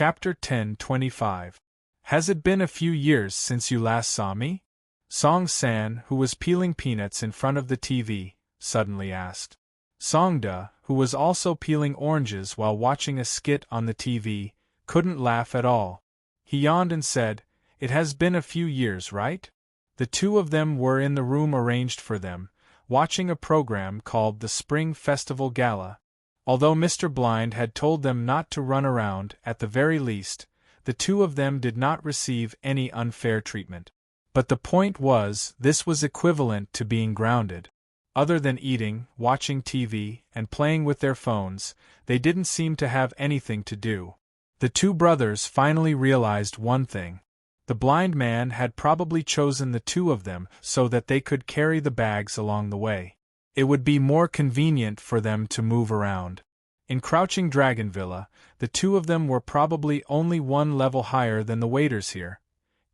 Chapter 10:25. Has it been a few years since you last saw me? Song-san, who was peeling peanuts in front of the TV, suddenly asked. Song-da, who was also peeling oranges while watching a skit on the TV, couldn't laugh at all. He yawned and said, "It has been a few years, right?" The two of them were in the room arranged for them, watching a program called the Spring Festival Gala. Although Mr. Blind had told them not to run around, at the very least, the two of them did not receive any unfair treatment. But the point was, this was equivalent to being grounded. Other than eating, watching TV, and playing with their phones, they didn't seem to have anything to do. The two brothers finally realized one thing. The blind man had probably chosen the two of them so that they could carry the bags along the way. It would be more convenient for them to move around. In Crouching Dragon Villa, the two of them were probably only one level higher than the waiters here.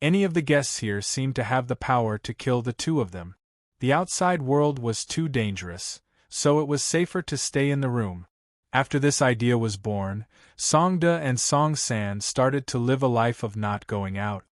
Any of the guests here seemed to have the power to kill the two of them. The outside world was too dangerous, so it was safer to stay in the room. After this idea was born, Song-da and Song-san started to live a life of not going out.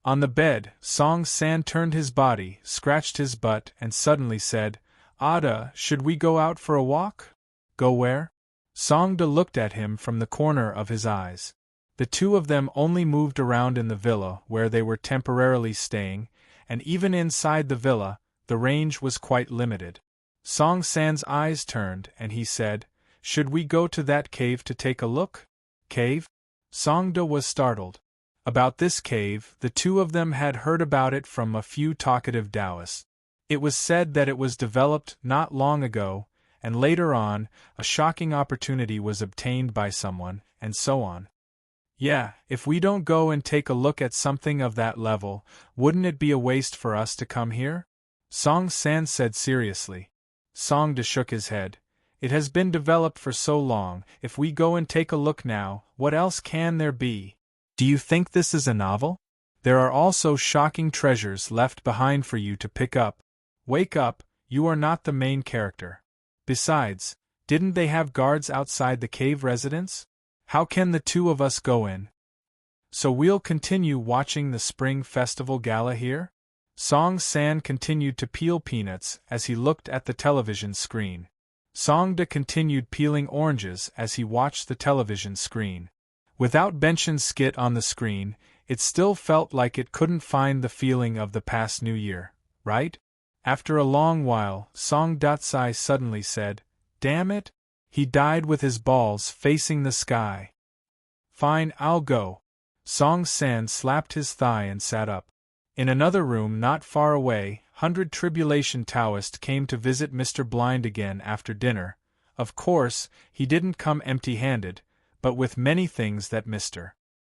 On the bed, Song-san turned his body, scratched his butt, and suddenly said, "Ada, should we go out for a walk?" "Go where?" Song-da looked at him from the corner of his eyes. The two of them only moved around in the villa where they were temporarily staying, and even inside the villa, the range was quite limited. Song-san's eyes turned, and he said, "Should we go to that cave to take a look?" "Cave?" Song-da was startled. About this cave, the two of them had heard about it from a few talkative Taoists. It was said that it was developed not long ago, and later on, a shocking opportunity was obtained by someone, and so on. "Yeah, if we don't go and take a look at something of that level, wouldn't it be a waste for us to come here?" Song-san said seriously. Song-da shook his head. "It has been developed for so long, if we go and take a look now, what else can there be? Do you think this is a novel? There are also shocking treasures left behind for you to pick up. Wake up, you are not the main character. Besides, didn't they have guards outside the cave residence? How can the two of us go in? So we'll continue watching the Spring Festival Gala here?" Song-san continued to peel peanuts as he looked at the television screen. Song-da continued peeling oranges as he watched the television screen. Without Benshin's skit on the screen, it still felt like it couldn't find the feeling of the past New Year, right? After a long while, Song-datsai suddenly said, "Damn it! He died with his balls facing the sky." "Fine, I'll go." Song-san slapped his thigh and sat up. In another room not far away, 100 Tribulation Taoist came to visit Mr. Blind again after dinner. Of course, he didn't come empty-handed, but with many things that Mr.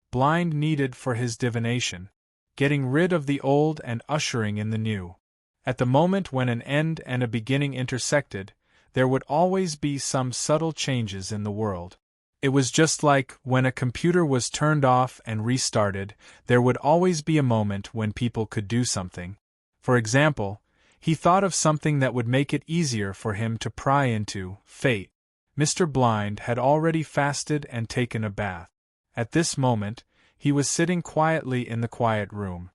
Blind needed for his divination, getting rid of the old and ushering in the new. At the moment when an end and a beginning intersected, there would always be some subtle changes in the world. It was just like when a computer was turned off and restarted, there would always be a moment when people could do something. For example, he thought of something that would make it easier for him to pry into fate. Mr. Blind had already fasted and taken a bath. At this moment, he was sitting quietly in the quiet room.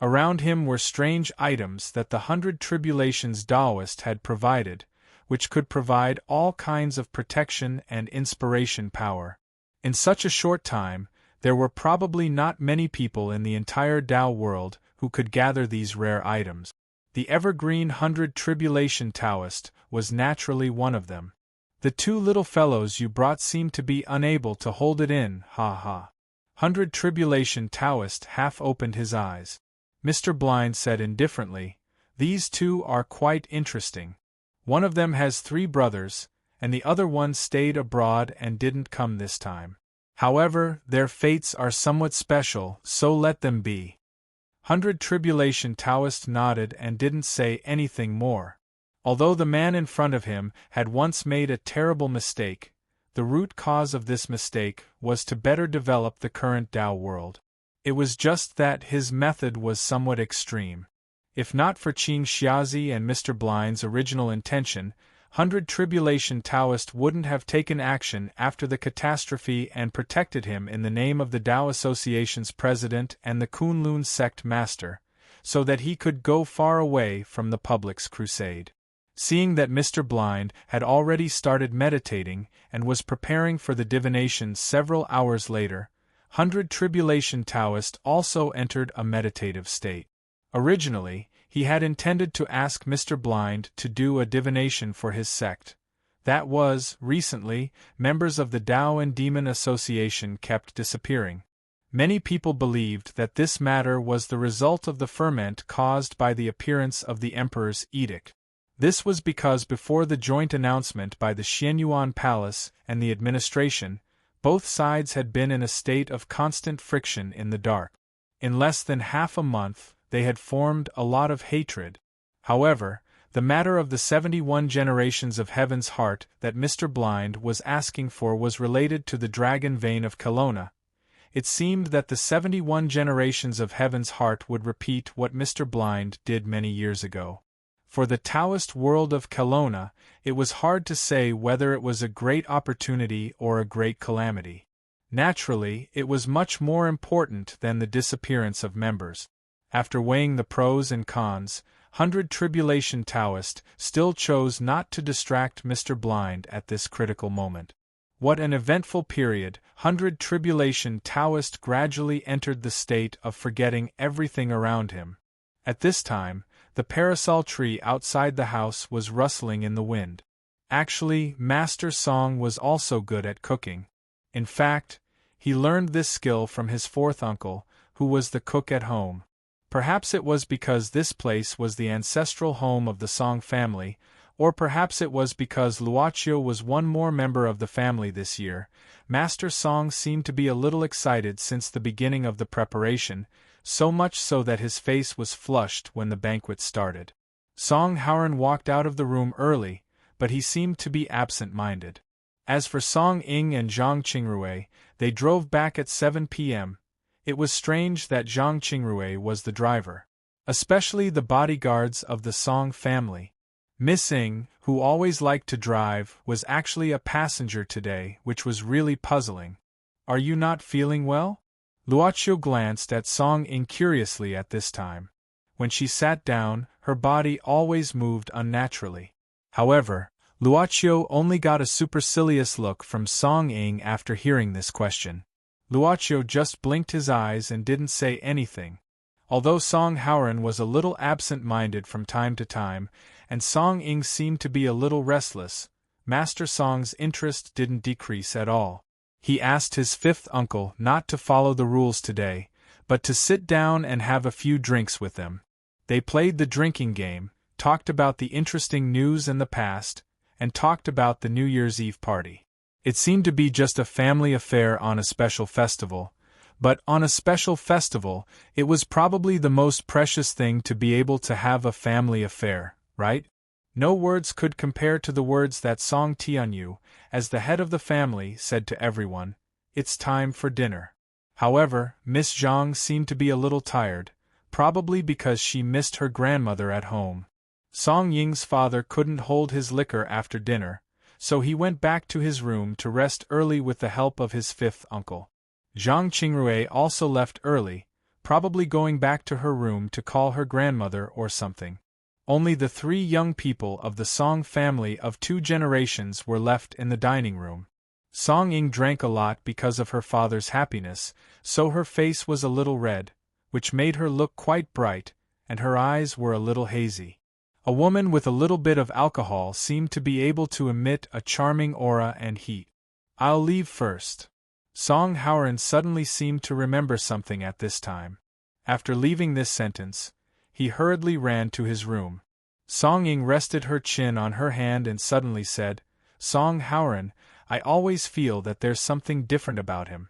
Around him were strange items that the 100 Tribulations Taoist had provided, which could provide all kinds of protection and inspiration power. In such a short time, there were probably not many people in the entire Tao world who could gather these rare items. The evergreen 100 Tribulation Taoist was naturally one of them. "The two little fellows you brought seemed to be unable to hold it in, ha ha." 100 Tribulation Taoist half opened his eyes. Mr. Blind said indifferently, "These two are quite interesting. One of them has 3 brothers, and the other one stayed abroad and didn't come this time. However, their fates are somewhat special, so let them be." 100 Tribulation Taoist nodded and didn't say anything more. Although the man in front of him had once made a terrible mistake, the root cause of this mistake was to better develop the current Tao world. It was just that his method was somewhat extreme. If not for Qing Xiaozi and Mr. Blind's original intention, 100 Tribulation Taoist wouldn't have taken action after the catastrophe and protected him in the name of the Tao Association's president and the Kunlun sect master, so that he could go far away from the public's crusade. Seeing that Mr. Blind had already started meditating and was preparing for the divination several hours later, 100 Tribulation Taoist also entered a meditative state. Originally, he had intended to ask Mr. Blind to do a divination for his sect. That was, recently, members of the Tao and Demon Association kept disappearing. Many people believed that this matter was the result of the ferment caused by the appearance of the Emperor's edict. This was because before the joint announcement by the Xianyuan Palace and the administration, both sides had been in a state of constant friction in the dark. In less than half a month, they had formed a lot of hatred. However, the matter of the 71 generations of Heaven's heart that Mr. Blind was asking for was related to the dragon vein of Kelowna. It seemed that the 71 generations of Heaven's heart would repeat what Mr. Blind did many years ago. For the Taoist world of Kelowna, it was hard to say whether it was a great opportunity or a great calamity. Naturally, it was much more important than the disappearance of members. After weighing the pros and cons, 100 Tribulation Taoist still chose not to distract Mr. Blind at this critical moment. What an eventful period! 100 Tribulation Taoist gradually entered the state of forgetting everything around him. At this time, the parasol tree outside the house was rustling in the wind. Actually, Master Song was also good at cooking. In fact, he learned this skill from his fourth uncle, who was the cook at home. Perhaps it was because this place was the ancestral home of the Song family, or perhaps it was because Luochio was one more member of the family this year. Master Song seemed to be a little excited since the beginning of the preparation, so much so that his face was flushed when the banquet started. Song Hauran walked out of the room early, but he seemed to be absent-minded. As for Song Ying and Zhang Qingrui, they drove back at 7 p.m. It was strange that Zhang Qingrui was the driver. Especially the bodyguards of the Song family. Miss Ying, who always liked to drive, was actually a passenger today, which was really puzzling. "Are you not feeling well?" Luochio glanced at Song Ying curiously at this time. When she sat down, her body always moved unnaturally. However, Luochio only got a supercilious look from Song Ying after hearing this question. Luochio just blinked his eyes and didn't say anything. Although Song Hauran was a little absent-minded from time to time, and Song Ying seemed to be a little restless, Master Song's interest didn't decrease at all. He asked his fifth uncle not to follow the rules today, but to sit down and have a few drinks with them. They played the drinking game, talked about the interesting news and the past, and talked about the New Year's Eve party. It seemed to be just a family affair on a special festival, but on a special festival, it was probably the most precious thing to be able to have a family affair, right? No words could compare to the words that Song Tianyu, as the head of the family, said to everyone. "It's time for dinner." However, Miss Zhang seemed to be a little tired, probably because she missed her grandmother at home. Song Ying's father couldn't hold his liquor after dinner, so he went back to his room to rest early with the help of his fifth uncle. Zhang Qingrui also left early, probably going back to her room to call her grandmother or something. Only the three young people of the Song family of 2 generations were left in the dining room. Song Ying drank a lot because of her father's happiness, so her face was a little red, which made her look quite bright, and her eyes were a little hazy. A woman with a little bit of alcohol seemed to be able to emit a charming aura and heat. "I'll leave first." Song Hauran suddenly seemed to remember something at this time. After leaving this sentence, he hurriedly ran to his room. Song Ying rested her chin on her hand and suddenly said, "Song Hauran, I always feel that there's something different about him."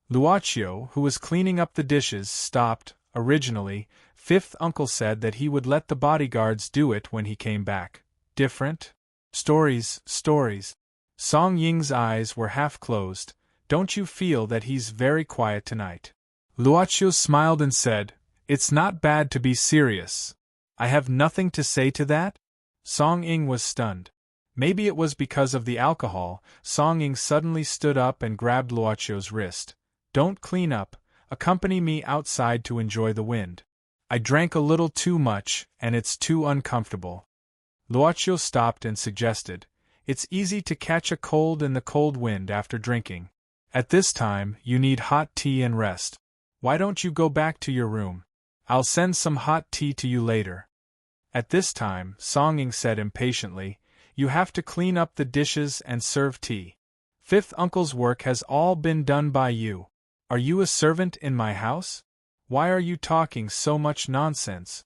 Luochio, who was cleaning up the dishes, stopped. Originally, fifth uncle said that he would let the bodyguards do it when he came back. Different? Stories. Song Ying's eyes were half closed. "Don't you feel that he's very quiet tonight?" Luochio smiled and said, "It's not bad to be serious." "I have nothing to say to that?" Song Ying was stunned. Maybe it was because of the alcohol. Song Ying suddenly stood up and grabbed Luochio's wrist. Don't clean up, accompany me outside to enjoy the wind. I drank a little too much, and it's too uncomfortable. Luochio stopped and suggested, it's easy to catch a cold in the cold wind after drinking. At this time, you need hot tea and rest. Why don't you go back to your room? I'll send some hot tea to you later. At this time, Song Ying said impatiently, you have to clean up the dishes and serve tea. Fifth uncle's work has all been done by you. Are you a servant in my house? Why are you talking so much nonsense?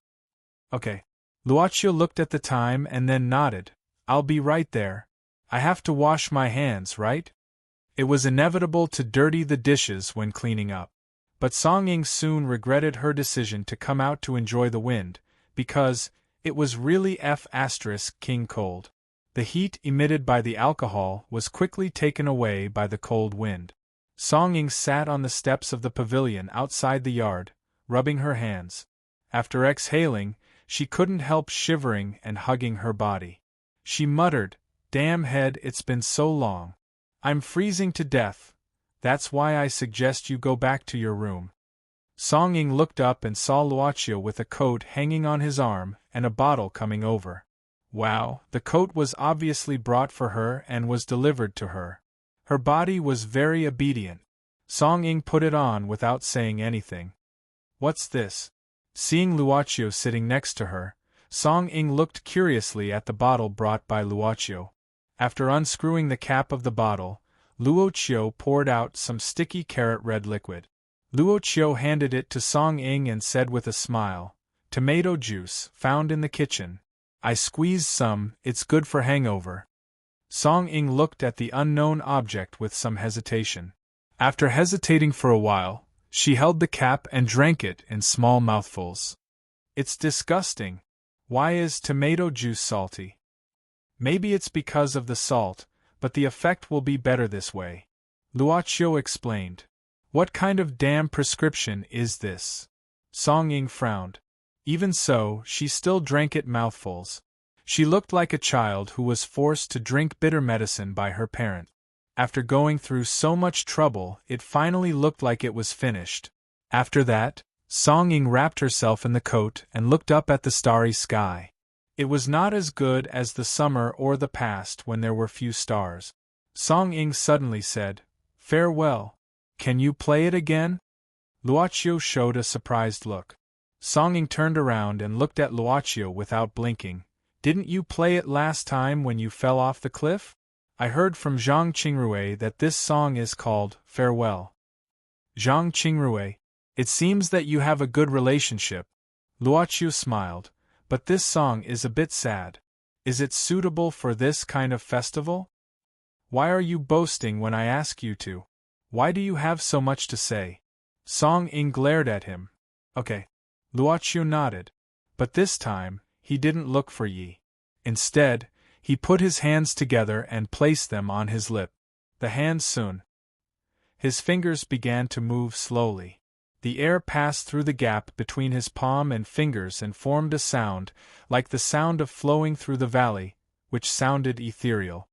Okay. Luochio looked at the time and then nodded. I'll be right there. I have to wash my hands, right? It was inevitable to dirty the dishes when cleaning up. But Song Ying soon regretted her decision to come out to enjoy the wind, because it was really king cold. The heat emitted by the alcohol was quickly taken away by the cold wind. Song Ying sat on the steps of the pavilion outside the yard, rubbing her hands. After exhaling, she couldn't help shivering and hugging her body. She muttered, damn head, it's been so long. I'm freezing to death. That's why I suggest you go back to your room. Song Ying looked up and saw Luochio with a coat hanging on his arm and a bottle coming over. Wow, the coat was obviously brought for her and was delivered to her. Her body was very obedient. Song Ying put it on without saying anything. What's this? Seeing Luochio sitting next to her, Song Ying looked curiously at the bottle brought by Luochio. After unscrewing the cap of the bottle, Luochio poured out some sticky carrot-red liquid. Luochio handed it to Song Ying and said with a smile, tomato juice, found in the kitchen. I squeezed some, it's good for hangover. Song Ying looked at the unknown object with some hesitation. After hesitating for a while, she held the cap and drank it in small mouthfuls. It's disgusting. Why is tomato juice salty? Maybe it's because of the salt, but the effect will be better this way. Luochio explained. What kind of damn prescription is this? Song Ying frowned. Even so, she still drank it mouthfuls. She looked like a child who was forced to drink bitter medicine by her parent. After going through so much trouble, it finally looked like it was finished. After that, Song Ying wrapped herself in the coat and looked up at the starry sky. It was not as good as the summer or the past when there were few stars. Song Ying suddenly said, farewell. Can you play it again? Luochio showed a surprised look. Song Ying turned around and looked at Luochio without blinking. Didn't you play it last time when you fell off the cliff? I heard from Zhang Qingrui that this song is called Farewell. Zhang Qingrui, it seems that you have a good relationship. Luochio smiled, but this song is a bit sad. Is it suitable for this kind of festival? Why are you boasting when I ask you to? Why do you have so much to say? Song Ying glared at him. Okay. Luochio nodded. But this time, he didn't look for Yi. Instead, he put his hands together and placed them on his lip. The hands soon. His fingers began to move slowly. The air passed through the gap between his palm and fingers and formed a sound, like the sound of flowing through the valley, which sounded ethereal.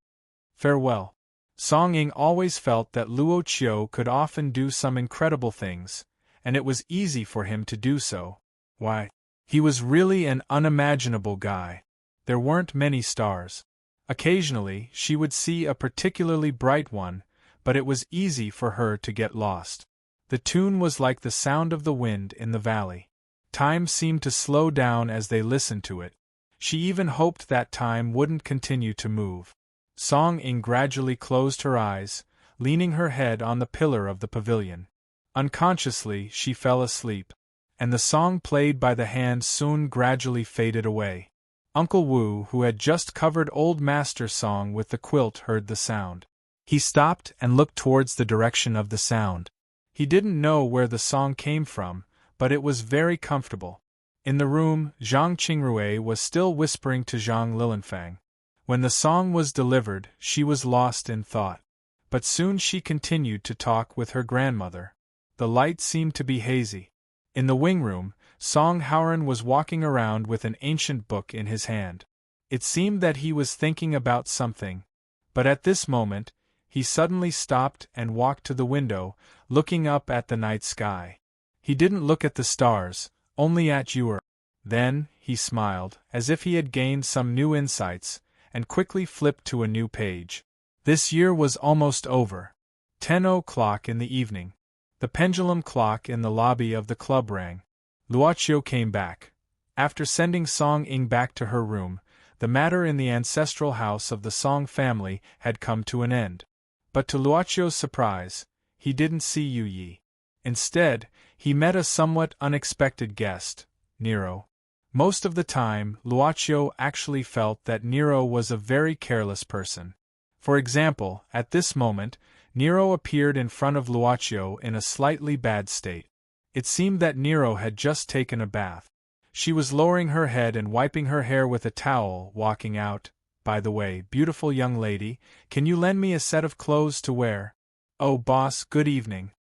Farewell. Song Ying always felt that Luochio could often do some incredible things, and it was easy for him to do so. Why, he was really an unimaginable guy. There weren't many stars. Occasionally, she would see a particularly bright one, but it was easy for her to get lost. The tune was like the sound of the wind in the valley. Time seemed to slow down as they listened to it. She even hoped that time wouldn't continue to move. Song Ying gradually closed her eyes, leaning her head on the pillar of the pavilion. Unconsciously, she fell asleep, and the song played by the hand soon gradually faded away. Uncle Wu, who had just covered Old Master's song with the quilt, heard the sound. He stopped and looked towards the direction of the sound. He didn't know where the song came from, but it was very comfortable. In the room, Zhang Qingrui was still whispering to Zhang Lilanfang. When the song was delivered, she was lost in thought. But soon she continued to talk with her grandmother. The light seemed to be hazy. In the wing room, Song Hauran was walking around with an ancient book in his hand. It seemed that he was thinking about something. But at this moment, he suddenly stopped and walked to the window, looking up at the night sky. He didn't look at the stars, only at you. Then, he smiled, as if he had gained some new insights, and quickly flipped to a new page. This year was almost over. 10 o'clock in the evening. The pendulum clock in the lobby of the club rang. Luocio came back. After sending Song Ying back to her room, the matter in the ancestral house of the Song family had come to an end. But to Luocio's surprise, he didn't see Yu Yi. Instead, he met a somewhat unexpected guest, Nero. Most of the time, Luocio actually felt that Nero was a very careless person. For example, at this moment, Nero appeared in front of Luocio in a slightly bad state. It seemed that Nero had just taken a bath. She was lowering her head and wiping her hair with a towel, walking out. By the way, beautiful young lady, can you lend me a set of clothes to wear? Oh, boss, good evening.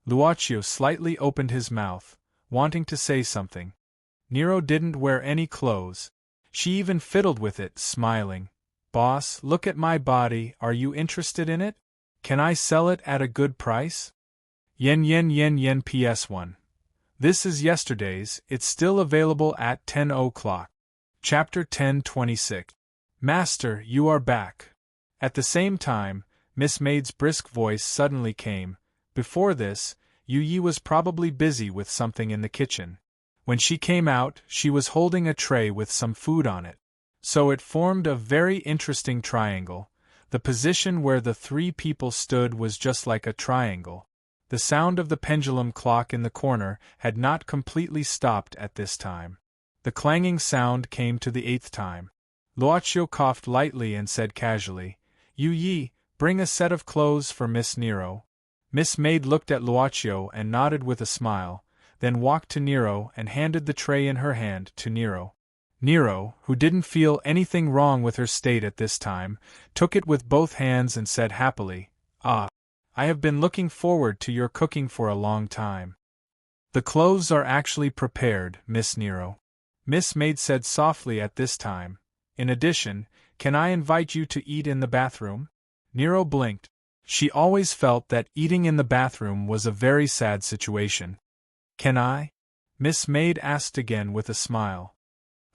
Luocio slightly opened his mouth, wanting to say something. Nero didn't wear any clothes. She even fiddled with it, smiling. Boss, look at my body, are you interested in it? Can I sell it at a good price? Yen PS1. This is yesterday's, it's still available at 10 o'clock. Chapter 1026. Master, you are back. At the same time, Miss Maid's brisk voice suddenly came. Before this, Yu Yi was probably busy with something in the kitchen. When she came out, she was holding a tray with some food on it. So it formed a very interesting triangle. The position where the three people stood was just like a triangle. The sound of the pendulum clock in the corner had not completely stopped at this time. The clanging sound came to the 8th time. Luocio coughed lightly and said casually, Yu Yi, bring a set of clothes for Miss Nero. Miss Maid looked at Luocio and nodded with a smile, then walked to Nero and handed the tray in her hand to Nero. Nero, who didn't feel anything wrong with her state at this time, took it with both hands and said happily, Ah, I have been looking forward to your cooking for a long time. The clothes are actually prepared, Miss Nero. Miss Maid said softly at this time. In addition, can I invite you to eat in the bathroom? Nero blinked. She always felt that eating in the bathroom was a very sad situation. Can I? Miss Maid asked again with a smile.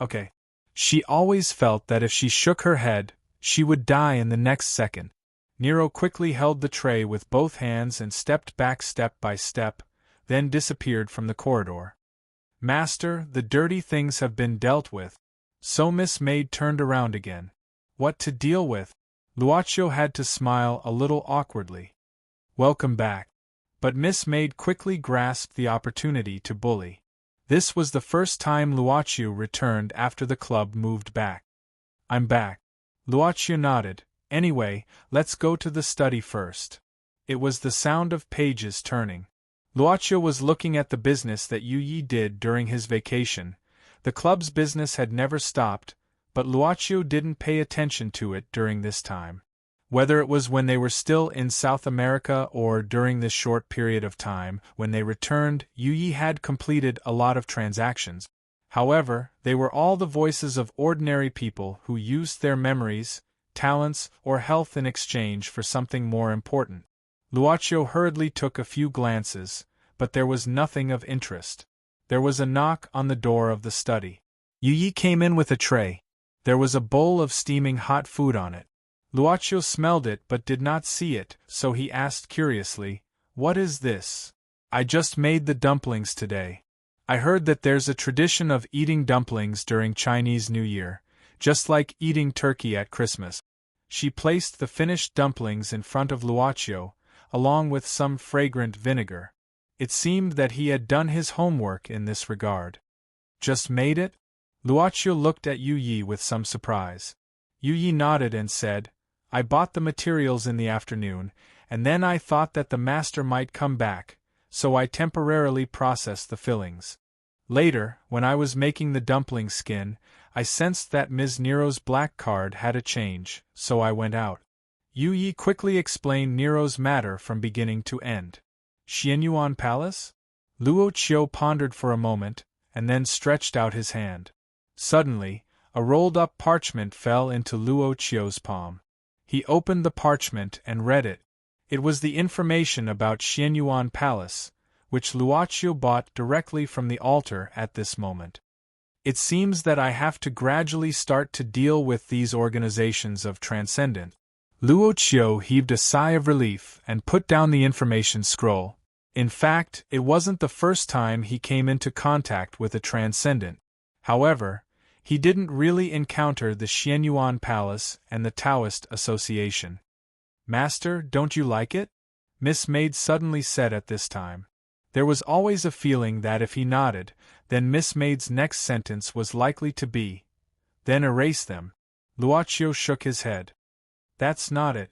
Okay. She always felt that if she shook her head, she would die in the next second. Nero quickly held the tray with both hands and stepped back step by step, then disappeared from the corridor. Master, the dirty things have been dealt with. So Miss Maid turned around again. What to deal with? Luocio had to smile a little awkwardly. Welcome back. But Miss Maid quickly grasped the opportunity to bully. This was the first time Luocio returned after the club moved back. I'm back. Luocio nodded. Anyway, let's go to the study first. It was the sound of pages turning. Luocio was looking at the business that Yu Yi did during his vacation. The club's business had never stopped, but Luocio didn't pay attention to it during this time. Whether it was when they were still in South America or during this short period of time when they returned, Yu Yi had completed a lot of transactions. However, they were all the voices of ordinary people who used their memories, talents, or health in exchange for something more important. Luocio hurriedly took a few glances, but there was nothing of interest. There was a knock on the door of the study. Yu Yi came in with a tray. There was a bowl of steaming hot food on it. Luocio smelled it but did not see it, so he asked curiously, What is this? I just made the dumplings today. I heard that there's a tradition of eating dumplings during Chinese New Year, just like eating turkey at Christmas. She placed the finished dumplings in front of Luocio, along with some fragrant vinegar. It seemed that he had done his homework in this regard. Just made it? Luocio looked at Yu Yi with some surprise. Yu Yi nodded and said, I bought the materials in the afternoon, and then I thought that the master might come back, so I temporarily processed the fillings. Later, when I was making the dumpling skin, I sensed that Ms. Nero's black card had a change, so I went out. Yu Yi quickly explained Nero's matter from beginning to end. Xianyuan Palace? Luocio pondered for a moment, and then stretched out his hand. Suddenly, A rolled-up parchment fell into Luo Chio's palm. He opened the parchment and read it. It was the information about Xianyuan Palace, which Luochio bought directly from the altar at this moment. It seems that I have to gradually start to deal with these organizations of transcendence. Luochio heaved a sigh of relief and put down the information scroll. In fact, it wasn't the first time he came into contact with a transcendent. However, he didn't really encounter the Xianyuan Palace and the Taoist Association. "Master, don't you like it?" Miss Maid suddenly said at this time. There was always a feeling that if he nodded, then Miss Maid's next sentence was likely to be, "Then erase them." Luochio shook his head. "That's not it."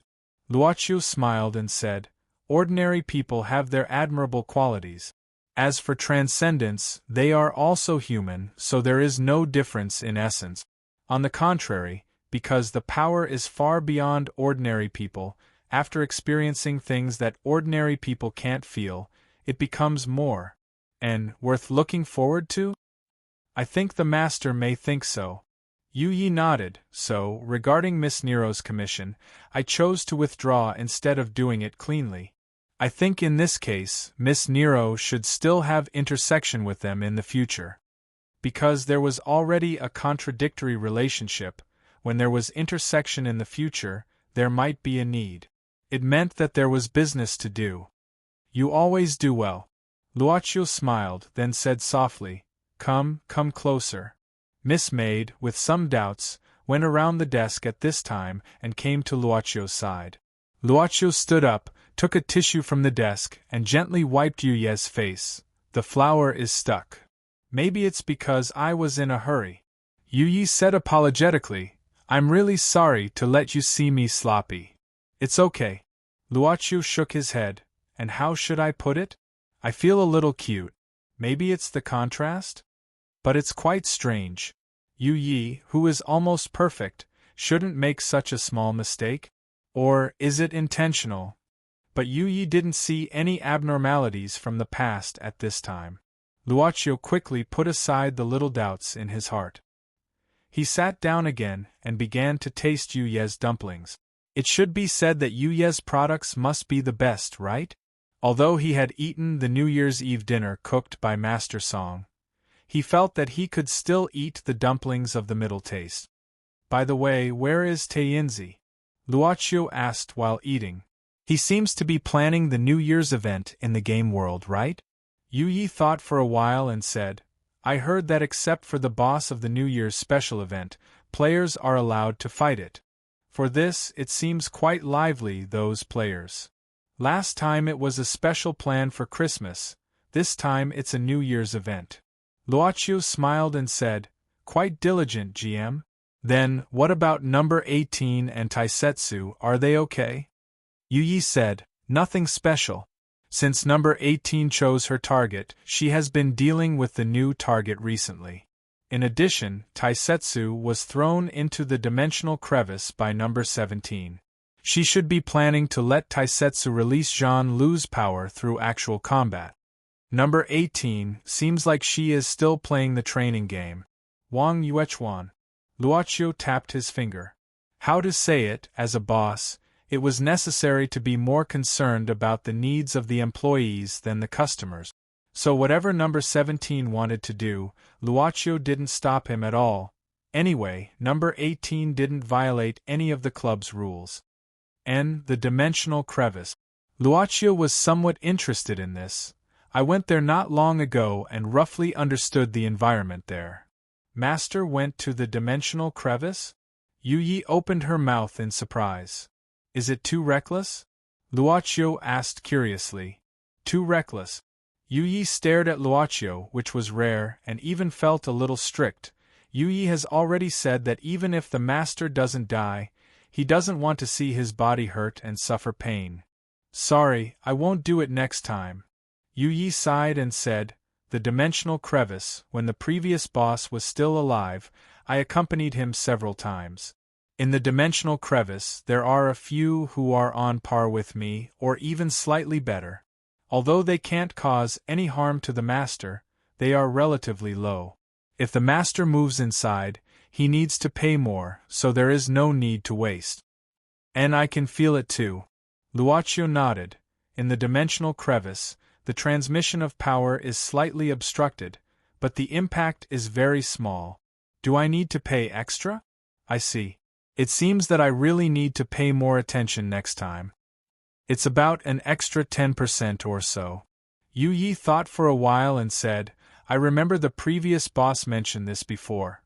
Luochio smiled and said, "Ordinary people have their admirable qualities. As for transcendence, they are also human, so there is no difference in essence. On the contrary, because the power is far beyond ordinary people, after experiencing things that ordinary people can't feel, it becomes more worth looking forward to?" "I think the master may think so." Yu Yi nodded. "So, regarding Miss Nero's commission, I chose to withdraw instead of doing it cleanly. I think in this case, Miss Nero should still have intersection with them in the future. Because there was already a contradictory relationship, when there was intersection in the future, there might be a need. It meant that there was business to do." "You always do well." Luochio smiled, then said softly, Come closer." Miss Maid, with some doubts, went around the desk at this time and came to Luochio's side. Luochio stood up, took a tissue from the desk, and gently wiped Yuye's face. "The flower is stuck. Maybe it's because I was in a hurry." Yuyi said apologetically, "I'm really sorry to let you see me sloppy." "It's okay." Luochio shook his head. "And how should I put it? I feel a little cute. Maybe it's the contrast? But it's quite strange. Yuyi, who is almost perfect, shouldn't make such a small mistake? Or is it intentional?" But Yuyi didn't see any abnormalities from the past at this time. Luochio quickly put aside the little doubts in his heart. He sat down again and began to taste Yuye's dumplings. It should be said that Yuye's products must be the best, right? Although he had eaten the New Year's Eve dinner cooked by Master Song, he felt that he could still eat the dumplings of the middle taste. "By the way, where is Taiyinzi?" Luochio asked while eating. "He seems to be planning the New Year's event in the game world, right?" Yuyi thought for a while and said, "I heard that except for the boss of the New Year's special event, players are allowed to fight it. For this, it seems quite lively, those players. Last time it was a special plan for Christmas, this time it's a New Year's event." Luochio smiled and said, "Quite diligent, GM. Then, what about number 18 and Taisetsu, are they okay?" Yuyi said, "Nothing special. Since number 18 chose her target, she has been dealing with the new target recently. In addition, Taisetsu was thrown into the dimensional crevice by number 17. She should be planning to let Taisetsu release Jean Lu's power through actual combat. Number 18 seems like she is still playing the training game. Wang Yuechuan." Luochio tapped his finger. How to say it, as a boss, it was necessary to be more concerned about the needs of the employees than the customers. So whatever number 17 wanted to do, Luochio didn't stop him at all. Anyway, number 18 didn't violate any of the club's rules. The dimensional crevice. Luochio was somewhat interested in this. "I went there not long ago and roughly understood the environment there." "Master went to the dimensional crevice?" Yuyi opened her mouth in surprise. "Is it too reckless?" Luochio asked curiously. "Too reckless?" Yuyi stared at Luochio, which was rare, and even felt a little strict. Yuyi has already said that even if the master doesn't die, he doesn't want to see his body hurt and suffer pain. "Sorry, I won't do it next time." Yuyi sighed and said, "The dimensional crevice, when the previous boss was still alive, I accompanied him several times. In the dimensional crevice, there are a few who are on par with me, or even slightly better. Although they can't cause any harm to the master, they are relatively low. If the master moves inside, He needs to pay more, so there is no need to waste. And I can feel it too. Luocio nodded. In the dimensional crevice, the transmission of power is slightly obstructed, but the impact is very small. Do I need to pay extra? I see. It seems that I really need to pay more attention next time. It's about an extra 10% or so. Yu Yi thought for a while and said, I remember the previous boss mentioned this before.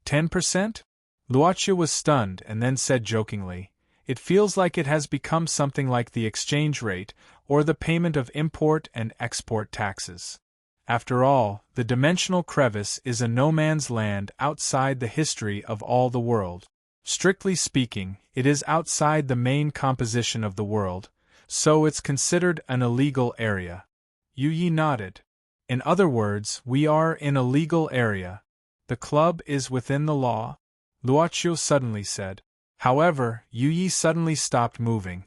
10%? Luocio was stunned and then said jokingly, it feels like it has become something like the exchange rate or the payment of import and export taxes. After all, the dimensional crevice is a no-man's land outside the history of all the world. Strictly speaking, it is outside the main composition of the world, so it's considered an illegal area. Yu Yi nodded. In other words, we are in a legal area. The club is within the law, Luocio suddenly said. However, Yu Yi suddenly stopped moving.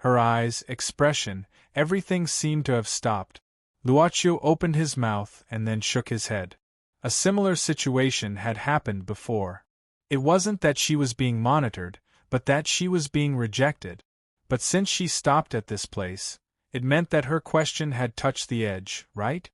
Her eyes, expression, everything seemed to have stopped. Luocio opened his mouth and then shook his head. A similar situation had happened before. It wasn't that she was being monitored, but that she was being rejected. But since she stopped at this place, it meant that her question had touched the edge, right?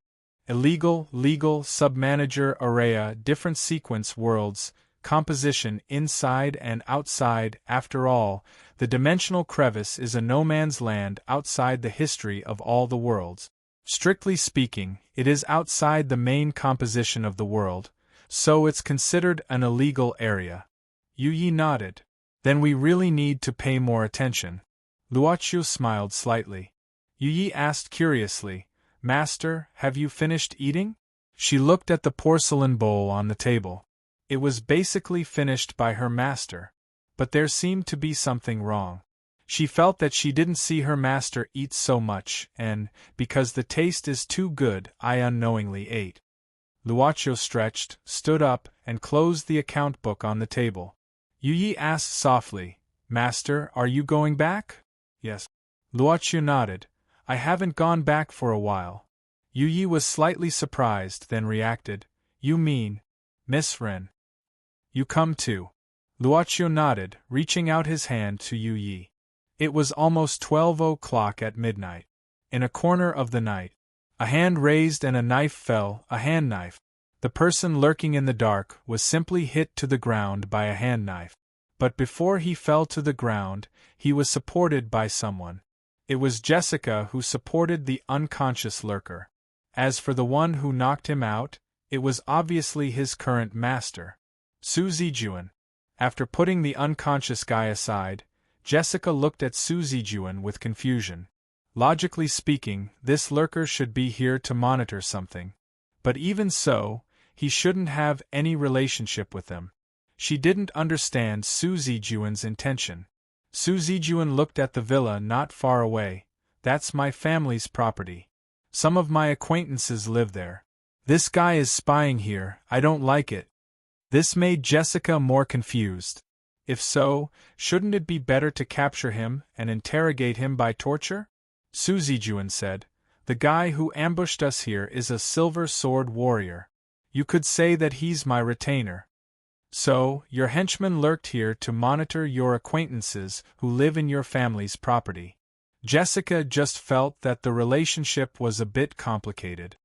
Illegal, legal, submanager, area, different sequence worlds, composition inside and outside. After all, the dimensional crevice is a no-man's land outside the history of all the worlds. Strictly speaking, it is outside the main composition of the world, so it's considered an illegal area. Yu Yi nodded. Then we really need to pay more attention. Luocio smiled slightly. Yu Yi asked curiously, Master, have you finished eating? She looked at the porcelain bowl on the table. It was basically finished by her master. But there seemed to be something wrong. She felt that she didn't see her master eat so much, and, because the taste is too good, I unknowingly ate. Luocio stretched, stood up, and closed the account book on the table. Yu Yi asked softly, Master, are you going back? Yes. Luocio nodded. I haven't gone back for a while. Yu Yi was slightly surprised, then reacted, You mean, Miss Ren? You come too. Luocio nodded, reaching out his hand to Yu Yi. It was almost 12 o'clock at midnight. In a corner of the night, a hand raised and a knife fell, a hand knife. The person lurking in the dark was simply hit to the ground by a hand knife. But before he fell to the ground, he was supported by someone. It was Jessica who supported the unconscious lurker. As for the one who knocked him out, it was obviously his current master, Su Zijuan. After putting the unconscious guy aside, Jessica looked at Su Zijuan with confusion. Logically speaking, this lurker should be here to monitor something. But even so, he shouldn't have any relationship with them. She didn't understand Su Zijuan's intention. Su Zijuan looked at the villa not far away. That's my family's property. Some of my acquaintances live there. This guy is spying here, I don't like it. This made Jessica more confused. If so, shouldn't it be better to capture him and interrogate him by torture? Su Zijuan said, The guy who ambushed us here is a silver sword warrior. You could say that he's my retainer. So, your henchman lurked here to monitor your acquaintances who live in your family's property. Jessica just felt that the relationship was a bit complicated.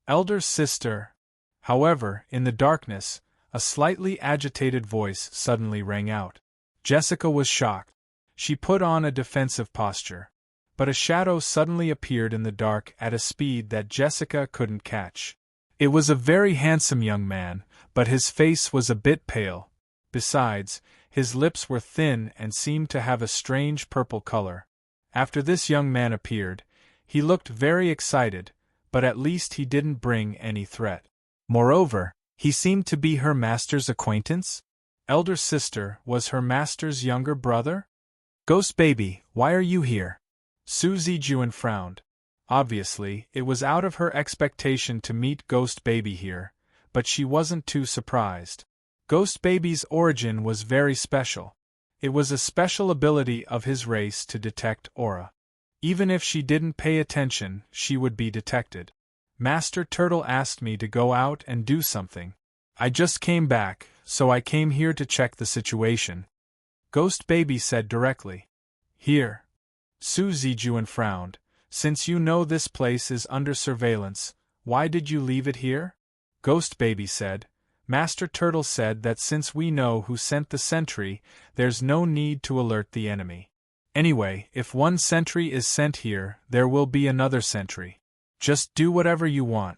Elder sister. However, in the darkness, a slightly agitated voice suddenly rang out. Jessica was shocked. She put on a defensive posture. But a shadow suddenly appeared in the dark at a speed that Jessica couldn't catch. It was a very handsome young man, but his face was a bit pale. Besides, his lips were thin and seemed to have a strange purple color. After this young man appeared, he looked very excited, but at least he didn't bring any threat. Moreover, he seemed to be her master's acquaintance? Elder sister was her master's younger brother? Ghost baby, why are you here? Su Zijuan frowned. Obviously, it was out of her expectation to meet Ghost Baby here, but she wasn't too surprised. Ghost Baby's origin was very special. It was a special ability of his race to detect aura. Even if she didn't pay attention, she would be detected. Master Turtle asked me to go out and do something. I just came back, so I came here to check the situation," Ghost Baby said directly. "Here." Su Zijuan frowned. "Since you know this place is under surveillance, why did you leave it here?" Ghost Baby said. "Master Turtle said that since we know who sent the sentry, there's no need to alert the enemy. Anyway, if one sentry is sent here, there will be another sentry. Just do whatever you want.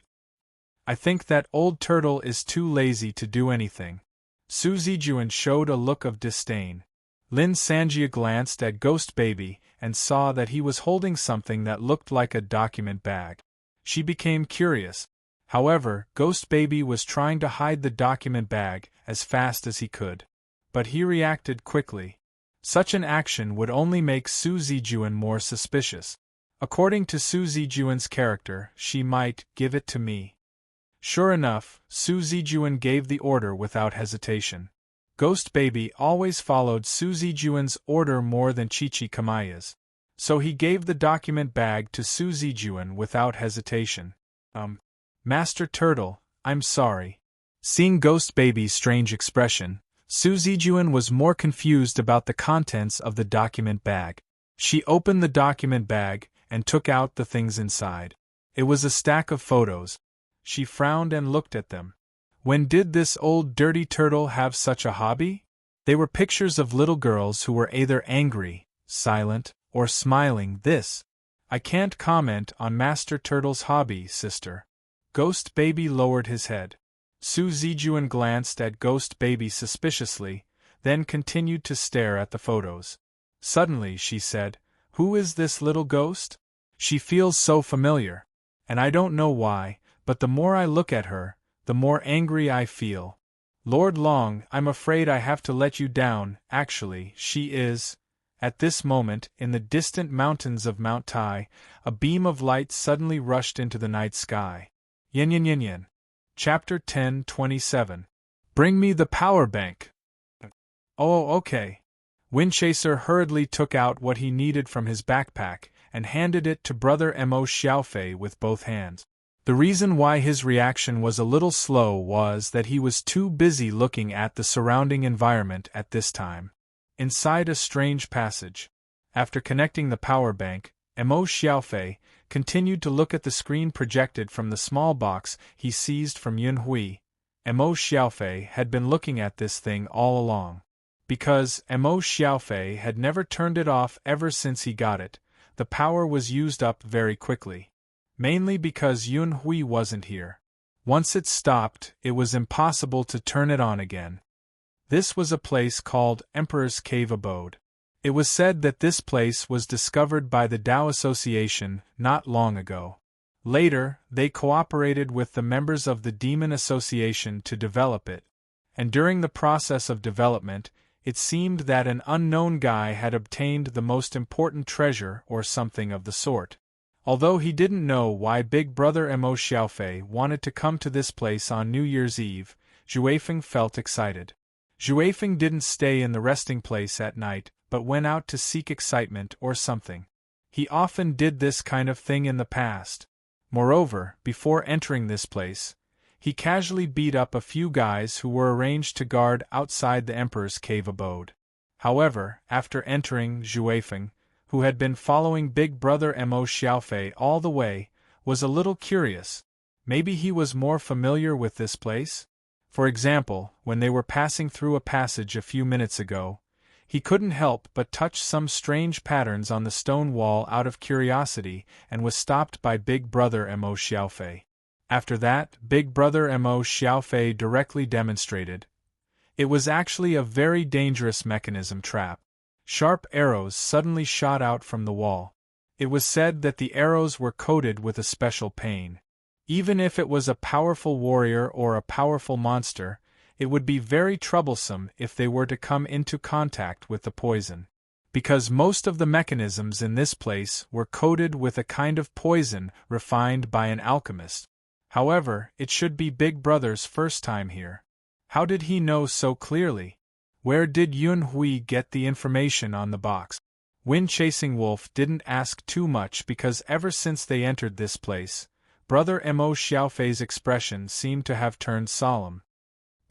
I think that old turtle is too lazy to do anything." Su Zijuan showed a look of disdain. Lin Sanjia glanced at Ghost Baby and saw that he was holding something that looked like a document bag. She became curious. However, Ghost Baby was trying to hide the document bag as fast as he could. But he reacted quickly. Such an action would only make Su Zijuan more suspicious. According to Su Zijuan's character, she might give it to me. Sure enough, Su Zijuan gave the order without hesitation. Ghost Baby always followed Su Zijuan's order more than Chi-Chi Kamaya's. So he gave the document bag to Su Zijuan without hesitation. Master Turtle, I'm sorry." Seeing Ghost Baby's strange expression, Su Zijuan was more confused about the contents of the document bag. She opened the document bag and took out the things inside. It was a stack of photos. She frowned and looked at them. When did this old dirty turtle have such a hobby? They were pictures of little girls who were either angry, silent, or smiling. I can't comment on Master Turtle's hobby, sister." Ghost Baby lowered his head. Su Zijuan glanced at Ghost Baby suspiciously, then continued to stare at the photos. Suddenly she said, "Who is this little ghost? She feels so familiar. And I don't know why, but the more I look at her, the more angry I feel. Lord Long, I'm afraid I have to let you down. Actually, she is." At this moment, in the distant mountains of Mount Tai, a beam of light suddenly rushed into the night sky. Yin yin yin yin. Chapter 10:27. Bring me the power bank. Oh, okay. Windchaser hurriedly took out what he needed from his backpack and handed it to Brother Mo Xiaofei with both hands. The reason why his reaction was a little slow was that he was too busy looking at the surrounding environment at this time. Inside a strange passage. After connecting the power bank, Mo Xiaofei continued to look at the screen projected from the small box he seized from Yun Hui. Mo Xiaofei had been looking at this thing all along. Because Mo Xiaofei had never turned it off ever since he got it, the power was used up very quickly. Mainly because Yun Hui wasn't here. Once it stopped, it was impossible to turn it on again. This was a place called Emperor's Cave Abode. It was said that this place was discovered by the Tao Association not long ago. Later, they cooperated with the members of the Demon Association to develop it. And during the process of development, it seemed that an unknown guy had obtained the most important treasure or something of the sort. Although he didn't know why Big Brother Mo Xiaofei wanted to come to this place on New Year's Eve, Zhuifeng felt excited. Zhuifeng didn't stay in the resting place at night, but went out to seek excitement or something. He often did this kind of thing in the past. Moreover, before entering this place, he casually beat up a few guys who were arranged to guard outside the Emperor's Cave Abode. However, after entering, Zhuifeng, who had been following Big Brother Mo Xiaofei all the way, was a little curious. Maybe he was more familiar with this place? For example, when they were passing through a passage a few minutes ago, he couldn't help but touch some strange patterns on the stone wall out of curiosity and was stopped by Big Brother Mo Xiaofei. After that, Big Brother Mo Xiaofei directly demonstrated. It was actually a very dangerous mechanism trap. Sharp arrows suddenly shot out from the wall. It was said that the arrows were coated with a special pain. Even if it was a powerful warrior or a powerful monster, it would be very troublesome if they were to come into contact with the poison. Because most of the mechanisms in this place were coated with a kind of poison refined by an alchemist. However, it should be Big Brother's first time here. How did he know so clearly? Where did Yun Hui get the information on the box? Wind-chasing Wolf didn't ask too much because ever since they entered this place, Brother Mo Xiaofei's expression seemed to have turned solemn.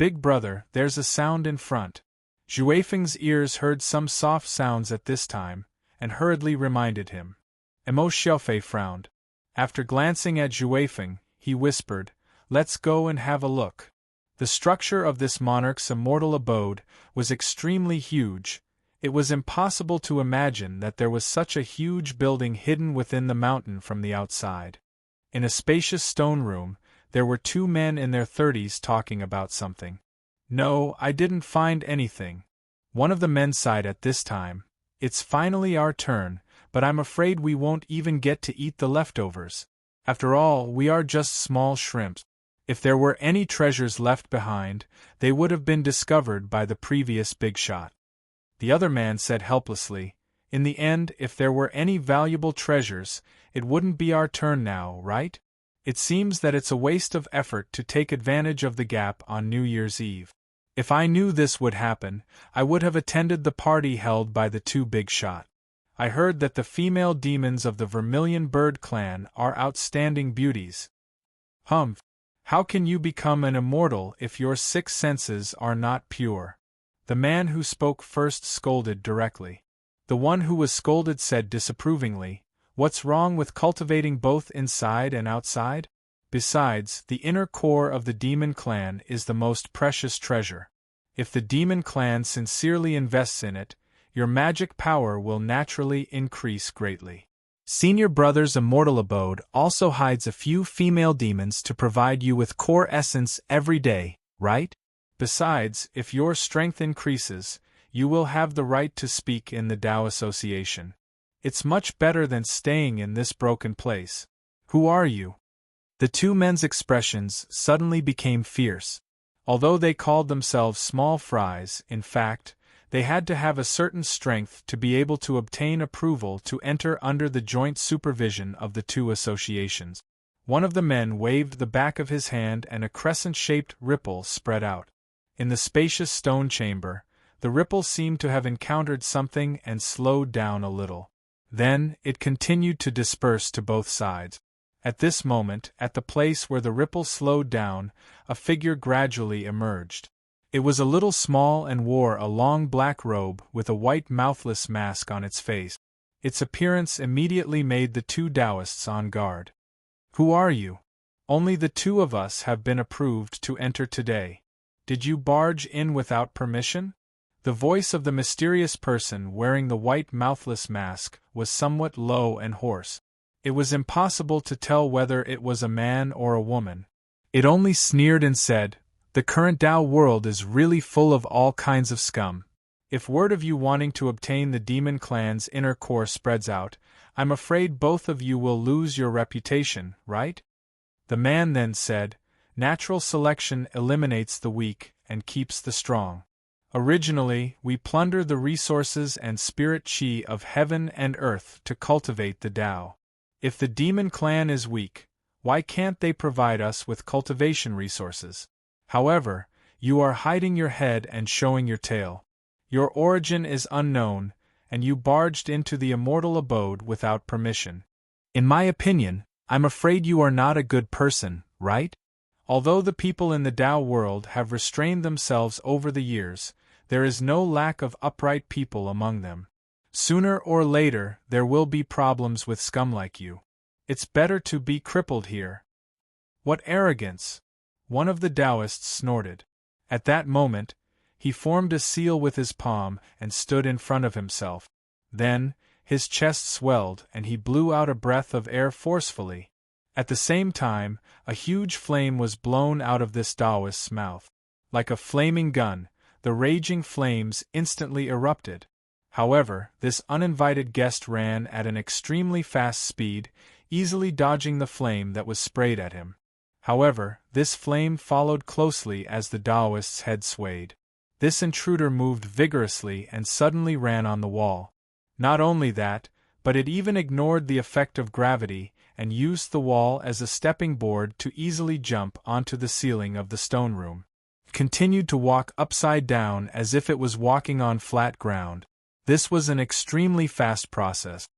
Big brother, there's a sound in front. Juefeng's ears heard some soft sounds at this time, and hurriedly reminded him. Mo Xiaofei frowned. After glancing at Juefeng, he whispered, "Let's go and have a look." The structure of this monarch's immortal abode was extremely huge. It was impossible to imagine that there was such a huge building hidden within the mountain from the outside. In a spacious stone room, there were two men in their 30s talking about something. "No, I didn't find anything." One of the men sighed at this time. "It's finally our turn, but I'm afraid we won't even get to eat the leftovers. After all, we are just small shrimps. If there were any treasures left behind, they would have been discovered by the previous big shot." The other man said helplessly, "In the end, if there were any valuable treasures, it wouldn't be our turn now, right? It seems that it's a waste of effort to take advantage of the gap on New Year's Eve. If I knew this would happen, I would have attended the party held by the two big shot. I heard that the female demons of the Vermilion Bird clan are outstanding beauties." "Humph! How can you become an immortal if your 6 senses are not pure?" The man who spoke first scolded directly. The one who was scolded said disapprovingly, "What's wrong with cultivating both inside and outside? Besides, the inner core of the demon clan is the most precious treasure. If the demon clan sincerely invests in it, your magic power will naturally increase greatly. Senior Brother's immortal abode also hides a few female demons to provide you with core essence every day, right? Besides, if your strength increases, you will have the right to speak in the Tao Association. It's much better than staying in this broken place. Who are you?" The two men's expressions suddenly became fierce. Although they called themselves small fries, in fact, they had to have a certain strength to be able to obtain approval to enter under the joint supervision of the two associations. One of the men waved the back of his hand and a crescent-shaped ripple spread out. In the spacious stone chamber, the ripple seemed to have encountered something and slowed down a little. Then, it continued to disperse to both sides. At this moment, at the place where the ripple slowed down, a figure gradually emerged. It was a little small and wore a long black robe with a white mouthless mask on its face. Its appearance immediately made the two Taoists on guard. "Who are you? Only the two of us have been approved to enter today. Did you barge in without permission?" The voice of the mysterious person wearing the white mouthless mask was somewhat low and hoarse. It was impossible to tell whether it was a man or a woman. It only sneered and said, "The current Tao world is really full of all kinds of scum. If word of you wanting to obtain the demon clan's inner core spreads out, I'm afraid both of you will lose your reputation, right?" The man then said, "Natural selection eliminates the weak and keeps the strong. Originally, we plunder the resources and spirit chi of heaven and earth to cultivate the Tao. If the demon clan is weak, why can't they provide us with cultivation resources? However, you are hiding your head and showing your tail. Your origin is unknown, and you barged into the immortal abode without permission. In my opinion, I'm afraid you are not a good person, right? Although the people in the Tao world have restrained themselves over the years, there is no lack of upright people among them. Sooner or later, there will be problems with scum like you. It's better to be crippled here." "What arrogance!" one of the Taoists snorted. At that moment, he formed a seal with his palm and stood in front of himself. Then, his chest swelled and he blew out a breath of air forcefully. At the same time, a huge flame was blown out of this Taoist's mouth. Like a flaming gun, the raging flames instantly erupted. However, this uninvited guest ran at an extremely fast speed, easily dodging the flame that was sprayed at him. However, this flame followed closely as the Taoist's head swayed. This intruder moved vigorously and suddenly ran on the wall. Not only that, but it even ignored the effect of gravity and used the wall as a stepping board to easily jump onto the ceiling of the stone room. Continued to walk upside down as if it was walking on flat ground. This was an extremely fast process.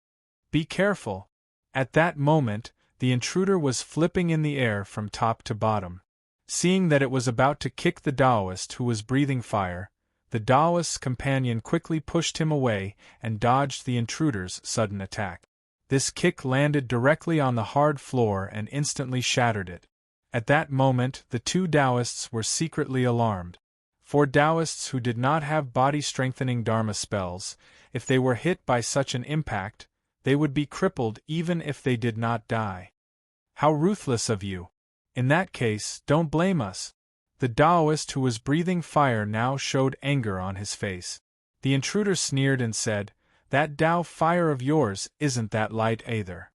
"Be careful!" At that moment, the intruder was flipping in the air from top to bottom. Seeing that it was about to kick the Taoist who was breathing fire, the Taoist's companion quickly pushed him away and dodged the intruder's sudden attack. This kick landed directly on the hard floor and instantly shattered it. At that moment, the two Taoists were secretly alarmed. For Taoists who did not have body-strengthening Dharma spells, if they were hit by such an impact, they would be crippled even if they did not die. How ruthless of you! In that case, don't blame us. The Taoist who was breathing fire now showed anger on his face. The intruder sneered and said, "That Tao fire of yours isn't that light either.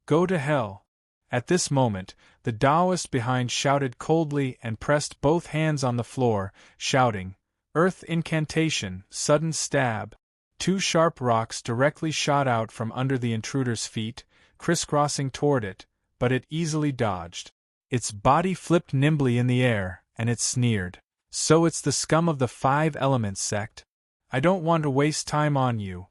Go to hell." At this moment, the Taoist behind shouted coldly and pressed both hands on the floor, shouting, "Earth incantation, sudden stab." Two sharp rocks directly shot out from under the intruder's feet, crisscrossing toward it, but it easily dodged. Its body flipped nimbly in the air, and it sneered, "So it's the scum of the Five Elements sect? I don't want to waste time on you."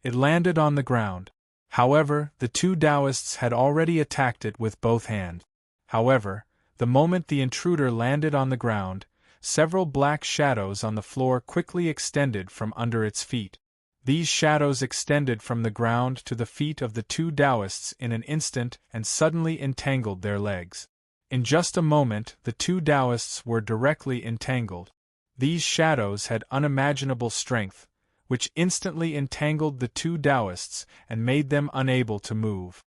It landed on the ground. However, the two Taoists had already attacked it with both hands. However, the moment the intruder landed on the ground, several black shadows on the floor quickly extended from under its feet. These shadows extended from the ground to the feet of the two Taoists in an instant and suddenly entangled their legs. In just a moment, the two Taoists were directly entangled. These shadows had unimaginable strength, which instantly entangled the two Taoists and made them unable to move.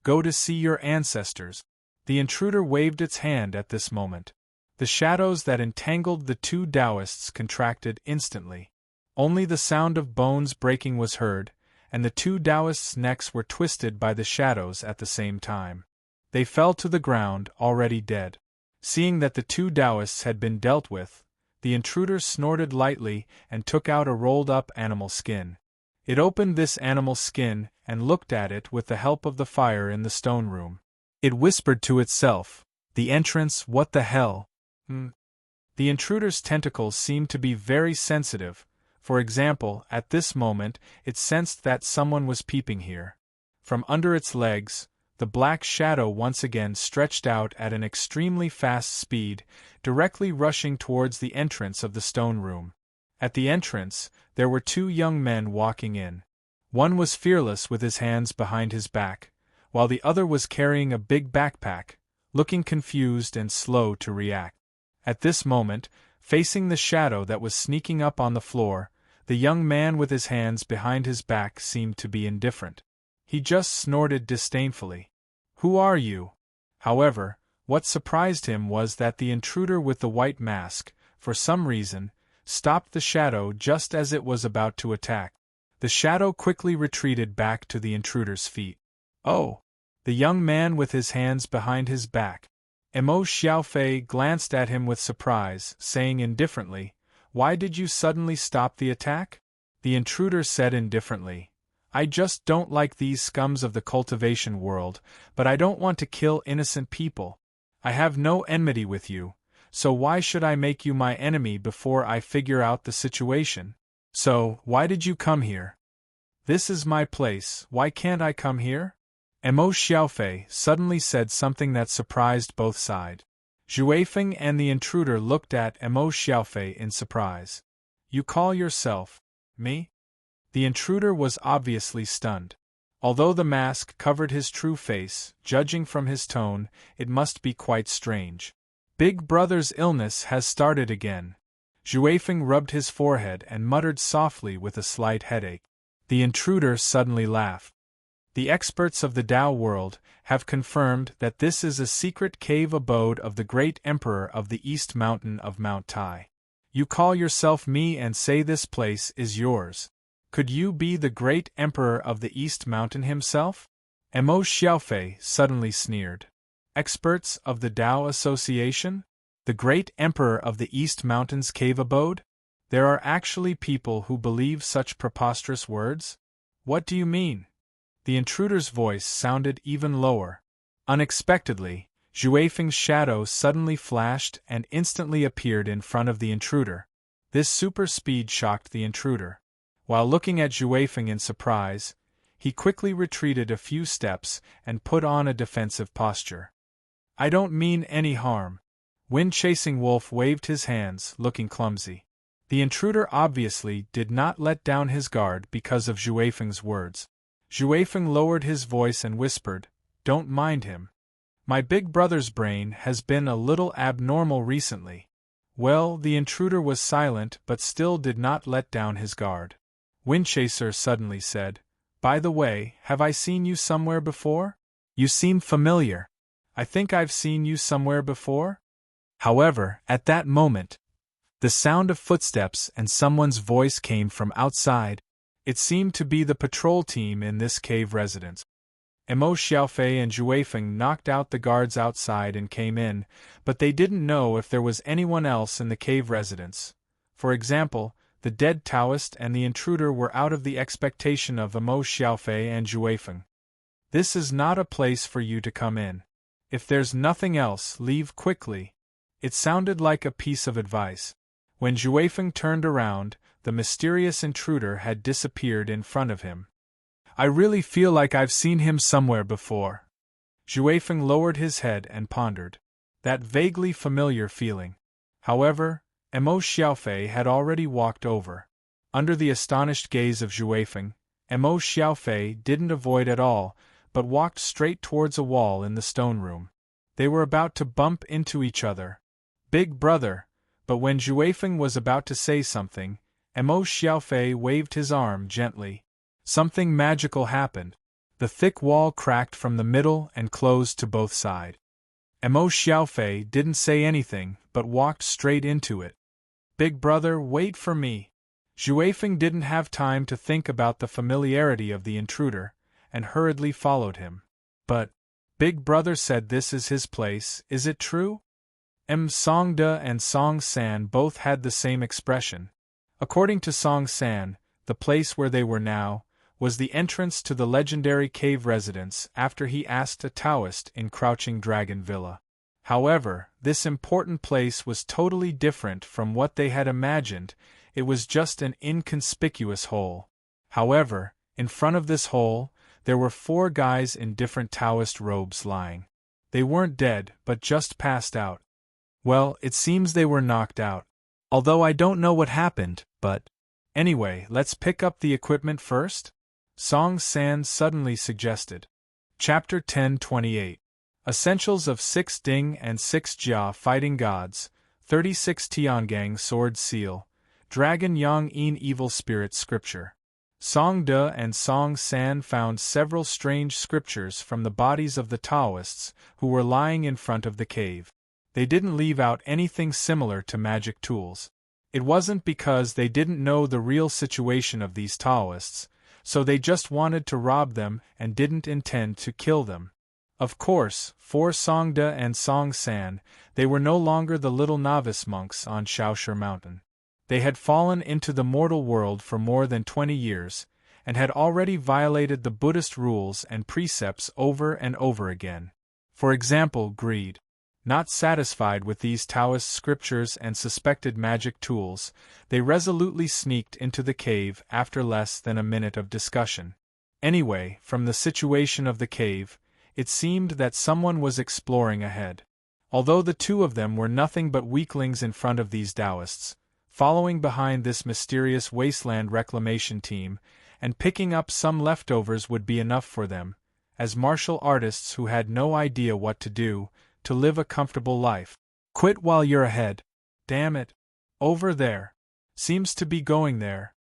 "Go to see your ancestors." The intruder waved its hand at this moment. The shadows that entangled the two Taoists contracted instantly. Only the sound of bones breaking was heard, and the two Taoists' necks were twisted by the shadows at the same time. They fell to the ground, already dead. Seeing that the two Taoists had been dealt with, the intruder snorted lightly and took out a rolled-up animal skin. It opened this animal skin and looked at it with the help of the fire in the stone room. It whispered to itself, "The entrance, what the hell?" The intruder's tentacles seemed to be very sensitive. For example, at this moment, it sensed that someone was peeping here. From under its legs, the black shadow once again stretched out at an extremely fast speed, directly rushing towards the entrance of the stone room. At the entrance, there were two young men walking in. One was fearless with his hands behind his back, while the other was carrying a big backpack, looking confused and slow to react. At this moment, facing the shadow that was sneaking up on the floor, the young man with his hands behind his back seemed to be indifferent. He just snorted disdainfully. "Who are you?" However, what surprised him was that the intruder with the white mask, for some reason, stopped the shadow just as it was about to attack. The shadow quickly retreated back to the intruder's feet. "Oh!" The young man with his hands behind his back. Emo Xiaofei glanced at him with surprise, saying indifferently, "Why did you suddenly stop the attack?" The intruder said indifferently, "I just don't like these scums of the cultivation world, but I don't want to kill innocent people. I have no enmity with you, so why should I make you my enemy before I figure out the situation? So, why did you come here?" "This is my place, why can't I come here?" Emo Xiaofei suddenly said something that surprised both sides. Zhuifeng and the intruder looked at Emo Xiaofei in surprise. "You call yourself me?" The intruder was obviously stunned. Although the mask covered his true face, judging from his tone, it must be quite strange. "Big Brother's illness has started again." Zhuifeng rubbed his forehead and muttered softly with a slight headache. The intruder suddenly laughed. "The experts of the Tao world have confirmed that this is a secret cave abode of the great emperor of the East Mountain of Mount Tai. You call yourself me and say this place is yours. Could you be the great emperor of the East Mountain himself?" Emo Xiaofei suddenly sneered. "Experts of the Tao Association? The great emperor of the East Mountain's cave abode? There are actually people who believe such preposterous words? What do you mean?" The intruder's voice sounded even lower. Unexpectedly, Zhuifeng's shadow suddenly flashed and instantly appeared in front of the intruder. This super speed shocked the intruder. While looking at Zhuifeng in surprise, he quickly retreated a few steps and put on a defensive posture. "I don't mean any harm. Wind-chasing wolf waved his hands, looking clumsy. The intruder obviously did not let down his guard because of Xuefeng's words. Xuefeng lowered his voice and whispered, "Don't mind him. My big brother's brain has been a little abnormal recently." Well, the intruder was silent but still did not let down his guard. Windchaser suddenly said, "By the way, have I seen you somewhere before? You seem familiar. I think I've seen you somewhere before?" However, at that moment, the sound of footsteps and someone's voice came from outside. It seemed to be the patrol team in this cave residence. Emo Xiaofei and Xuefeng knocked out the guards outside and came in, but they didn't know if there was anyone else in the cave residence. For example, the dead Taoist and the intruder were out of the expectation of Emo Xiaofei and Xuefeng. "This is not a place for you to come in. If there's nothing else, leave quickly." It sounded like a piece of advice. When Xuefeng turned around, the mysterious intruder had disappeared in front of him. "I really feel like I've seen him somewhere before." Xuefeng lowered his head and pondered. That vaguely familiar feeling. However, Emo Xiaofei had already walked over. Under the astonished gaze of Xuefeng, Emo Xiaofei didn't avoid at all, but walked straight towards a wall in the stone room. They were about to bump into each other. "Big brother," but when Xuefeng was about to say something, Emo Xiaofei waved his arm gently. Something magical happened. The thick wall cracked from the middle and closed to both sides. Emo Xiaofei didn't say anything, but walked straight into it. "Big brother, wait for me." Xuefeng didn't have time to think about the familiarity of the intruder, and hurriedly followed him. "But Big brother said this is his place, is it true?" Songda and Song San both had the same expression. According to Song San, the place where they were now was the entrance to the legendary cave residence after he asked a Taoist in Crouching Dragon Villa. However, this important place was totally different from what they had imagined. It was just an inconspicuous hole. However, in front of this hole, there were 4 guys in different Taoist robes lying. They weren't dead, but just passed out. Well, it seems they were knocked out. Although I don't know what happened, but anyway, let's pick up the equipment first? Song San suddenly suggested. Chapter 10:28. Essentials of 6 Ding and 6 Jia Fighting Gods, 36 Tiangang Sword Seal, Dragon Yang In Evil Spirit Scripture. Song De and Song San found several strange scriptures from the bodies of the Taoists who were lying in front of the cave. They didn't leave out anything similar to magic tools. It wasn't because they didn't know the real situation of these Taoists, so they just wanted to rob them and didn't intend to kill them. Of course, for Songda and Song San, they were no longer the little novice monks on Shaoshi Mountain. They had fallen into the mortal world for more than 20 years, and had already violated the Buddhist rules and precepts over and over again. For example, greed. Not satisfied with these Taoist scriptures and suspected magic tools, they resolutely sneaked into the cave after less than a minute of discussion. Anyway, from the situation of the cave, it seemed that someone was exploring ahead. Although the 2 of them were nothing but weaklings in front of these Taoists, following behind this mysterious wasteland reclamation team, and picking up some leftovers would be enough for them, as martial artists who had no idea what to do, to live a comfortable life. Quit while you're ahead. Damn it. Over there. Seems to be going there.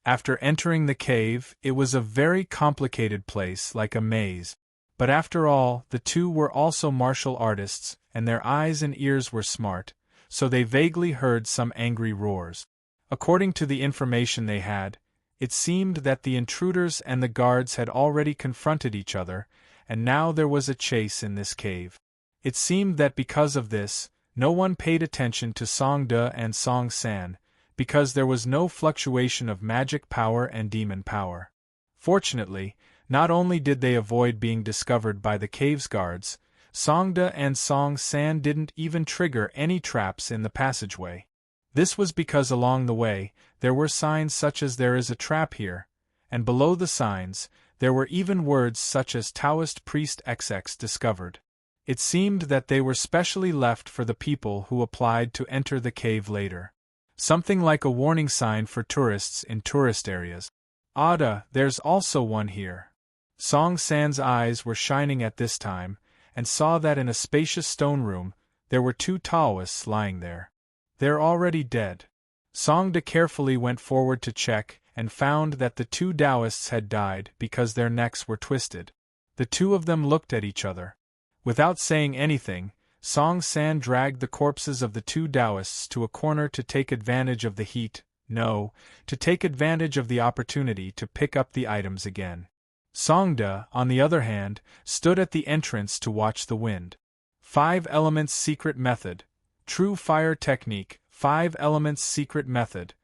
After entering the cave, it was a very complicated place, like a maze. But after all, the 2 were also martial artists, and their eyes and ears were smart, so they vaguely heard some angry roars. According to the information they had, it seemed that the intruders and the guards had already confronted each other, and now there was a chase in this cave. It seemed that because of this, no one paid attention to Song De and Song San, because there was no fluctuation of magic power and demon power. Fortunately, not only did they avoid being discovered by the cave's guards, Song De and Song San didn't even trigger any traps in the passageway. This was because along the way, there were signs such as "there is a trap here," and below the signs, there were even words such as "Taoist Priest XX discovered." It seemed that they were specially left for the people who applied to enter the cave later. Something like a warning sign for tourists in tourist areas. Ada, there's also one here. Song San's eyes were shining at this time, and saw that in a spacious stone room, there were 2 Taoists lying there. They're already dead. Songda carefully went forward to check, and found that the 2 Taoists had died because their necks were twisted. The 2 of them looked at each other. Without saying anything, Song San dragged the corpses of the 2 Taoists to a corner to take advantage of the heat, to take advantage of the opportunity to pick up the items again. Songda, on the other hand, stood at the entrance to watch the wind. 5 Elements Secret Method. True Fire Technique, 5 Elements Secret Method.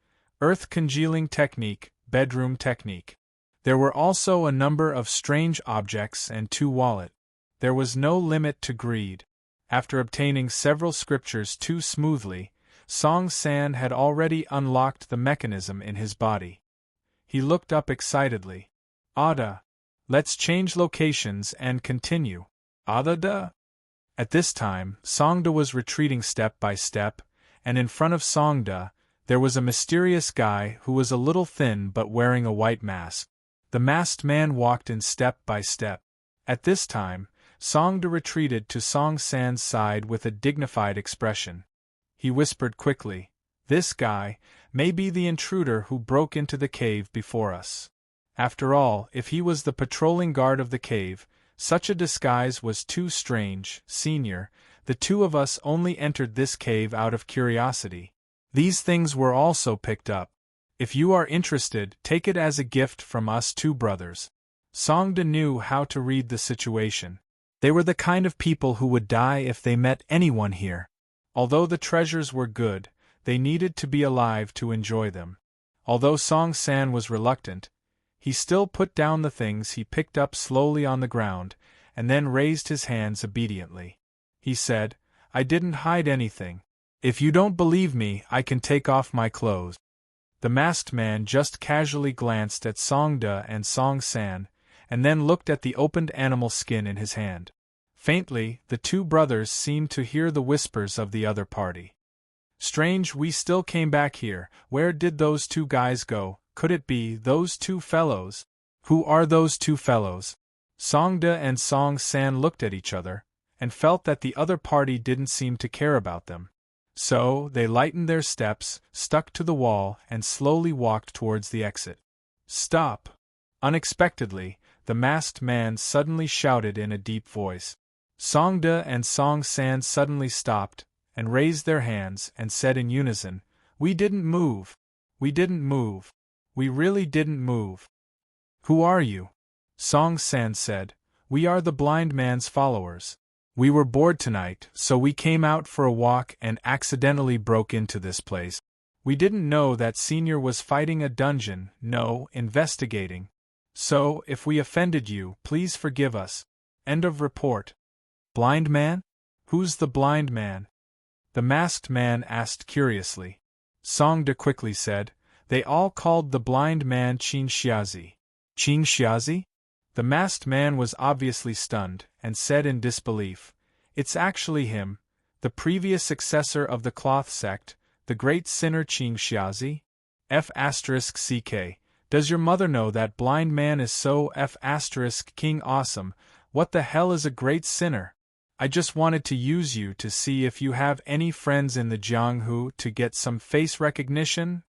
Earth Congealing Technique, Bedroom Technique. There were also a number of strange objects and 2 wallets. There was no limit to greed. After obtaining several scriptures too smoothly, Song San had already unlocked the mechanism in his body. He looked up excitedly. Ada, let's change locations and continue. Ada? At this time, Songda was retreating step by step, and in front of Songda, there was a mysterious guy who was a little thin but wearing a white mask. The masked man walked in step by step. At this time, Songda retreated to Song San's side with a dignified expression. He whispered quickly, "This guy may be the intruder who broke into the cave before us. After all, if he was the patrolling guard of the cave, such a disguise was too strange. Senior, the 2 of us only entered this cave out of curiosity. These things were also picked up. If you are interested, take it as a gift from us 2 brothers." Songda knew how to read the situation. They were the kind of people who would die if they met anyone here. Although the treasures were good, they needed to be alive to enjoy them. Although Song San was reluctant, he still put down the things he picked up slowly on the ground, and then raised his hands obediently. He said, "I didn't hide anything. If you don't believe me, I can take off my clothes." The masked man just casually glanced at Songda and Song San, and then looked at the opened animal skin in his hand. Faintly, the 2 brothers seemed to hear the whispers of the other party. "Strange, we still came back here. Where did those 2 guys go? Could it be those 2 fellows? Who are those 2 fellows?" Songda and Song San looked at each other, and felt that the other party didn't seem to care about them. So, they lightened their steps, stuck to the wall, and slowly walked towards the exit. "Stop!" Unexpectedly, the masked man suddenly shouted in a deep voice. Songda and Song San suddenly stopped, and raised their hands, and said in unison, "We didn't move. We didn't move. We really didn't move." "Who are you?" Song San said, "We are the blind man's followers. We were bored tonight, so we came out for a walk and accidentally broke into this place. We didn't know that Senior was fighting a dungeon, investigating. So, if we offended you, please forgive us. End of report." "Blind man? Who's the blind man?" the masked man asked curiously. Songda quickly said, "They all called the blind man Qin Xiazi." "Qin Xiazi?" The masked man was obviously stunned, and said in disbelief, "It's actually him, the previous successor of the cloth sect, the great sinner Qin Xiazi? F***ck. Does your mother know that blind man is so F***king awesome? What the hell is a great sinner? I just wanted to use you to see if you have any friends in the Jianghu to get some face recognition?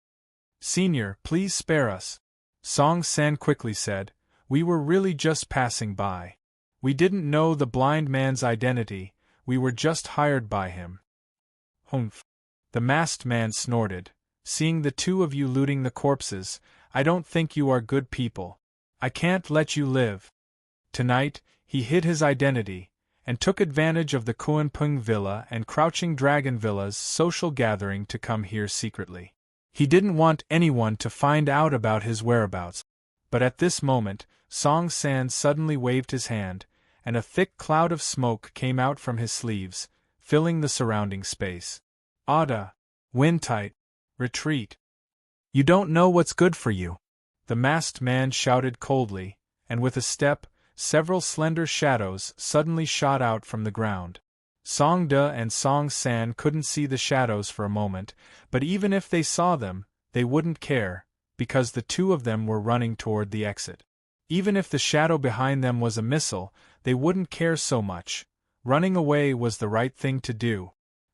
Senior, please spare us." Song San quickly said, "We were really just passing by. We didn't know the blind man's identity, we were just hired by him." "Humph." The masked man snorted, "Seeing the 2 of you looting the corpses, I don't think you are good people. I can't let you live." Tonight, he hid his identity, and took advantage of the Kuanping Villa and Crouching Dragon Villa's social gathering to come here secretly. He didn't want anyone to find out about his whereabouts. But at this moment, Song San suddenly waved his hand, and a thick cloud of smoke came out from his sleeves, filling the surrounding space. "Ada! Wind tight! Retreat! You don't know what's good for you!" the masked man shouted coldly, and with a step, several slender shadows suddenly shot out from the ground. Songda and Song San couldn't see the shadows for a moment, but even if they saw them, they wouldn't care, because the two of them were running toward the exit. Even if the shadow behind them was a missile, they wouldn't care so much. Running away was the right thing to do.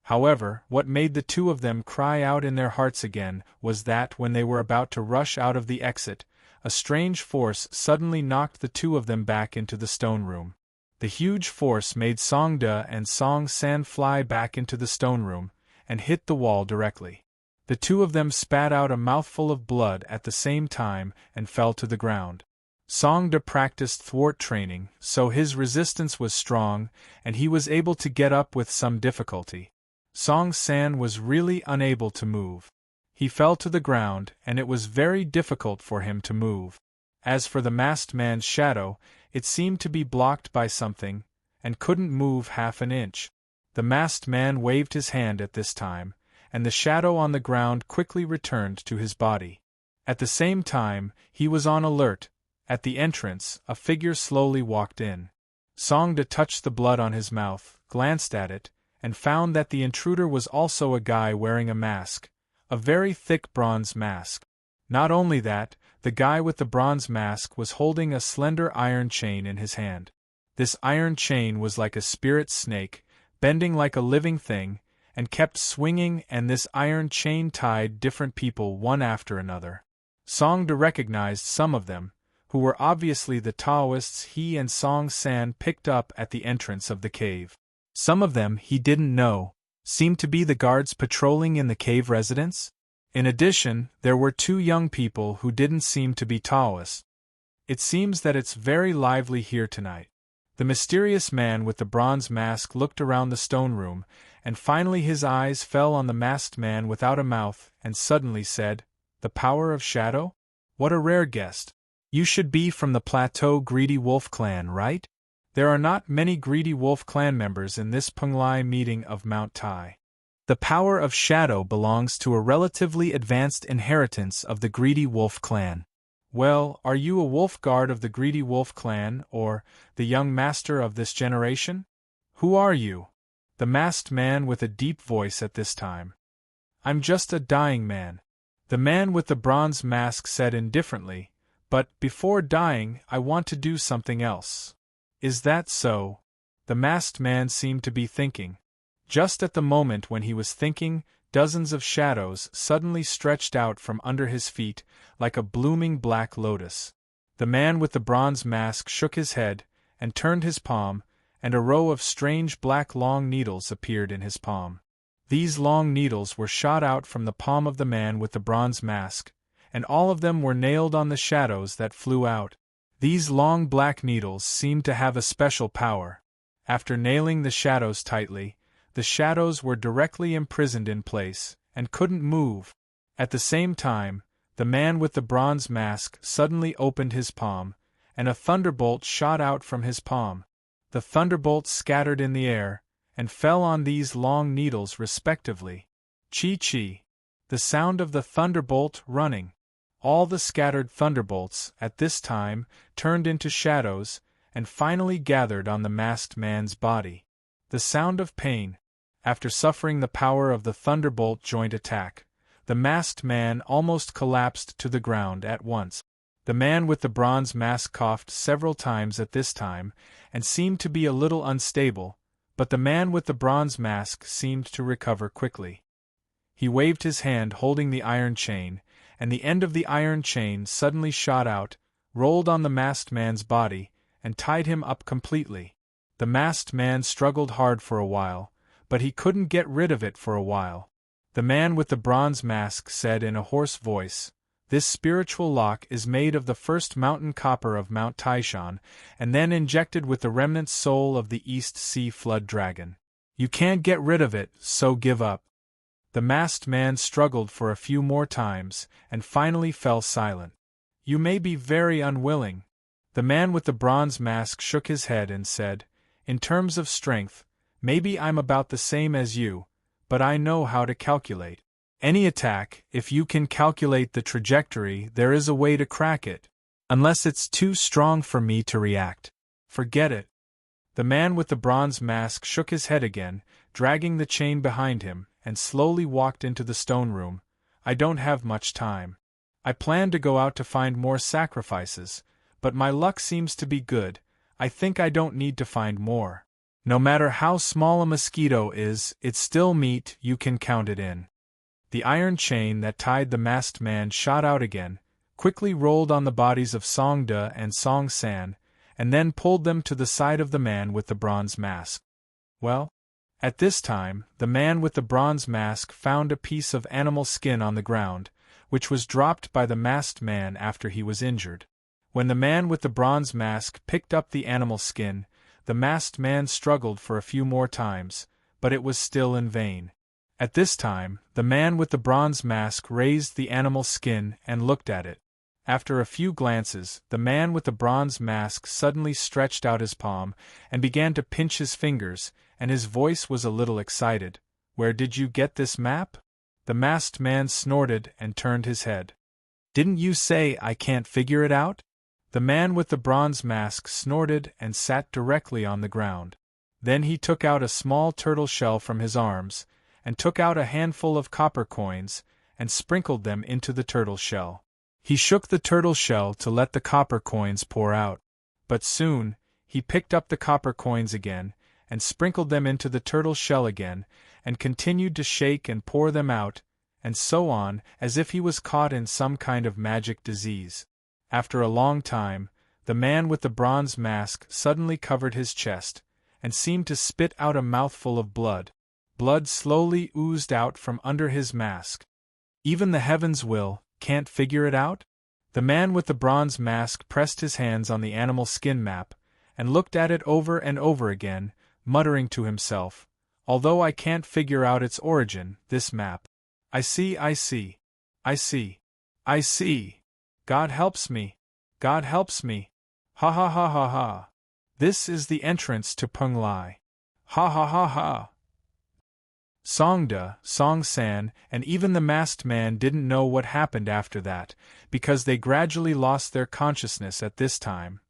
However, what made the two of them cry out in their hearts again was that when they were about to rush out of the exit, a strange force suddenly knocked the two of them back into the stone room. The huge force made Songda and Song San fly back into the stone room, and hit the wall directly. The two of them spat out a mouthful of blood at the same time and fell to the ground. Songda practiced thwart training, so his resistance was strong, and he was able to get up with some difficulty. Song San was really unable to move. He fell to the ground, and it was very difficult for him to move. As for the masked man's shadow, it seemed to be blocked by something, and couldn't move half an inch. The masked man waved his hand at this time, and the shadow on the ground quickly returned to his body. At the same time, he was on alert. At the entrance, a figure slowly walked in. Songda touched the blood on his mouth, glanced at it, and found that the intruder was also a guy wearing a mask, a very thick bronze mask. Not only that, the guy with the bronze mask was holding a slender iron chain in his hand. This iron chain was like a spirit snake, bending like a living thing, and kept swinging, and this iron chain tied different people one after another. Songda recognized some of them, who were obviously the Taoists he and Song San picked up at the entrance of the cave. Some of them he didn't know, seemed to be the guards patrolling in the cave residence. In addition, there were two young people who didn't seem to be Taoists. It seems that it's very lively here tonight. The mysterious man with the bronze mask looked around the stone room, and finally his eyes fell on the masked man without a mouth, and suddenly said, "The power of shadow? What a rare guest. You should be from the Plateau Greedy Wolf clan, right? There are not many Greedy Wolf clan members in this Penglai meeting of Mount Tai. The power of shadow belongs to a relatively advanced inheritance of the Greedy Wolf clan. Well, are you a wolf guard of the Greedy Wolf clan, or the young master of this generation? Who are you?" The masked man with a deep voice at this time. "I'm just a dying man," the man with the bronze mask said indifferently, "but before dying I want to do something else." "Is that so?" The masked man seemed to be thinking. Just at the moment when he was thinking, dozens of shadows suddenly stretched out from under his feet, like a blooming black lotus. The man with the bronze mask shook his head, and turned his palm, and a row of strange black long needles appeared in his palm. These long needles were shot out from the palm of the man with the bronze mask, and all of them were nailed on the shadows that flew out. These long black needles seemed to have a special power. After nailing the shadows tightly, the shadows were directly imprisoned in place, and couldn't move. At the same time, the man with the bronze mask suddenly opened his palm, and a thunderbolt shot out from his palm. The thunderbolts scattered in the air, and fell on these long needles respectively. Chi-chi. The sound of the thunderbolt running. All the scattered thunderbolts, at this time, turned into shadows, and finally gathered on the masked man's body. The sound of pain. After suffering the power of the thunderbolt joint attack, the masked man almost collapsed to the ground at once. The man with the bronze mask coughed several times at this time, and seemed to be a little unstable, but the man with the bronze mask seemed to recover quickly. He waved his hand holding the iron chain, and the end of the iron chain suddenly shot out, rolled on the masked man's body, and tied him up completely. The masked man struggled hard for a while, but he couldn't get rid of it for a while. The man with the bronze mask said in a hoarse voice, "This spiritual lock is made of the first mountain copper of Mount Taishan, and then injected with the remnant soul of the East Sea Flood Dragon. You can't get rid of it, so give up." The masked man struggled for a few more times, and finally fell silent. "You may be very unwilling." The man with the bronze mask shook his head and said, "In terms of strength, maybe I'm about the same as you, but I know how to calculate. Any attack, if you can calculate the trajectory, there is a way to crack it. Unless it's too strong for me to react." Forget it. The man with the bronze mask shook his head again, dragging the chain behind him, and slowly walked into the stone room. I don't have much time. I plan to go out to find more sacrifices, but my luck seems to be good. I think I don't need to find more. No matter how small a mosquito is, it's still meat, you can count it in. The iron chain that tied the masked man shot out again, quickly rolled on the bodies of Songda and Song San, and then pulled them to the side of the man with the bronze mask. Well? At this time, the man with the bronze mask found a piece of animal skin on the ground, which was dropped by the masked man after he was injured. When the man with the bronze mask picked up the animal skin, the masked man struggled for a few more times, but it was still in vain. At this time, the man with the bronze mask raised the animal skin and looked at it. After a few glances, the man with the bronze mask suddenly stretched out his palm and began to pinch his fingers, and his voice was a little excited. "Where did you get this map?" The masked man snorted and turned his head. "Didn't you say I can't figure it out?" The man with the bronze mask snorted and sat directly on the ground. Then he took out a small turtle shell from his arms, and took out a handful of copper coins, and sprinkled them into the turtle shell. He shook the turtle shell to let the copper coins pour out. But soon, he picked up the copper coins again, and sprinkled them into the turtle shell again, and continued to shake and pour them out, and so on, as if he was caught in some kind of magic disease. After a long time, the man with the bronze mask suddenly covered his chest, and seemed to spit out a mouthful of blood. Blood slowly oozed out from under his mask. "Even the heavens can't figure it out?" The man with the bronze mask pressed his hands on the animal skin map, and looked at it over and over again, muttering to himself, "Although I can't figure out its origin, this map. I see. God helps me. God helps me. Ha ha ha ha ha. This is the entrance to Penglai. Ha ha ha ha." Songda, Song San, and even the masked man didn't know what happened after that, because they gradually lost their consciousness at this time.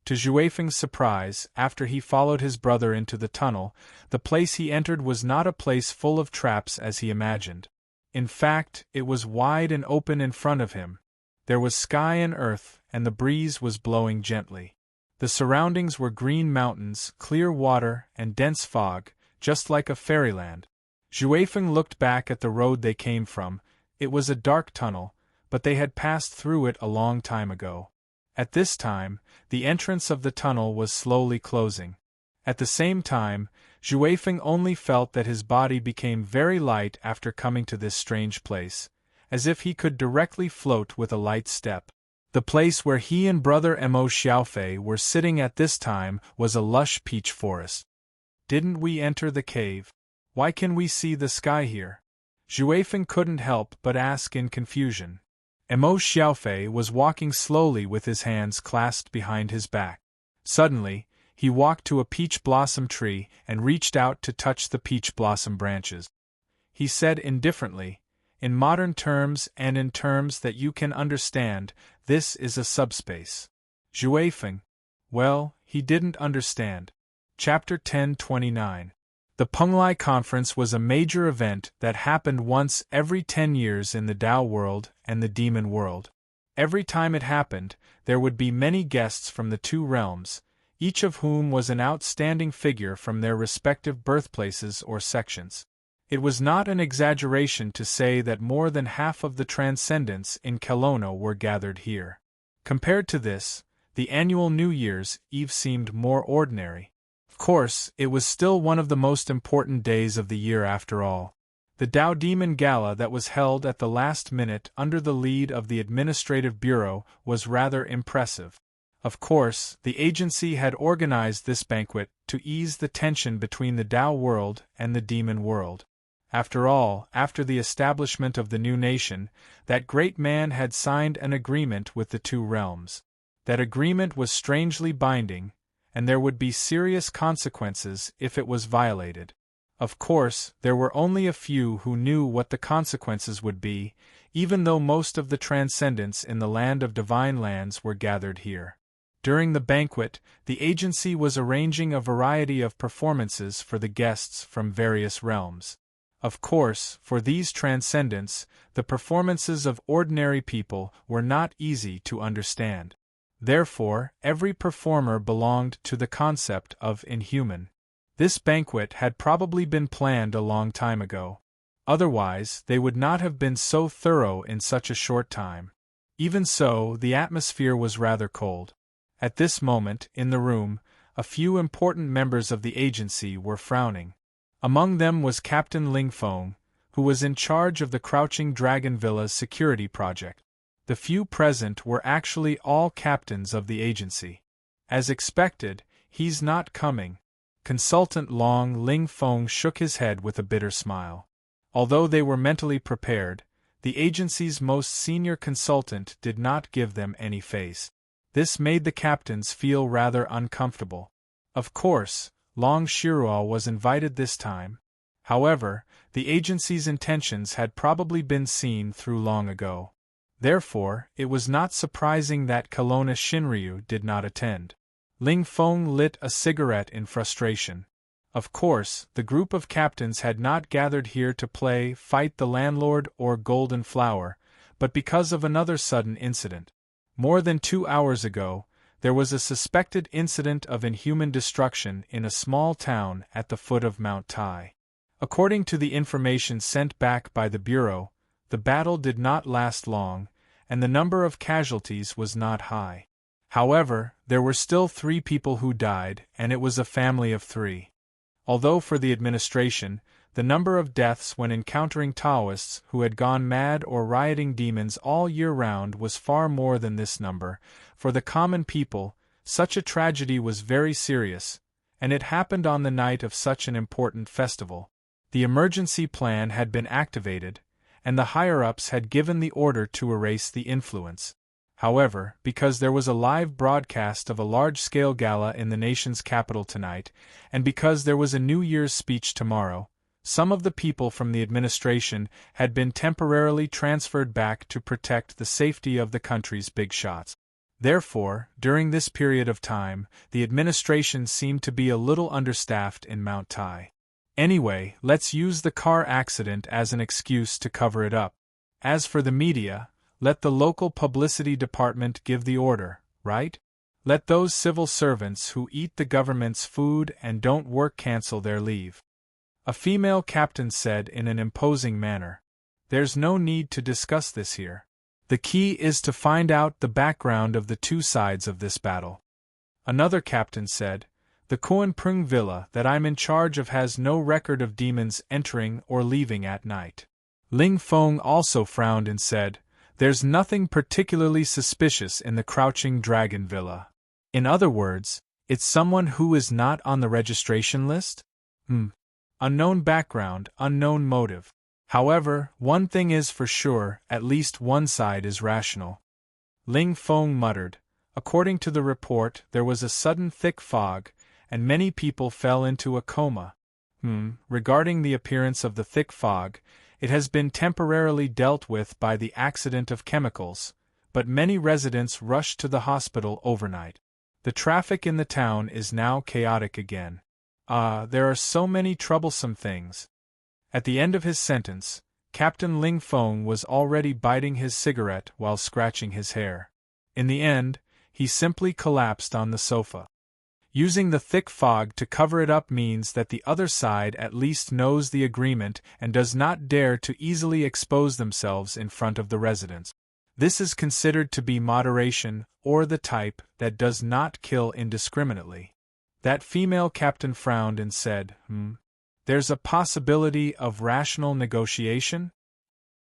To Xuefeng's surprise, after he followed his brother into the tunnel, the place he entered was not a place full of traps as he imagined. In fact, it was wide and open in front of him. There was sky and earth, and the breeze was blowing gently. The surroundings were green mountains, clear water, and dense fog, just like a fairyland. Xuefeng looked back at the road they came from. It was a dark tunnel, but they had passed through it a long time ago. At this time, the entrance of the tunnel was slowly closing. At the same time, Xuefeng only felt that his body became very light after coming to this strange place, as if he could directly float with a light step. The place where he and brother Mo Xiaofei were sitting at this time was a lush peach forest. "Didn't we enter the cave? Why can we see the sky here?" Xuefeng couldn't help but ask in confusion. Mo Xiaofei was walking slowly with his hands clasped behind his back. Suddenly, he walked to a peach blossom tree and reached out to touch the peach blossom branches. He said indifferently, "In modern terms and in terms that you can understand, this is a subspace." Xuefeng. Well, he didn't understand. Chapter 10:29. The Penglai Conference was a major event that happened once every 10 years in the Tao world and the demon world. Every time it happened, there would be many guests from the two realms, each of whom was an outstanding figure from their respective birthplaces or sections. It was not an exaggeration to say that more than half of the transcendents in Kelowna were gathered here. Compared to this, the annual New Year's Eve seemed more ordinary. Of course, it was still one of the most important days of the year after all. The Tao Demon Gala that was held at the last minute under the lead of the Administrative Bureau was rather impressive. Of course, the agency had organized this banquet to ease the tension between the Tao world and the demon world. After all, after the establishment of the new nation, that great man had signed an agreement with the two realms. That agreement was strangely binding, and there would be serious consequences if it was violated. Of course, there were only a few who knew what the consequences would be, even though most of the transcendents in the land of divine lands were gathered here. during the banquet, the agency was arranging a variety of performances for the guests from various realms. Of course, for these transcendents, the performances of ordinary people were not easy to understand. Therefore, every performer belonged to the concept of inhuman. This banquet had probably been planned a long time ago. Otherwise, they would not have been so thorough in such a short time. Even so, the atmosphere was rather cold. At this moment, in the room, a few important members of the agency were frowning. Among them was Captain Ling Feng, who was in charge of the Crouching Dragon Villa's security project. The few present were actually all captains of the agency. As expected, he's not coming. Consultant Ling Feng shook his head with a bitter smile. Although they were mentally prepared, the agency's most senior consultant did not give them any face. This made the captains feel rather uncomfortable. Of course, Long Shiruo was invited this time. However, the agency's intentions had probably been seen through long ago. Therefore, it was not surprising that Kelowna Shinryu did not attend. Ling Feng lit a cigarette in frustration. Of course, the group of captains had not gathered here to play Fight the Landlord or Golden Flower, but because of another sudden incident. More than 2 hours ago, there was a suspected incident of inhuman destruction in a small town at the foot of Mount Tai. According to the information sent back by the Bureau, the battle did not last long, and the number of casualties was not high. However, there were still 3 people who died, and it was a family of 3. Although for the administration, the number of deaths when encountering Taoists who had gone mad or rioting demons all year round was far more than this number, for the common people, such a tragedy was very serious, and it happened on the night of such an important festival. The emergency plan had been activated, and the higher-ups had given the order to erase the influence. However, because there was a live broadcast of a large-scale gala in the nation's capital tonight, and because there was a New Year's speech tomorrow, some of the people from the administration had been temporarily transferred back to protect the safety of the country's big shots. Therefore, during this period of time, the administration seemed to be a little understaffed in Mount Tai. Anyway, let's use the car accident as an excuse to cover it up. As for the media, let the local publicity department give the order, right? Let those civil servants who eat the government's food and don't work cancel their leave. A female captain said in an imposing manner. There's no need to discuss this here. The key is to find out the background of the 2 sides of this battle. Another captain said, the Kuan Prung Villa that I'm in charge of has no record of demons entering or leaving at night. Ling Feng also frowned and said, there's nothing particularly suspicious in the Crouching Dragon Villa. In other words, it's someone who is not on the registration list? Unknown background, unknown motive. However, one thing is for sure, at least one side is rational. Ling Feng muttered. According to the report, there was a sudden thick fog, and many people fell into a coma. Regarding the appearance of the thick fog, it has been temporarily dealt with by the accident of chemicals, but many residents rushed to the hospital overnight. The traffic in the town is now chaotic again. There are so many troublesome things. At the end of his sentence, Captain Ling Feng was already biting his cigarette while scratching his hair. In the end, he simply collapsed on the sofa. Using the thick fog to cover it up means that the other side at least knows the agreement and does not dare to easily expose themselves in front of the residents. This is considered to be moderation, or the type that does not kill indiscriminately. That female captain frowned and said, There's a possibility of rational negotiation?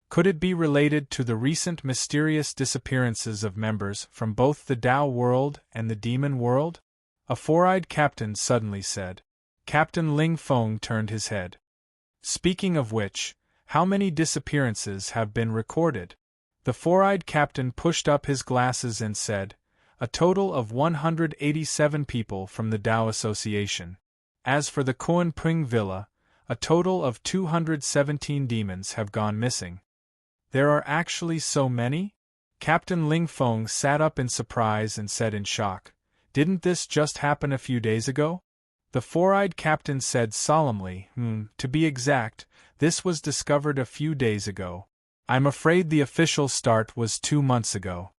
Could it be related to the recent mysterious disappearances of members from both the Tao world and the demon world? A four-eyed captain suddenly said. Captain Ling Feng turned his head. Speaking of which, how many disappearances have been recorded? The four-eyed captain pushed up his glasses and said, a total of 187 people from the Tao Association. As for the Kuan Pring Villa, a total of 217 demons have gone missing. There are actually so many? Captain Ling Feng sat up in surprise and said in shock, Didn't this just happen a few days ago? The four-eyed captain said solemnly, to be exact, this was discovered a few days ago. I'm afraid the official start was 2 months ago.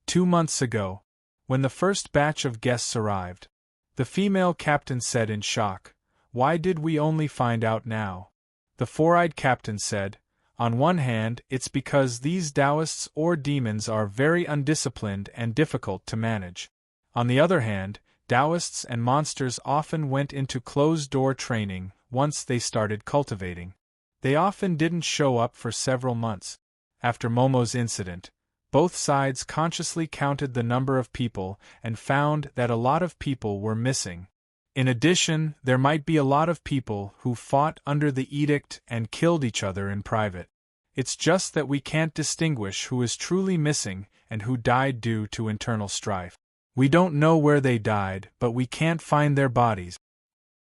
2 months ago, when the first batch of guests arrived. The female captain said in shock, why did we only find out now? The four-eyed captain said, on one hand, it's because these Taoists or demons are very undisciplined and difficult to manage. On the other hand, Taoists and monsters often went into closed-door training once they started cultivating. They often didn't show up for several months. After Momo's incident, both sides consciously counted the number of people and found that a lot of people were missing. In addition, there might be a lot of people who fought under the edict and killed each other in private. It's just that we can't distinguish who is truly missing and who died due to internal strife. We don't know where they died, but we can't find their bodies.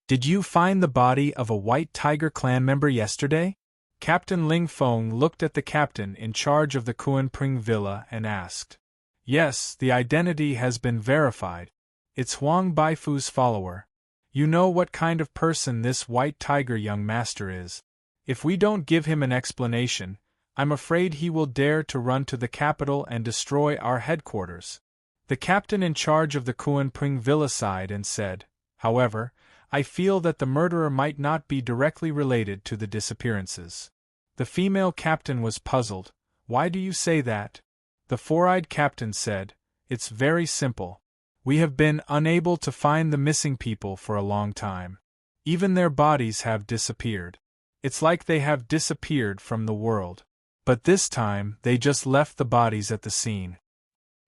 Did you find the body of a White Tiger clan member yesterday? Captain Ling Feng looked at the captain in charge of the Kuan Pring Villa and asked. Yes, the identity has been verified. It's Huang Baifu's follower. You know what kind of person this White Tiger young master is. If we don't give him an explanation, I'm afraid he will dare to run to the capital and destroy our headquarters. The captain in charge of the Kuan Pring Villa sighed and said, however, I feel that the murderer might not be directly related to the disappearances. The female captain was puzzled. Why do you say that? The four-eyed captain said, it's very simple. We have been unable to find the missing people for a long time. Even their bodies have disappeared. It's like they have disappeared from the world. But this time, they just left the bodies at the scene.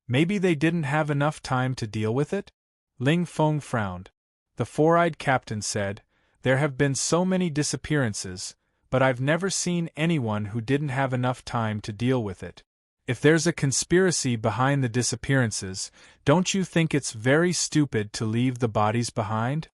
Maybe they didn't have enough time to deal with it? Ling Feng frowned. The four-eyed captain said, there have been so many disappearances, but I've never seen anyone who didn't have enough time to deal with it. If there's a conspiracy behind the disappearances, don't you think it's very stupid to leave the bodies behind?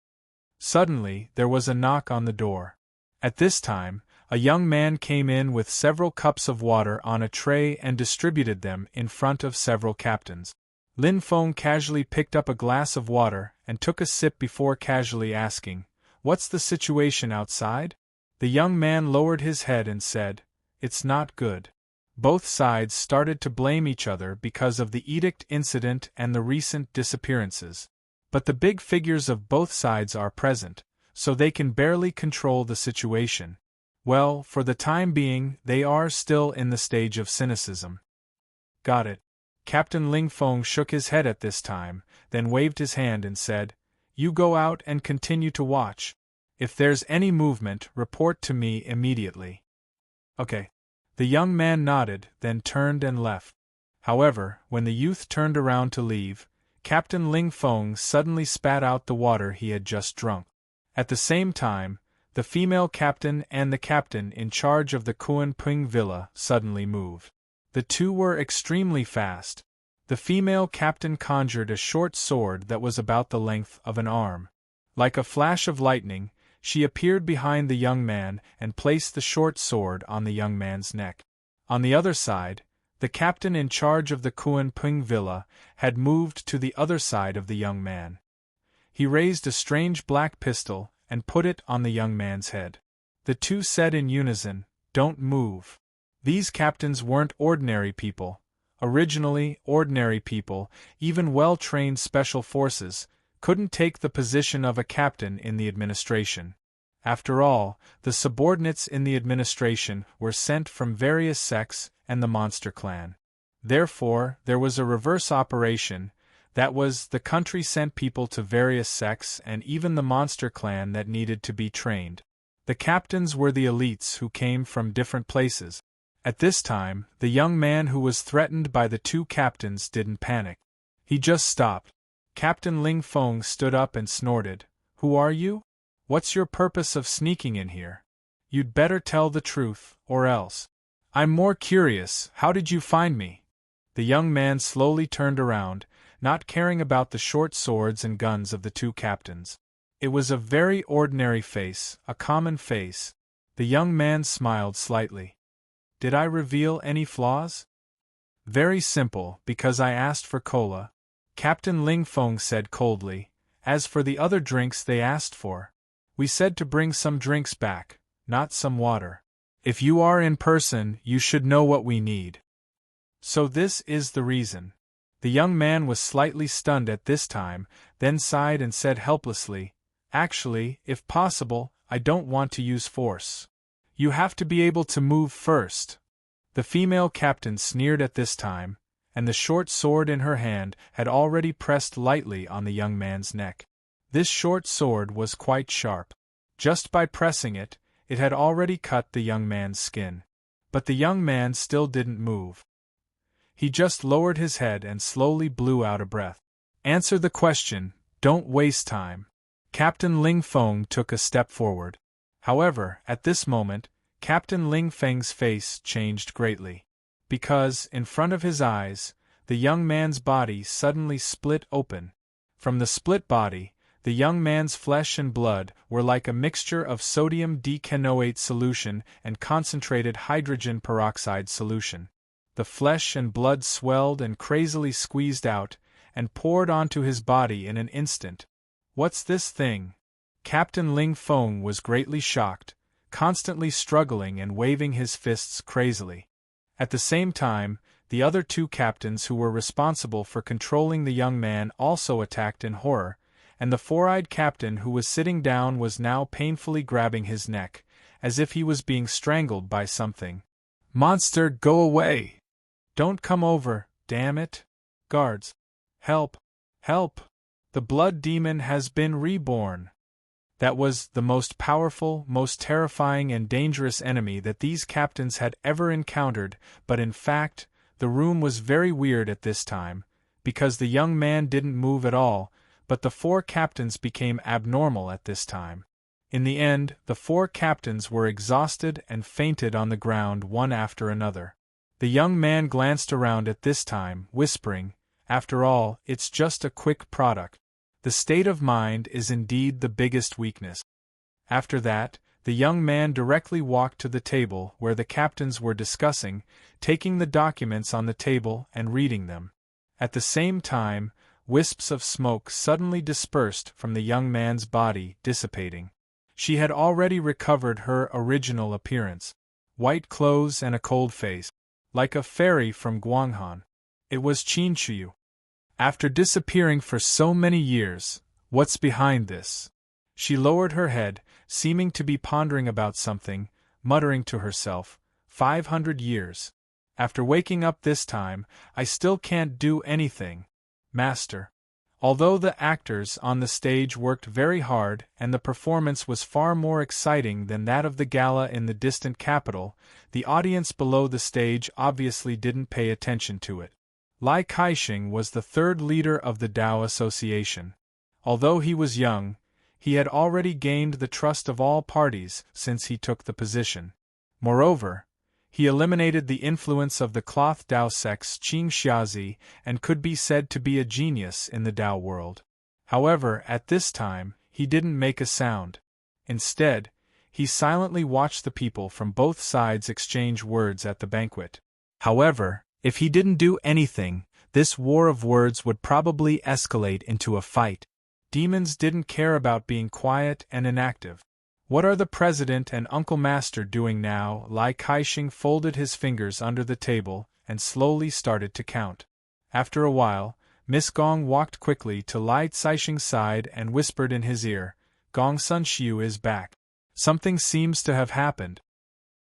Suddenly, there was a knock on the door. At this time, a young man came in with several cups of water on a tray and distributed them in front of several captains. Lin Feng casually picked up a glass of water and took a sip before casually asking, "What's the situation outside?" The young man lowered his head and said, "It's not good." Both sides started to blame each other because of the edict incident and the recent disappearances. But the big figures of both sides are present, so they can barely control the situation. Well, for the time being, they are still in the stage of cynicism. Got it. Captain Ling Feng shook his head at this time, then waved his hand and said, "You go out and continue to watch. If there's any movement, report to me immediately." Okay. The young man nodded, then turned and left. However, when the youth turned around to leave, Captain Ling Feng suddenly spat out the water he had just drunk. At the same time, the female captain and the captain in charge of the Kuan Ping Villa suddenly moved. The two were extremely fast. The female captain conjured a short sword that was about the length of an arm. Like a flash of lightning, she appeared behind the young man and placed the short sword on the young man's neck. On the other side, the captain in charge of the Kuan Ping Villa had moved to the other side of the young man. He raised a strange black pistol and put it on the young man's head. The two said in unison, "Don't move." These captains weren't ordinary people. Originally, ordinary people, even well-trained special forces, couldn't take the position of a captain in the administration. After all, the subordinates in the administration were sent from various sects and the monster clan. Therefore, there was a reverse operation. That was, the country sent people to various sects and even the monster clan that needed to be trained. The captains were the elites who came from different places. At this time, the young man who was threatened by the two captains didn't panic. He just stopped. Captain Ling Feng stood up and snorted, "Who are you? What's your purpose of sneaking in here? You'd better tell the truth, or else." "I'm more curious, how did you find me?" The young man slowly turned around, not caring about the short swords and guns of the two captains. It was a very ordinary face, a common face. The young man smiled slightly. "Did I reveal any flaws?" "Very simple, because I asked for cola." Captain Ling Feng said coldly. As for the other drinks they asked for, we said to bring some drinks back, not some water. If you are in person, you should know what we need. So this is the reason. The young man was slightly stunned at this time, then sighed and said helplessly, Actually, if possible, I don't want to use force. You have to be able to move first. The female captain sneered at this time, and the short sword in her hand had already pressed lightly on the young man's neck. This short sword was quite sharp. Just by pressing it, it had already cut the young man's skin. But the young man still didn't move. He just lowered his head and slowly blew out a breath. Answer the question, don't waste time. Captain Ling Feng took a step forward. However, at this moment, Captain Ling Feng's face changed greatly. Because, in front of his eyes, the young man's body suddenly split open. From the split body, the young man's flesh and blood were like a mixture of sodium dicanoate solution and concentrated hydrogen peroxide solution. The flesh and blood swelled and crazily squeezed out, and poured onto his body in an instant. What's this thing? Captain Ling Feng was greatly shocked, constantly struggling and waving his fists crazily. At the same time, the other two captains who were responsible for controlling the young man also attacked in horror, and the four-eyed captain who was sitting down was now painfully grabbing his neck, as if he was being strangled by something. Monster, go away! Don't come over, damn it! Guards! Help! Help! The blood demon has been reborn! That was the most powerful, most terrifying and dangerous enemy that these captains had ever encountered, but in fact, the room was very weird at this time, because the young man didn't move at all, but the four captains became abnormal at this time. In the end, the four captains were exhausted and fainted on the ground one after another. The young man glanced around at this time, whispering, After all, it's just a quick product. The state of mind is indeed the biggest weakness. After that, the young man directly walked to the table where the captains were discussing, taking the documents on the table and reading them. At the same time, wisps of smoke suddenly dispersed from the young man's body, dissipating. She had already recovered her original appearance. White clothes and a cold face. Like a fairy from Guanghan. It was Qin Shuyu. After disappearing for so many years, what's behind this? She lowered her head, seeming to be pondering about something, muttering to herself, 500 years. After waking up this time, I still can't do anything. Master. Although the actors on the stage worked very hard and the performance was far more exciting than that of the gala in the distant capital, the audience below the stage obviously didn't pay attention to it. Lai Kaixing was the third leader of the Tao Association. Although he was young, he had already gained the trust of all parties since he took the position. Moreover, he eliminated the influence of the cloth Tao sects Qing Xiazi and could be said to be a genius in the Tao world. However, at this time, he didn't make a sound. Instead, he silently watched the people from both sides exchange words at the banquet. However, if he didn't do anything, this war of words would probably escalate into a fight. Demons didn't care about being quiet and inactive. What are the president and Uncle Master doing now? Lai Kaixing folded his fingers under the table and slowly started to count. After a while, Miss Gong walked quickly to Lai Caixing's side and whispered in his ear, Gong Sun Xiu is back. Something seems to have happened.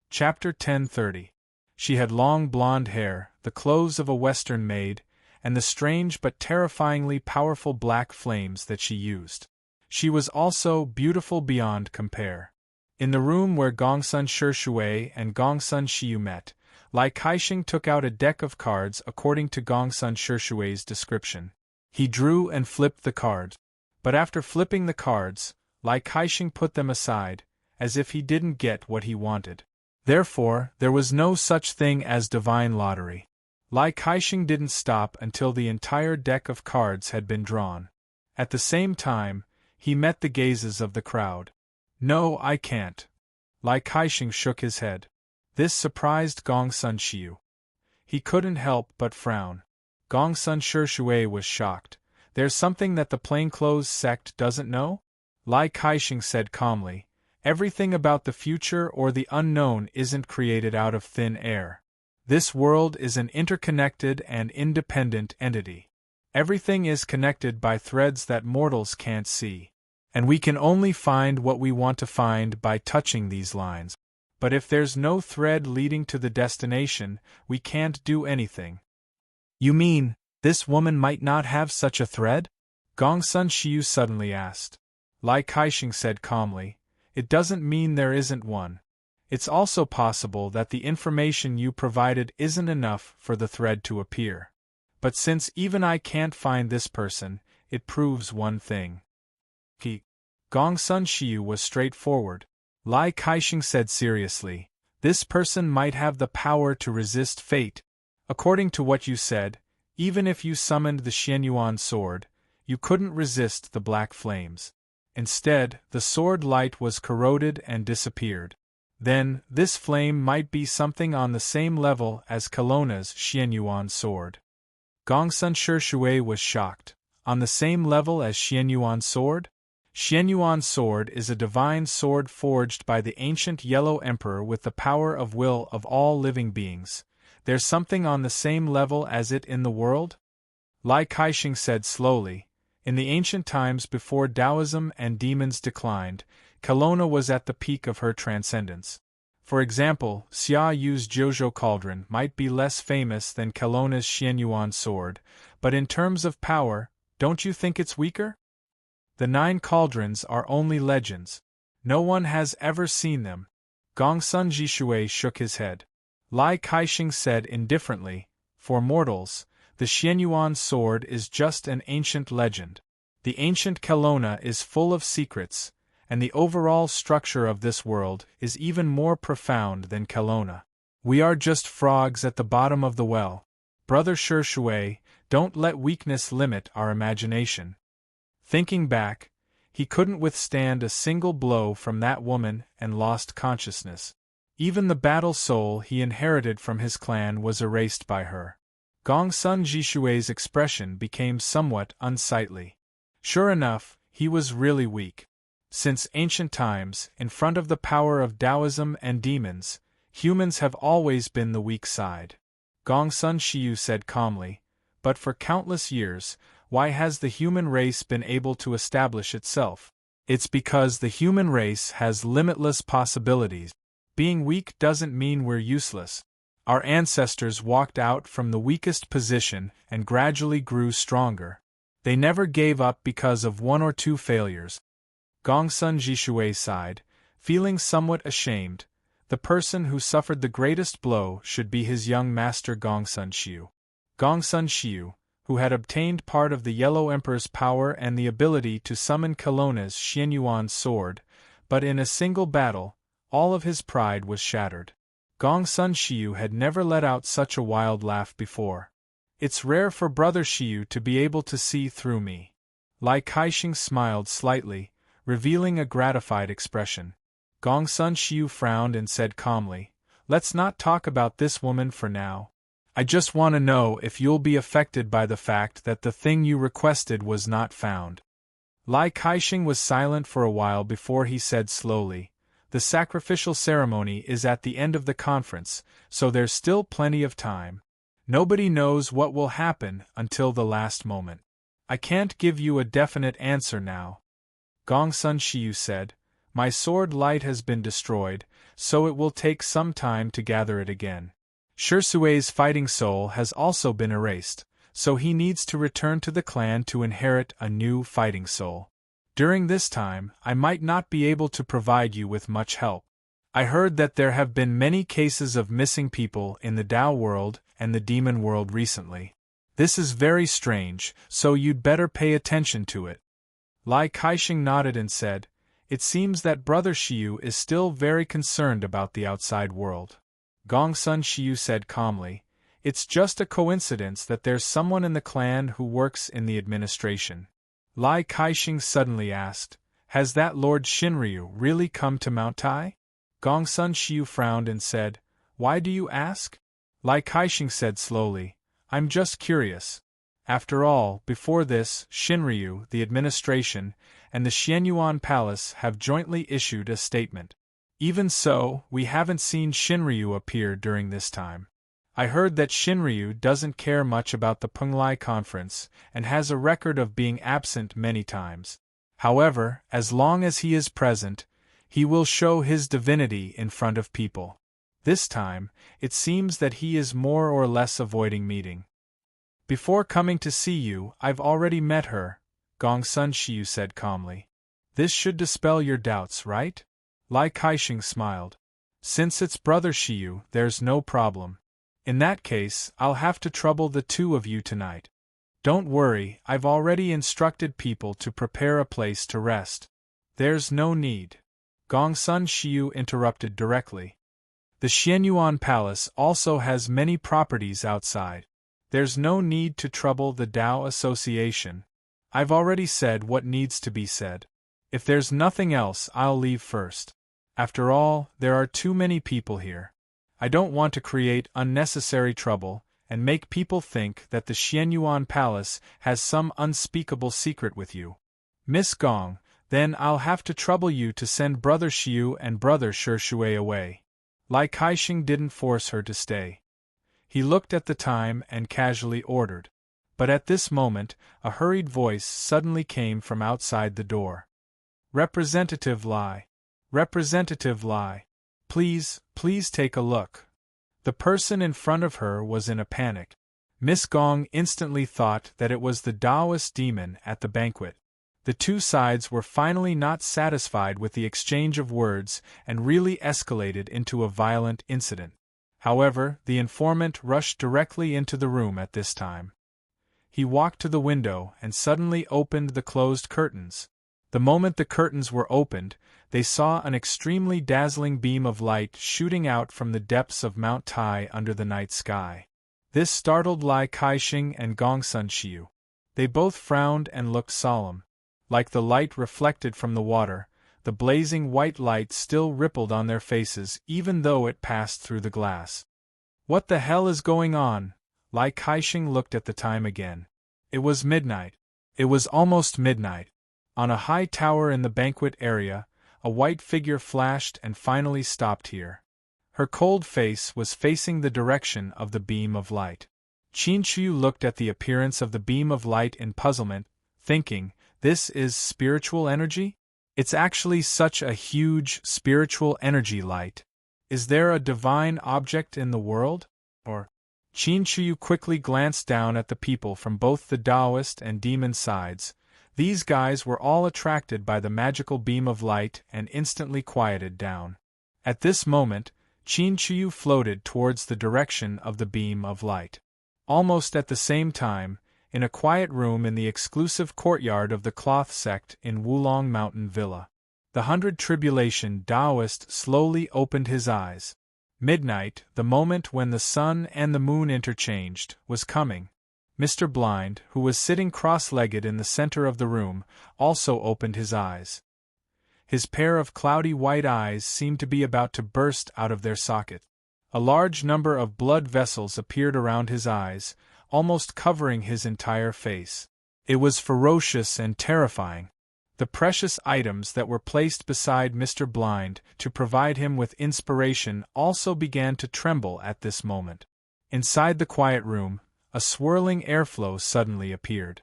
Chapter 10:30. She had long blonde hair, the clothes of a Western maid, and the strange but terrifyingly powerful black flames that she used. She was also beautiful beyond compare. In the room where Gongsun Shishui and Gongsun Xiu met, Lai Kaixing took out a deck of cards according to Gongsun Shishui's description. He drew and flipped the cards. But after flipping the cards, Lai Kaixing put them aside, as if he didn't get what he wanted. Therefore, there was no such thing as divine lottery. Lai Kaixing didn't stop until the entire deck of cards had been drawn. At the same time, he met the gazes of the crowd. No, I can't. Lai Kaixing shook his head. This surprised Gongsun Xiu. He couldn't help but frown. Gongsun Shishui was shocked. There's something that the plainclothes sect doesn't know? Lai Kaixing said calmly. Everything about the future or the unknown isn't created out of thin air. This world is an interconnected and independent entity. Everything is connected by threads that mortals can't see. And we can only find what we want to find by touching these lines. But if there's no thread leading to the destination, we can't do anything. You mean, this woman might not have such a thread? Gongsun Shiyu suddenly asked. Lai Kaixing said calmly. It doesn't mean there isn't one. It's also possible that the information you provided isn't enough for the thread to appear. But since even I can't find this person, it proves one thing. Gongsun Shiyu was straightforward. Lai Kaixing said seriously, this person might have the power to resist fate. According to what you said, even if you summoned the Xianyuan sword, you couldn't resist the black flames. Instead, the sword light was corroded and disappeared. Then, this flame might be something on the same level as Kelowna's Xianyuan sword. Gongsun Shishui was shocked. On the same level as Xianyuan sword? Xianyuan sword is a divine sword forged by the ancient Yellow Emperor with the power of will of all living beings. There's something on the same level as it in the world? Lai Kaixing said slowly. In the ancient times before Taoism and demons declined, Kelowna was at the peak of her transcendence. For example, Xia Yu's Jiuzhou cauldron might be less famous than Kelowna's Xianyuan sword, but in terms of power, don't you think it's weaker? The 9 cauldrons are only legends. No one has ever seen them. Gongsun Shishui shook his head. Lai Kaixing said indifferently, for mortals, the Xianyuan sword is just an ancient legend. The ancient Kelowna is full of secrets, and the overall structure of this world is even more profound than Kelowna. We are just frogs at the bottom of the well. Brother Shishui, don't let weakness limit our imagination. Thinking back, he couldn't withstand a single blow from that woman and lost consciousness. Even the battle soul he inherited from his clan was erased by her. Gongsun Shishui's expression became somewhat unsightly. Sure enough, he was really weak. Since ancient times, in front of the power of Taoism and demons, humans have always been the weak side. Gongsun Shiyu said calmly, but for countless years, why has the human race been able to establish itself? It's because the human race has limitless possibilities. Being weak doesn't mean we're useless. Our ancestors walked out from the weakest position and gradually grew stronger. They never gave up because of 1 or 2 failures. Gongsun Shishui sighed, feeling somewhat ashamed. The person who suffered the greatest blow should be his young master Gongsun Shiyu. Gongsun Shiyu, who had obtained part of the Yellow Emperor's power and the ability to summon Kelowna's Xianyuan sword, but in a single battle, all of his pride was shattered. Gongsun Shiyu had never let out such a wild laugh before. It's rare for Brother Shiyu to be able to see through me. Lai Kaixing smiled slightly, revealing a gratified expression. Gongsun Shiyu frowned and said calmly, let's not talk about this woman for now. I just want to know if you'll be affected by the fact that the thing you requested was not found. Lai Kaixing was silent for a while before he said slowly, the sacrificial ceremony is at the end of the conference, so there's still plenty of time. Nobody knows what will happen until the last moment. I can't give you a definite answer now. Gongsun Shiyu said, my sword light has been destroyed, so it will take some time to gather it again. Shishui's fighting soul has also been erased, so he needs to return to the clan to inherit a new fighting soul. During this time, I might not be able to provide you with much help. I heard that there have been many cases of missing people in the Tao world and the demon world recently. This is very strange, so you'd better pay attention to it. Lai Kaixing nodded and said, it seems that Brother Shiyu is still very concerned about the outside world. Gongsun Shiyu said calmly, it's just a coincidence that there's someone in the clan who works in the administration. Lai Kaixing suddenly asked, has that Lord Shinryu really come to Mount Tai? Gongsun Shiyu frowned and said, why do you ask? Lai Kaixing said slowly, I'm just curious. After all, before this, Shinryu, the administration, and the Xianyuan Palace have jointly issued a statement. Even so, we haven't seen Shinryu appear during this time. I heard that Shinryu doesn't care much about the Penglai conference and has a record of being absent many times. However, as long as he is present, he will show his divinity in front of people. This time, it seems that he is more or less avoiding meeting. Before coming to see you, I've already met her, Gongsun Shiyu said calmly. This should dispel your doubts, right? Lai Kaixing smiled. Since it's brother Shiyu, there's no problem. In that case, I'll have to trouble the two of you tonight. Don't worry, I've already instructed people to prepare a place to rest. There's no need. Gongsun Shiyu interrupted directly. The Xianyuan Palace also has many properties outside. There's no need to trouble the Tao Association. I've already said what needs to be said. If there's nothing else, I'll leave first. After all, there are too many people here. I don't want to create unnecessary trouble and make people think that the Xianyuan Palace has some unspeakable secret with you. Miss Gong, then I'll have to trouble you to send Brother Shiyu and Brother Shui away. Lai Kaixing didn't force her to stay. He looked at the time and casually ordered. But at this moment, a hurried voice suddenly came from outside the door. Representative Lai. Representative Lai. Please take a look. The person in front of her was in a panic. Miss Gong instantly thought that it was the Taoist demon at the banquet. The two sides were finally not satisfied with the exchange of words and really escalated into a violent incident. However, the informant rushed directly into the room at this time. He walked to the window and suddenly opened the closed curtains. The moment the curtains were opened, they saw an extremely dazzling beam of light shooting out from the depths of Mount Tai under the night sky. This startled Lai Kaixing and Gongsun Shiyu. They both frowned and looked solemn. Like the light reflected from the water, the blazing white light still rippled on their faces even though it passed through the glass. What the hell is going on? Lai Kaixing looked at the time again. It was midnight. It was almost midnight. On a high tower in the banquet area, a white figure flashed and finally stopped here. Her cold face was facing the direction of the beam of light. Qin Shu looked at the appearance of the beam of light in puzzlement, thinking, this is spiritual energy? It's actually such a huge spiritual energy light. Is there a divine object in the world? Or? Qin Shu quickly glanced down at the people from both the Taoist and demon sides. These guys were all attracted by the magical beam of light and instantly quieted down. At this moment, Qin Shu floated towards the direction of the beam of light. Almost at the same time, in a quiet room in the exclusive courtyard of the cloth sect in Wulong Mountain Villa, the 100 Tribulation Taoist slowly opened his eyes. Midnight, the moment when the sun and the moon interchanged, was coming. Mr. Blind, who was sitting cross-legged in the center of the room, also opened his eyes. His pair of cloudy white eyes seemed to be about to burst out of their socket. A large number of blood vessels appeared around his eyes, almost covering his entire face. It was ferocious and terrifying. The precious items that were placed beside Mr. Blind to provide him with inspiration also began to tremble at this moment. Inside the quiet room, a swirling airflow suddenly appeared.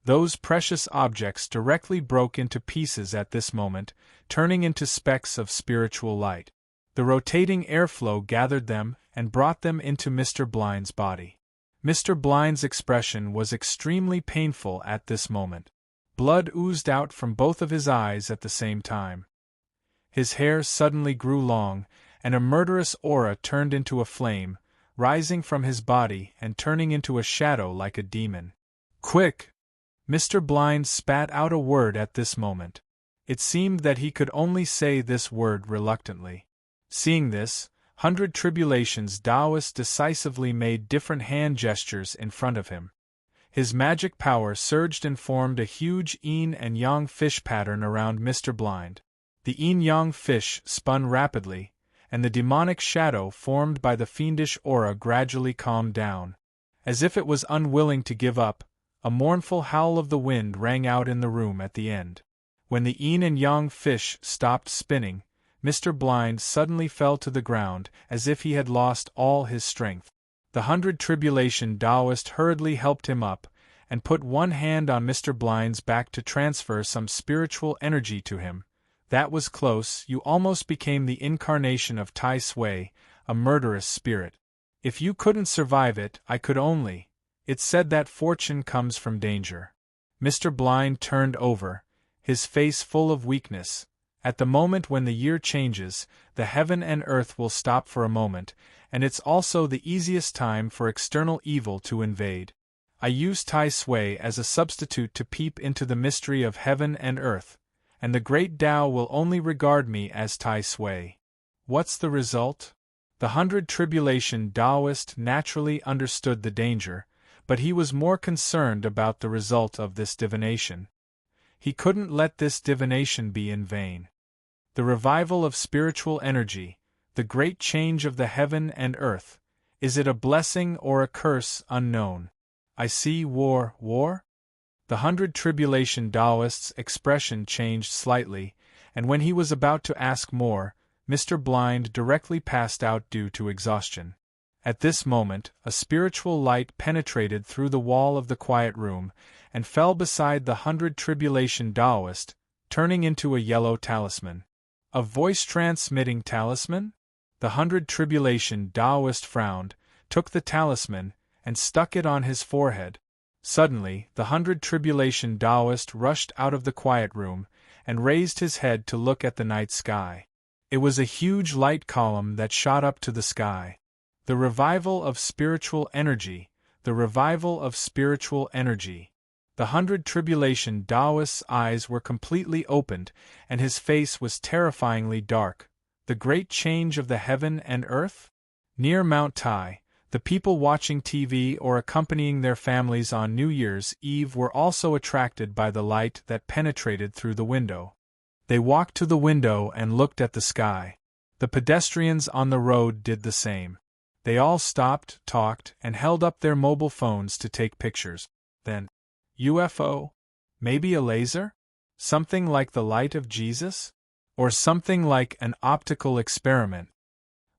Those precious objects directly broke into pieces at this moment, turning into specks of spiritual light. The rotating airflow gathered them and brought them into Mr. Blind's body. Mr. Blind's expression was extremely painful at this moment. Blood oozed out from both of his eyes at the same time. His hair suddenly grew long, and a murderous aura turned into a flame, rising from his body and turning into a shadow like a demon. Quick! Mr. Blind spat out a word at this moment. It seemed that he could only say this word reluctantly. Seeing this, 100 Tribulations Taoist decisively made different hand gestures in front of him. His magic power surged and formed a huge yin and yang fish pattern around Mr. Blind. The yin-yang fish spun rapidly, and the demonic shadow formed by the fiendish aura gradually calmed down. As if it was unwilling to give up, a mournful howl of the wind rang out in the room at the end. When the yin and yang fish stopped spinning, Mr. Blind suddenly fell to the ground as if he had lost all his strength. The 100 Tribulation Taoist hurriedly helped him up, and put one hand on Mr. Blind's back to transfer some spiritual energy to him. That was close, you almost became the incarnation of Tai Sui, a murderous spirit. If you couldn't survive it, I could only. It said that fortune comes from danger. Mr. Blind turned over, his face full of weakness. At the moment when the year changes, the heaven and earth will stop for a moment, and it's also the easiest time for external evil to invade. I use Tai Sui as a substitute to peep into the mystery of heaven and earth, and the great Tao will only regard me as Tai Sui. What's the result? The 100 Tribulation Taoist naturally understood the danger, but he was more concerned about the result of this divination. He couldn't let this divination be in vain. The revival of spiritual energy, the great change of the heaven and earth, is it a blessing or a curse unknown? I see war. The 100 Tribulation Taoist's expression changed slightly, and when he was about to ask more, Mr. Blind directly passed out due to exhaustion. At this moment, a spiritual light penetrated through the wall of the quiet room, and fell beside the 100 Tribulation Taoist, turning into a yellow talisman. A voice-transmitting talisman? The 100 Tribulation Taoist frowned, took the talisman, and stuck it on his forehead. Suddenly, the 100 Tribulation Taoist rushed out of the quiet room, and raised his head to look at the night sky. It was a huge light column that shot up to the sky. The revival of spiritual energy, the revival of spiritual energy. The 100 Tribulation Taoist's eyes were completely opened, and his face was terrifyingly dark. The great change of the heaven and earth? Near Mount Tai, the people watching TV or accompanying their families on New Year's Eve were also attracted by the light that penetrated through the window. They walked to the window and looked at the sky. The pedestrians on the road did the same. They all stopped, talked, and held up their mobile phones to take pictures. Then, UFO? Maybe a laser? Something like the light of Jesus? Or something like an optical experiment?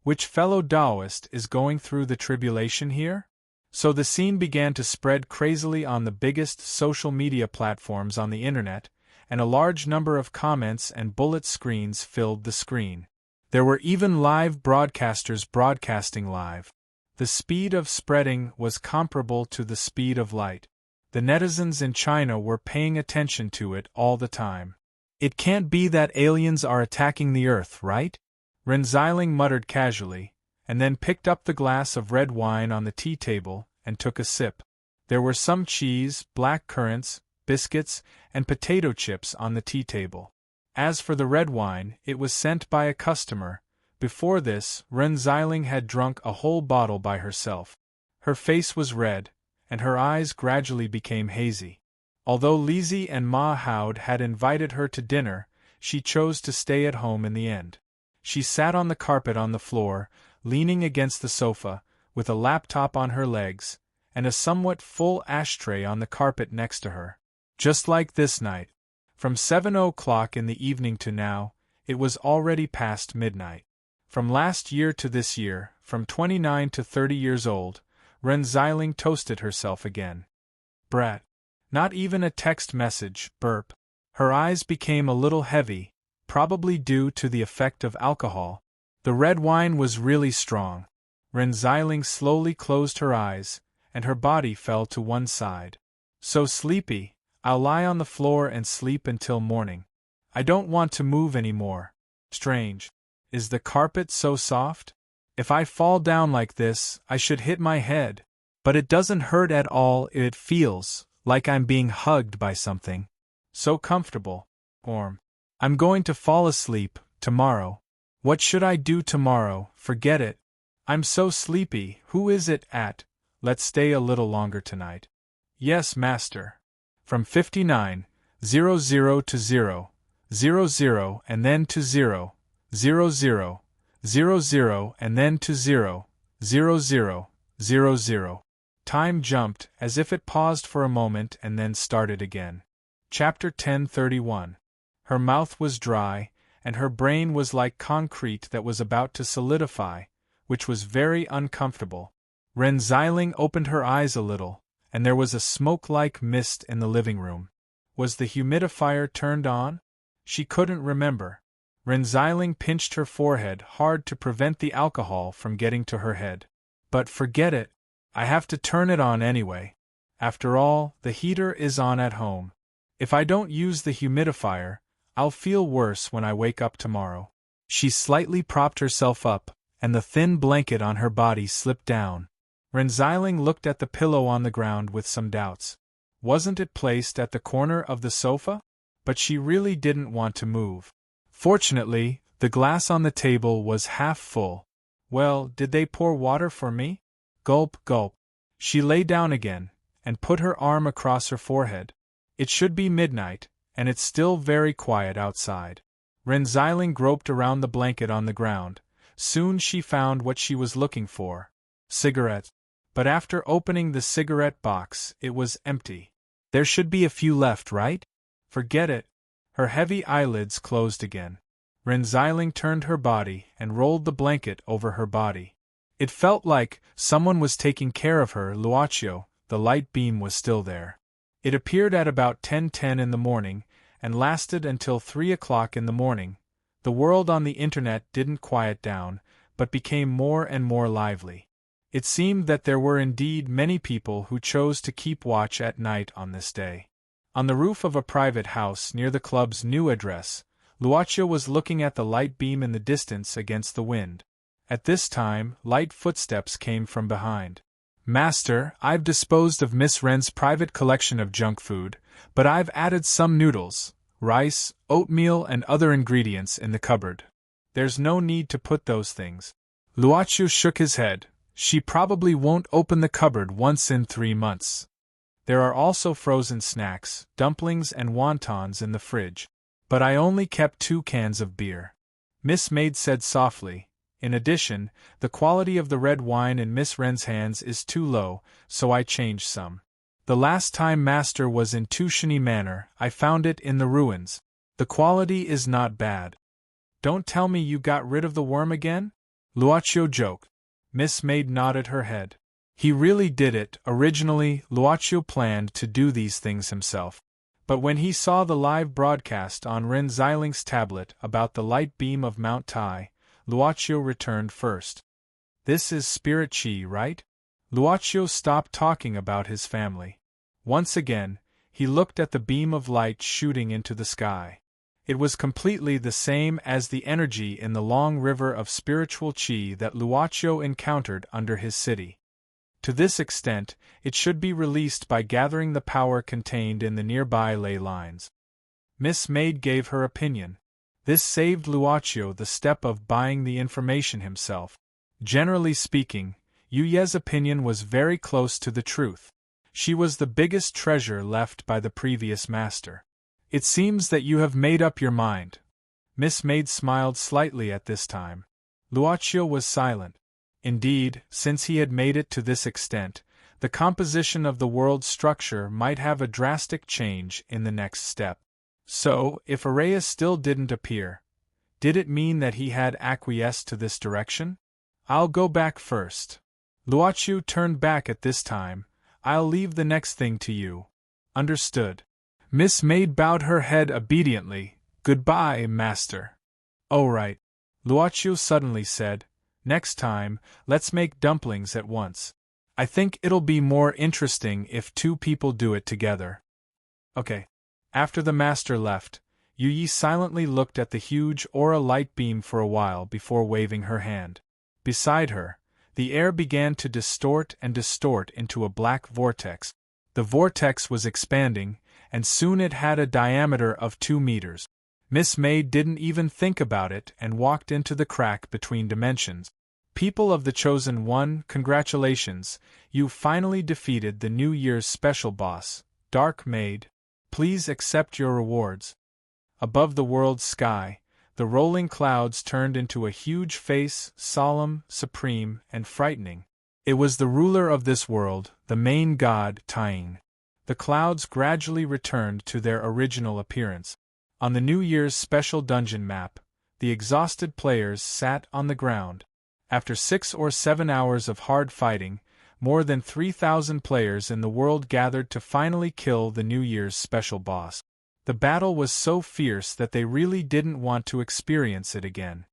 Which fellow Taoist is going through the tribulation here? So the scene began to spread crazily on the biggest social media platforms on the internet, and a large number of comments and bullet screens filled the screen. There were even live broadcasters broadcasting live. The speed of spreading was comparable to the speed of light. The netizens in China were paying attention to it all the time. It can't be that aliens are attacking the Earth, right? Ren Xiling muttered casually, and then picked up the glass of red wine on the tea table and took a sip. There were some cheese, black currants, biscuits, and potato chips on the tea table. As for the red wine, it was sent by a customer. Before this, Ren Xiling had drunk a whole bottle by herself. Her face was red, and her eyes gradually became hazy. Although Lizzie and Ma Howd had invited her to dinner, she chose to stay at home in the end. She sat on the carpet on the floor, leaning against the sofa, with a laptop on her legs, and a somewhat full ashtray on the carpet next to her. Just like this night. From 7 o'clock in the evening to now, it was already past midnight. From last year to this year, from 29 to 30 years old, Ren Xiling toasted herself again. Brat. Not even a text message, burp. Her eyes became a little heavy, probably due to the effect of alcohol. The red wine was really strong. Ren Xiling slowly closed her eyes, and her body fell to one side. So sleepy, I'll lie on the floor and sleep until morning. I don't want to move anymore. Strange. Is the carpet so soft? If I fall down like this, I should hit my head. But it doesn't hurt at all, it feels like I'm being hugged by something. So comfortable. Warm. I'm going to fall asleep tomorrow. What should I do tomorrow? Forget it. I'm so sleepy. Who is it at? Let's stay a little longer tonight. Yes, master. From 59, 00 to 0, 00 and then to 0, 00, 00 and then to 0, 00, 00. Time jumped, as if it paused for a moment and then started again. Chapter 1031. Her mouth was dry, and her brain was like concrete that was about to solidify, which was very uncomfortable. Renziling opened her eyes a little, and there was a smoke-like mist in the living room. Was the humidifier turned on? She couldn't remember. Renziling pinched her forehead hard to prevent the alcohol from getting to her head. But forget it. I have to turn it on anyway. After all, the heater is on at home. If I don't use the humidifier, I'll feel worse when I wake up tomorrow. She slightly propped herself up, and the thin blanket on her body slipped down. Renziling looked at the pillow on the ground with some doubts. Wasn't it placed at the corner of the sofa? But she really didn't want to move. Fortunately, the glass on the table was half full. Well, did they pour water for me? Gulp, gulp. She lay down again, and put her arm across her forehead. It should be midnight, and it's still very quiet outside. Renziling groped around the blanket on the ground. Soon she found what she was looking for. Cigarettes. But after opening the cigarette box, it was empty. There should be a few left, right? Forget it. Her heavy eyelids closed again. Renziling turned her body and rolled the blanket over her body. It felt like someone was taking care of her. Luaccio, the light beam was still there. It appeared at about 10:10 in the morning, and lasted until 3 o'clock in the morning. The world on the internet didn't quiet down, but became more and more lively. It seemed that there were indeed many people who chose to keep watch at night on this day. On the roof of a private house near the club's new address, Luaccio was looking at the light beam in the distance against the wind. At this time, light footsteps came from behind. "Master, I've disposed of Miss Wren's private collection of junk food, but I've added some noodles, rice, oatmeal and other ingredients in the cupboard. There's no need to put those things." Luaccio shook his head. "She probably won't open the cupboard once in 3 months. There are also frozen snacks, dumplings and wontons in the fridge. But I only kept 2 cans of beer," Miss Maid said softly. "In addition, the quality of the red wine in Miss Wren's hands is too low, so I changed some. The last time Master was in Tuscany Manor, I found it in the ruins. The quality is not bad." "Don't tell me you got rid of the worm again?" Luaccio joked. Miss Maid nodded her head. He really did it. Originally, Luaccio planned to do these things himself. But when he saw the live broadcast on Renziling's tablet about the light beam of Mount Tai, Luaccio returned first. "This is spirit chi, right?" Luaccio stopped talking about his family. Once again, he looked at the beam of light shooting into the sky. It was completely the same as the energy in the long river of spiritual chi that Luaccio encountered under his city. To this extent, it should be released by gathering the power contained in the nearby ley lines. Miss Maid gave her opinion. This saved Luaccio the step of buying the information himself. Generally speaking, Yuye's opinion was very close to the truth. She was the biggest treasure left by the previous master. "It seems that you have made up your mind." Miss Maid smiled slightly at this time. Luaccio was silent. Indeed, since he had made it to this extent, the composition of the world's structure might have a drastic change in the next step. So, if Araya still didn't appear, did it mean that he had acquiesced to this direction? "I'll go back first." Luaccio turned back at this time. "I'll leave the next thing to you." "Understood." Miss Maid bowed her head obediently. "Goodbye, master." "Oh right," Luaccio suddenly said. "Next time, let's make dumplings at once. I think it'll be more interesting if 2 people do it together." "Okay." After the master left, Yuyi silently looked at the huge aura light beam for a while before waving her hand. Beside her, the air began to distort and distort into a black vortex. The vortex was expanding, and soon it had a diameter of 2 meters. Miss Maid didn't even think about it and walked into the crack between dimensions. "People of the Chosen One, congratulations, you finally defeated the New Year's special boss, Dark Maid. Please accept your rewards." Above the world's sky, the rolling clouds turned into a huge face, solemn, supreme, and frightening. It was the ruler of this world, the main god, Tying. The clouds gradually returned to their original appearance. On the New Year's special dungeon map, the exhausted players sat on the ground. After 6 or 7 hours of hard fighting, more than 3,000 players in the world gathered to finally kill the New Year's special boss. The battle was so fierce that they really didn't want to experience it again.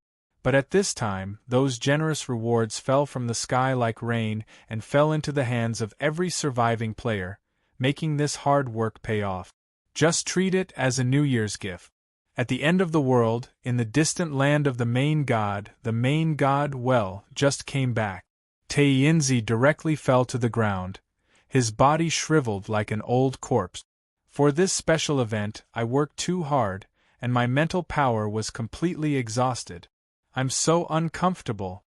But at this time, those generous rewards fell from the sky like rain and fell into the hands of every surviving player, making this hard work pay off. Just treat it as a New Year's gift. At the end of the world, in the distant land of the main god, just came back. Taiyinzi directly fell to the ground, his body shriveled like an old corpse. For this special event, I worked too hard, and my mental power was completely exhausted. I'm so uncomfortable.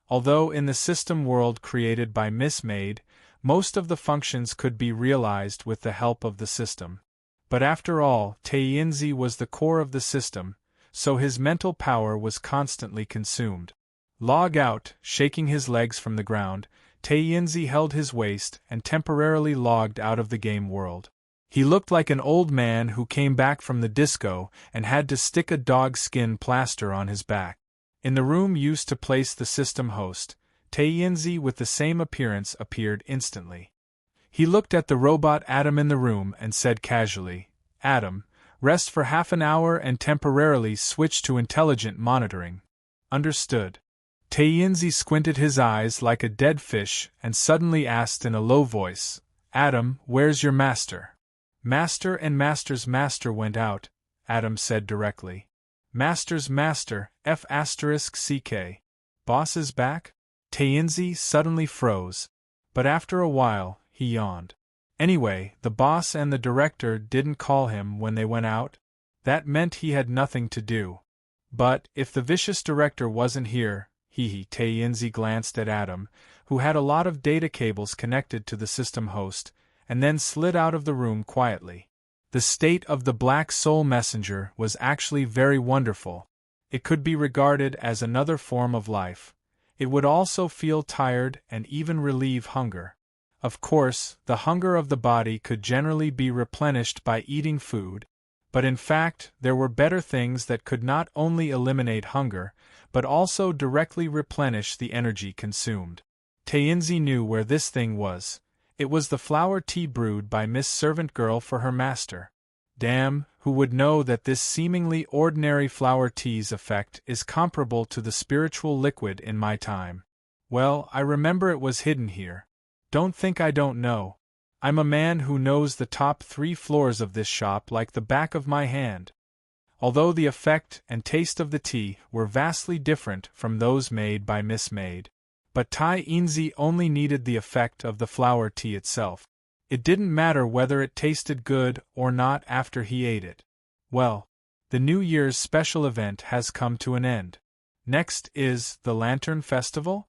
Although in the system world created by Miss Maid, most of the functions could be realized with the help of the system. But after all, Taiyinzi was the core of the system, so his mental power was constantly consumed. Log out, shaking his legs from the ground, Taiyinzi held his waist and temporarily logged out of the game world. He looked like an old man who came back from the disco and had to stick a dog skin plaster on his back. In the room used to place the system host, Taiyinzi with the same appearance appeared instantly. He looked at the robot Adam in the room and said casually, "Adam, rest for half an hour and temporarily switch to intelligent monitoring." Understood. Taiyinzi squinted his eyes like a dead fish and suddenly asked in a low voice, "Adam, where's your master?" "Master and master's master went out," Adam said directly. "Master's master, F***ck. Boss is back?" Taiyinzi suddenly froze. But after a while, he yawned. Anyway, the boss and the director didn't call him when they went out. That meant he had nothing to do. But, if the vicious director wasn't here, Taiyinzi glanced at Adam, who had a lot of data cables connected to the system host, and then slid out of the room quietly. The state of the Black Soul Messenger was actually very wonderful. It could be regarded as another form of life. It would also feel tired and even relieve hunger. Of course, the hunger of the body could generally be replenished by eating food, but in fact, there were better things that could not only eliminate hunger, but also directly replenish the energy consumed. Taiyinzi knew where this thing was. It was the flower tea brewed by Miss Servant Girl for her master. Damn, who would know that this seemingly ordinary flower tea's effect is comparable to the spiritual liquid in my time? Well, I remember it was hidden here. Don't think I don't know. I'm a man who knows the top 3 floors of this shop like the back of my hand. Although the effect and taste of the tea were vastly different from those made by Miss Maid. But Taiyinzi only needed the effect of the flower tea itself. It didn't matter whether it tasted good or not after he ate it. Well, the New Year's special event has come to an end. Next is the Lantern Festival?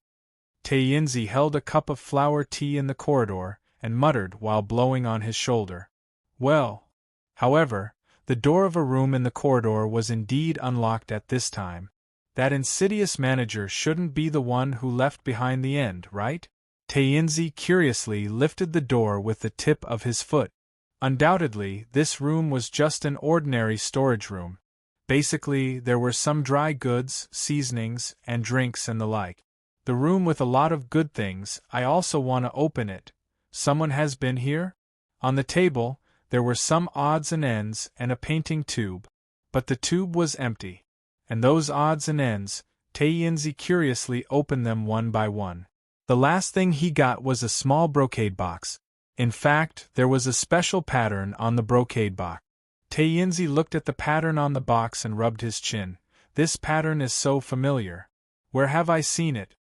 Taiyinzi held a cup of flower tea in the corridor and muttered while blowing on his shoulder. Well. However, the door of a room in the corridor was indeed unlocked at this time. That insidious manager shouldn't be the one who left behind the end, right? Taiyinzi curiously lifted the door with the tip of his foot. Undoubtedly, this room was just an ordinary storage room. Basically, there were some dry goods, seasonings, and drinks and the like. The room with a lot of good things. I also want to open it. Someone has been here? On the table, there were some odds and ends and a painting tube. But the tube was empty. And those odds and ends, Taiyinzi curiously opened them one by one. The last thing he got was a small brocade box. In fact, there was a special pattern on the brocade box. Taiyinzi looked at the pattern on the box and rubbed his chin. This pattern is so familiar. Where have I seen it?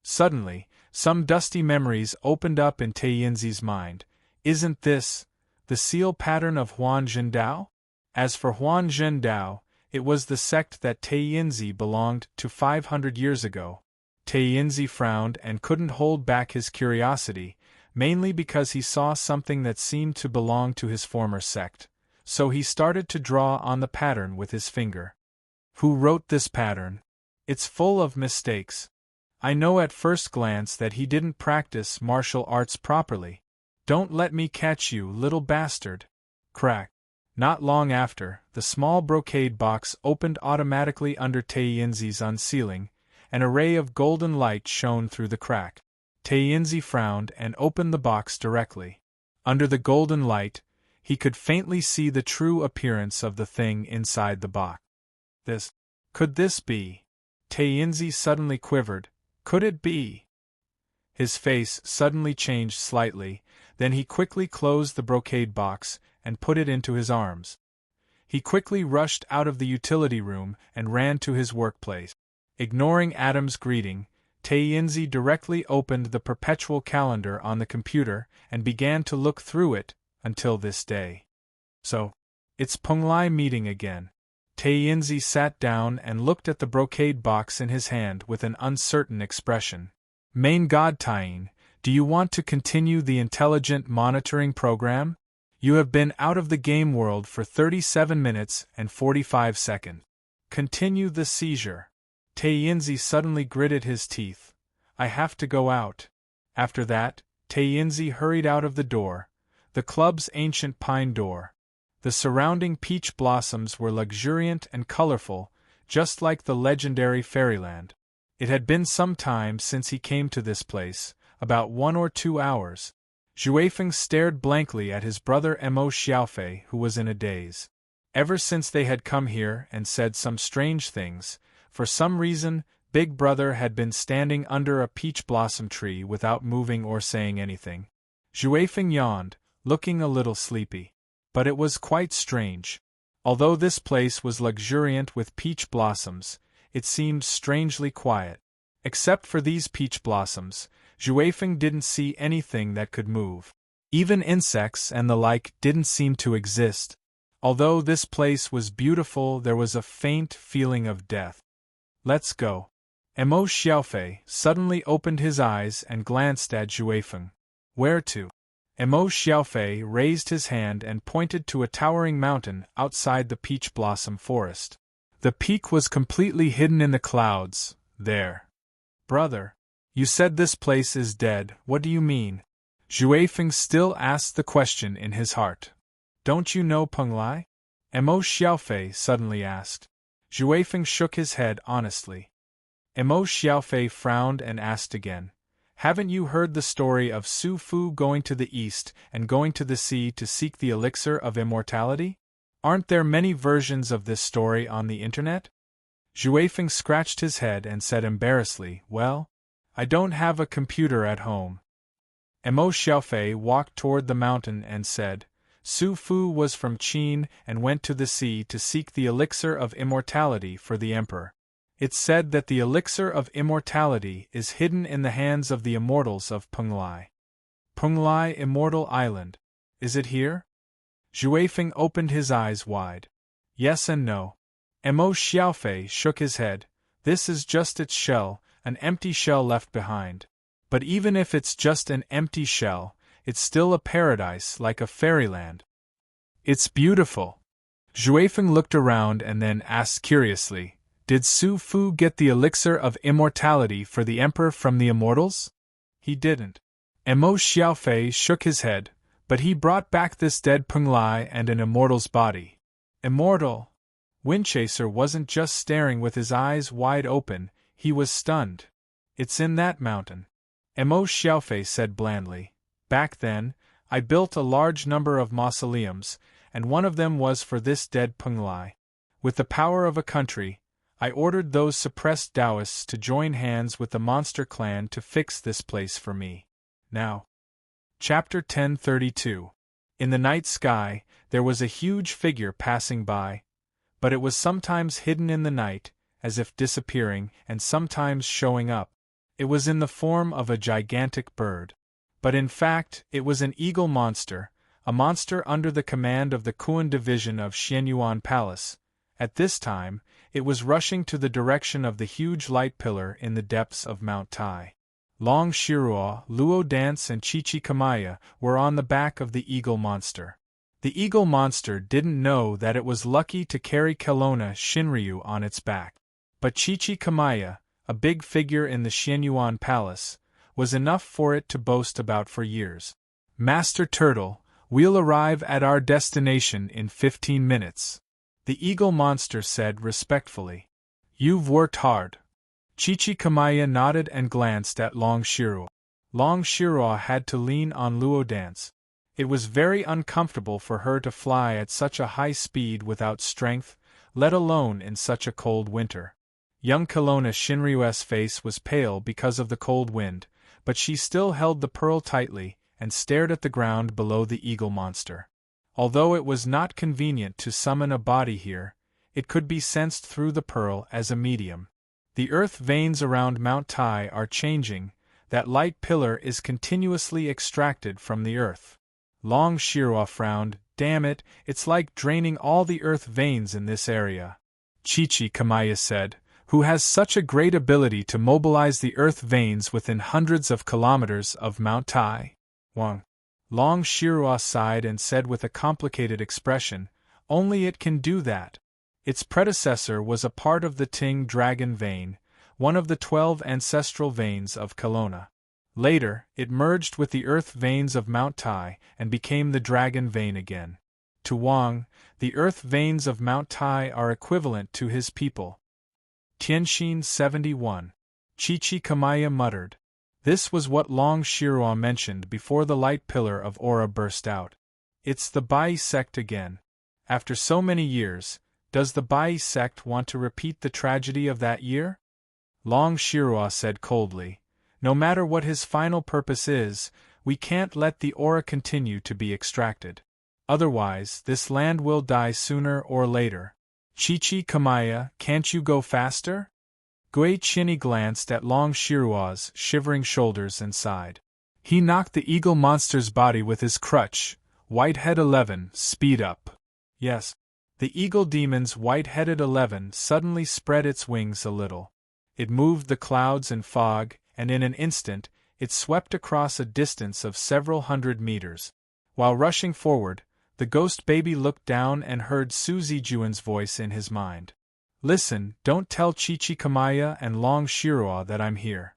Suddenly, some dusty memories opened up in Taiyinzi's mind. Isn't this the seal pattern of Huan Zhendao? As for Huan Zhendao, it was the sect that Taiyinzi belonged to 500 years ago. Taiyinzi frowned and couldn't hold back his curiosity, mainly because he saw something that seemed to belong to his former sect. So he started to draw on the pattern with his finger. Who wrote this pattern? It's full of mistakes. I know at first glance that he didn't practice martial arts properly. Don't let me catch you, little bastard. Crack. Not long after, the small brocade box opened automatically under Taiyinzi's unsealing. An array of golden light shone through the crack. Taiyinzi frowned and opened the box directly. Under the golden light, he could faintly see the true appearance of the thing inside the box. Could this be? Taiyinzi suddenly quivered. Could it be? His face suddenly changed slightly, then he quickly closed the brocade box and put it into his arms. He quickly rushed out of the utility room and ran to his workplace. Ignoring Adam's greeting, Taiyinzi directly opened the perpetual calendar on the computer and began to look through it, until this day. So, it's Penglai meeting again. Taiyinzi sat down and looked at the brocade box in his hand with an uncertain expression. Main God Taiyin, do you want to continue the intelligent monitoring program? You have been out of the game world for 37 minutes and 45 seconds. Continue the seizure. Taiyinzi suddenly gritted his teeth. I have to go out. After that, Taiyinzi hurried out of the door, the club's ancient pine door. The surrounding peach blossoms were luxuriant and colorful, just like the legendary fairyland. It had been some time since he came to this place, about 1 or 2 hours. Xuefeng stared blankly at his brother Mo Xiaofei, who was in a daze. Ever since they had come here and said some strange things, for some reason, Big Brother had been standing under a peach blossom tree without moving or saying anything. Xuefeng yawned, looking a little sleepy. But it was quite strange. Although this place was luxuriant with peach blossoms, it seemed strangely quiet. Except for these peach blossoms, Xuefeng didn't see anything that could move. Even insects and the like didn't seem to exist. Although this place was beautiful, there was a faint feeling of death. Let's go. Mo Xiaofei suddenly opened his eyes and glanced at Xuefeng. Where to? Mo Xiaofei raised his hand and pointed to a towering mountain outside the peach blossom forest. The peak was completely hidden in the clouds, there. Brother, you said this place is dead, what do you mean? Xuefeng still asked the question in his heart. Don't you know Penglai? Mo Xiaofei suddenly asked. Xuefeng shook his head honestly. Mo Xiaofei frowned and asked again. Haven't you heard the story of Su Fu going to the east and going to the sea to seek the elixir of immortality? Aren't there many versions of this story on the internet? Xuefeng scratched his head and said embarrassedly, well, I don't have a computer at home. Mo Xiaofei walked toward the mountain and said, Su Fu was from Qin and went to the sea to seek the elixir of immortality for the emperor. It's said that the elixir of immortality is hidden in the hands of the immortals of Penglai. Penglai Immortal Island. Is it here? Xuefeng opened his eyes wide. Yes and no. Mo Xiaofei shook his head. This is just its shell, an empty shell left behind. But even if it's just an empty shell, it's still a paradise like a fairyland. It's beautiful. Xuefeng looked around and then asked curiously, did Su Fu get the elixir of immortality for the emperor from the immortals? He didn't. Mo Xiaofei shook his head, but he brought back this dead Penglai and an immortal's body. Immortal? Windchaser wasn't just staring with his eyes wide open, he was stunned. It's in that mountain. Mo Xiaofei said blandly. Back then, I built a large number of mausoleums, and one of them was for this dead Penglai. With the power of a country, I ordered those suppressed Taoists to join hands with the monster clan to fix this place for me. Now. Chapter 1032. In the night sky, there was a huge figure passing by, but it was sometimes hidden in the night, as if disappearing, and sometimes showing up. It was in the form of a gigantic bird. But in fact, it was an eagle monster, a monster under the command of the Kuan division of Xianyuan Palace. At this time, it was rushing to the direction of the huge light pillar in the depths of Mount Tai. Long Shiruo, Luo Dance and Chichi Kamaya were on the back of the eagle monster. The eagle monster didn't know that it was lucky to carry Kelowna Shinryu on its back. But Chichi Kamaya, a big figure in the Xianyuan Palace, was enough for it to boast about for years. Master Turtle, we'll arrive at our destination in 15 minutes. The eagle monster said respectfully. You've worked hard. Chichikamaya nodded and glanced at Long Shirua. Long Shirua had to lean on Luodan's. It was very uncomfortable for her to fly at such a high speed without strength, let alone in such a cold winter. Young Kelowna Shinryu's face was pale because of the cold wind, but she still held the pearl tightly and stared at the ground below the eagle monster. Although it was not convenient to summon a body here, it could be sensed through the pearl as a medium. The earth veins around Mount Tai are changing, that light pillar is continuously extracted from the earth. Long Shirua frowned. Damn it, it's like draining all the earth veins in this area. Chichikamaya said, who has such a great ability to mobilize the earth veins within hundreds of kilometers of Mount Tai. Wang. Long Shirua sighed and said with a complicated expression, only it can do that. Its predecessor was a part of the Ting Dragon vein, one of the 12 ancestral veins of Kelowna. Later, it merged with the earth veins of Mount Tai and became the Dragon vein again. To Wang, the earth veins of Mount Tai are equivalent to his people. Tianxin 71. Chichikamaya muttered. This was what Long Shirua mentioned before the light pillar of aura burst out. It's the Bai sect again. After so many years, does the Bai sect want to repeat the tragedy of that year? Long Shirua said coldly. No matter what his final purpose is, we can't let the aura continue to be extracted. Otherwise, this land will die sooner or later. Chichikamaya, can't you go faster? Gui Chinny glanced at Long Shirua's shivering shoulders and sighed. He knocked the eagle monster's body with his crutch. Whitehead 11, speed up. Yes. The eagle demon's white-headed 11 suddenly spread its wings a little. It moved the clouds and fog, and in an instant, it swept across a distance of several hundred meters. While rushing forward, the ghost baby looked down and heard Suzy Juan's voice in his mind. Listen, don't tell Chichikamaya and Long Shirua that I'm here.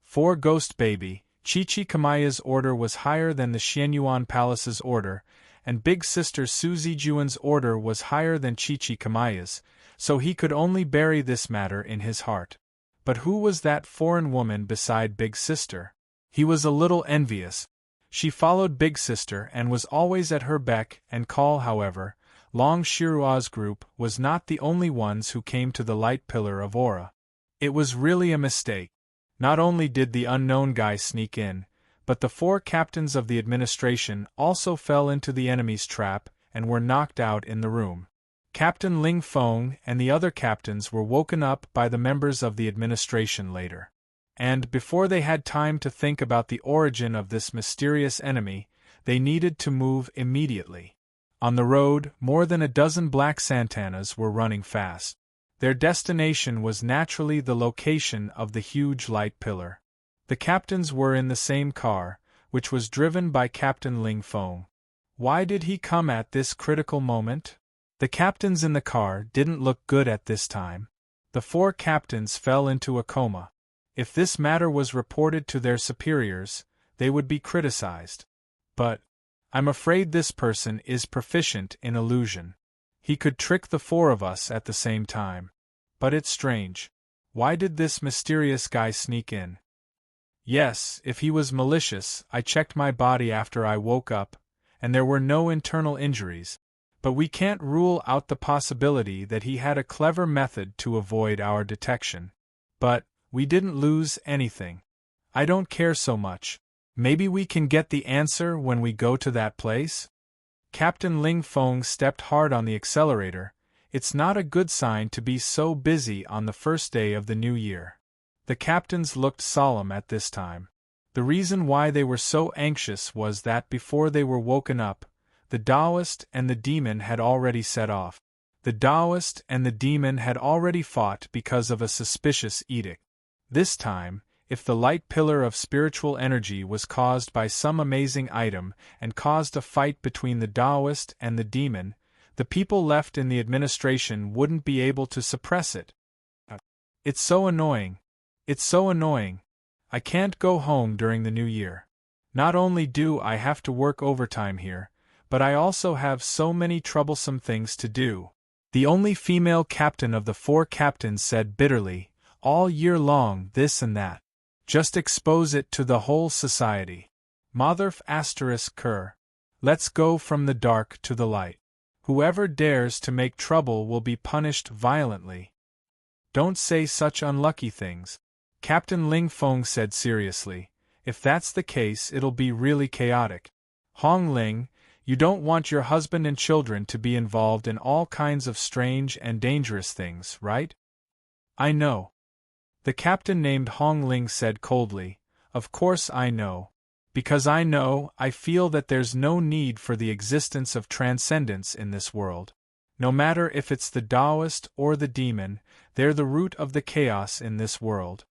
For Ghost Baby, Chichikamaya's order was higher than the Xianyuan Palace's order, and Big Sister Suzy Juan's order was higher than Chichikamaya's, so he could only bury this matter in his heart. But who was that foreign woman beside Big Sister? He was a little envious. She followed Big Sister and was always at her beck and call. However, Long Shirua's group was not the only ones who came to the light pillar of aura. It was really a mistake. Not only did the unknown guy sneak in, but the 4 captains of the administration also fell into the enemy's trap and were knocked out in the room. Captain Ling Feng and the other captains were woken up by the members of the administration later. And before they had time to think about the origin of this mysterious enemy, they needed to move immediately. On the road, more than a dozen black Santanas were running fast. Their destination was naturally the location of the huge light pillar. The captains were in the same car, which was driven by Captain Ling Feng. Why did he come at this critical moment? The captains in the car didn't look good at this time. The 4 captains fell into a coma. If this matter was reported to their superiors, they would be criticized. But I'm afraid this person is proficient in illusion. He could trick the 4 of us at the same time. But it's strange. Why did this mysterious guy sneak in? Yes, if he was malicious, I checked my body after I woke up, and there were no internal injuries. But we can't rule out the possibility that he had a clever method to avoid our detection. But we didn't lose anything. I don't care so much. Maybe we can get the answer when we go to that place? Captain Ling Feng stepped hard on the accelerator. It's not a good sign to be so busy on the first day of the new year. The captains looked solemn at this time. The reason why they were so anxious was that before they were woken up, the Taoist and the demon had already set off. The Taoist and the demon had already fought because of a suspicious edict. This time, if the light pillar of spiritual energy was caused by some amazing item and caused a fight between the Taoist and the demon, the people left in the administration wouldn't be able to suppress it. It's so annoying. It's so annoying. I can't go home during the new year. Not only do I have to work overtime here, but I also have so many troublesome things to do. The only female captain of the 4 captains said bitterly, all year long this and that. Just expose it to the whole society. Motherf ** cur. Let's go from the dark to the light. Whoever dares to make trouble will be punished violently. Don't say such unlucky things. Captain Ling Feng said seriously. If that's the case, it'll be really chaotic. Hong Ling, you don't want your husband and children to be involved in all kinds of strange and dangerous things, right? I know. The captain named Hong Ling said coldly, of course I know. Because I know, I feel that there's no need for the existence of transcendence in this world. No matter if it's the Taoist or the demon, they're the root of the chaos in this world.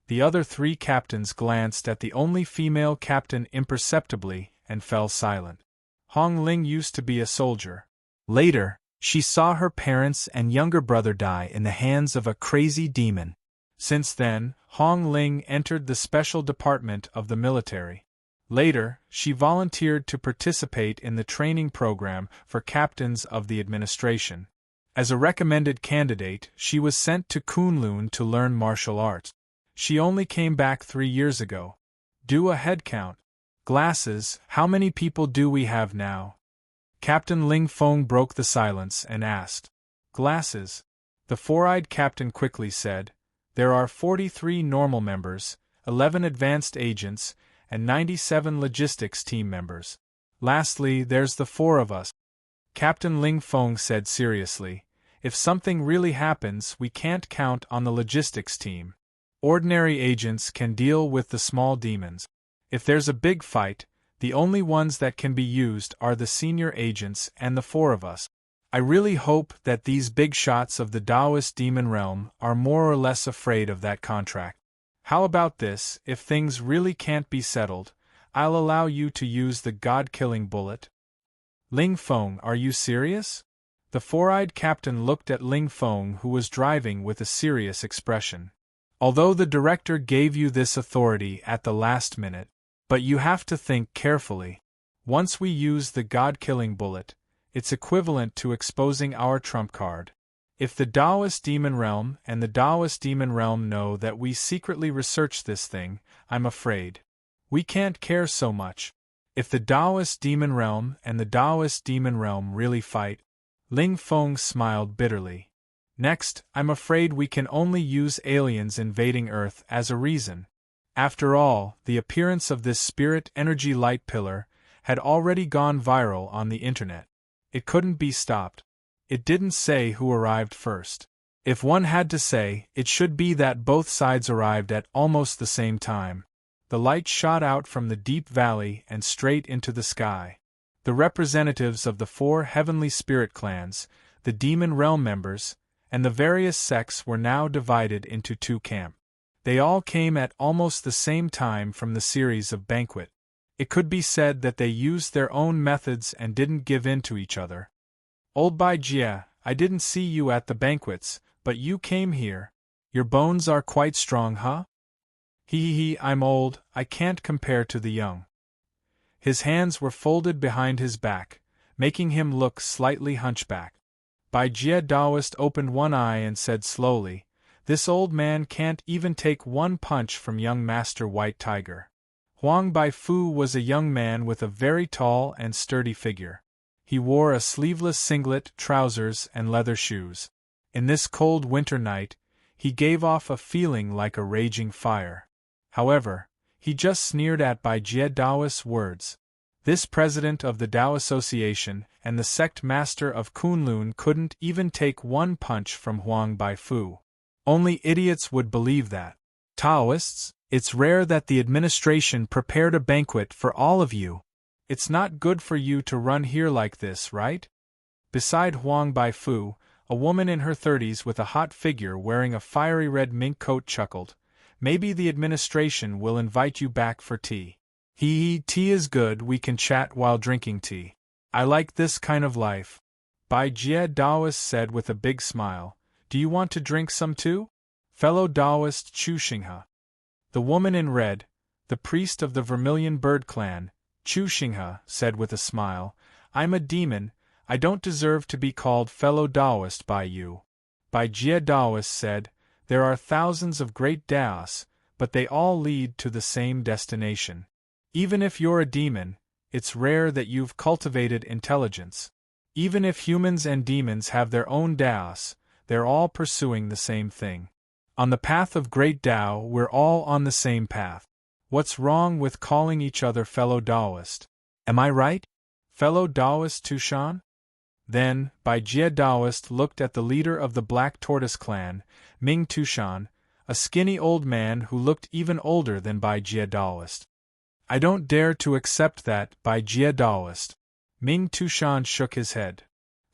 The other 3 captains glanced at the only female captain imperceptibly and fell silent. Hong Ling used to be a soldier. Later, she saw her parents and younger brother die in the hands of a crazy demon. Since then, Hong Ling entered the special department of the military. Later, she volunteered to participate in the training program for captains of the administration. As a recommended candidate, she was sent to Kunlun to learn martial arts. She only came back 3 years ago. Do a head count. Glasses, how many people do we have now? Captain Ling Feng broke the silence and asked. Glasses. The 4-eyed captain quickly said, there are 43 normal members, 11 advanced agents, and 97 logistics team members. Lastly, there's the 4 of us. Captain Ling Feng said seriously, if something really happens, we can't count on the logistics team. Ordinary agents can deal with the small demons. If there's a big fight, the only ones that can be used are the senior agents and the 4 of us. I really hope that these big shots of the Taoist demon realm are more or less afraid of that contract. How about this, if things really can't be settled, I'll allow you to use the god-killing bullet. Ling Feng, are you serious? The 4-eyed captain looked at Ling Feng, who was driving, with a serious expression. Although the director gave you this authority at the last minute, but you have to think carefully. Once we use the god-killing bullet, it's equivalent to exposing our trump card. If the Taoist demon realm and the Taoist demon realm know that we secretly researched this thing, I'm afraid we can't care so much. If the Taoist demon realm and the Taoist demon realm really fight, Ling Feng smiled bitterly. Next, I'm afraid we can only use aliens invading Earth as a reason. After all, the appearance of this spirit energy light pillar had already gone viral on the internet. It couldn't be stopped. It didn't say who arrived first. If one had to say, it should be that both sides arrived at almost the same time. The light shot out from the deep valley and straight into the sky. The representatives of the 4 heavenly spirit clans, the demon realm members, and the various sects were now divided into 2 camps. They all came at almost the same time from the series of banquet. It could be said that they used their own methods and didn't give in to each other. Old Bai Jia, I didn't see you at the banquets, but you came here. Your bones are quite strong, huh? Hee, I'm old, I can't compare to the young. His hands were folded behind his back, making him look slightly hunchbacked. Bai Jia Taoist opened one eye and said slowly, this old man can't even take one punch from young Master White Tiger. Huang Baifu was a young man with a very tall and sturdy figure. He wore a sleeveless singlet, trousers, and leather shoes. In this cold winter night, he gave off a feeling like a raging fire. However, he just sneered at Bai Jia Taoist's words. This president of the Tao Association and the sect master of Kunlun couldn't even take one punch from Huang Baifu. Only idiots would believe that. Taoists, it's rare that the administration prepared a banquet for all of you. It's not good for you to run here like this, right? Beside Huang Baifu, a woman in her 30s with a hot figure wearing a fiery red mink coat chuckled. Maybe the administration will invite you back for tea. Tea is good, we can chat while drinking tea. I like this kind of life. Bai Jia Taoist said with a big smile. Do you want to drink some too? Fellow Taoist Chu Xinghe. The woman in red, the priest of the Vermilion Bird clan, Chu Xinghe, said with a smile, I'm a demon, I don't deserve to be called fellow Taoist by you. Bai Jie Taoist said, there are thousands of great Taoists, but they all lead to the same destination. Even if you're a demon, it's rare that you've cultivated intelligence. Even if humans and demons have their own Taoists, they're all pursuing the same thing. On the path of great Tao, we're all on the same path. What's wrong with calling each other fellow Taoist? Am I right? Fellow Taoist Tushan? Then, Bai Jie Taoist looked at the leader of the Black Tortoise clan, Ming Tushan, a skinny old man who looked even older than Bai Jie Taoist. I don't dare to accept that, Bai Jie Taoist. Ming Tushan shook his head.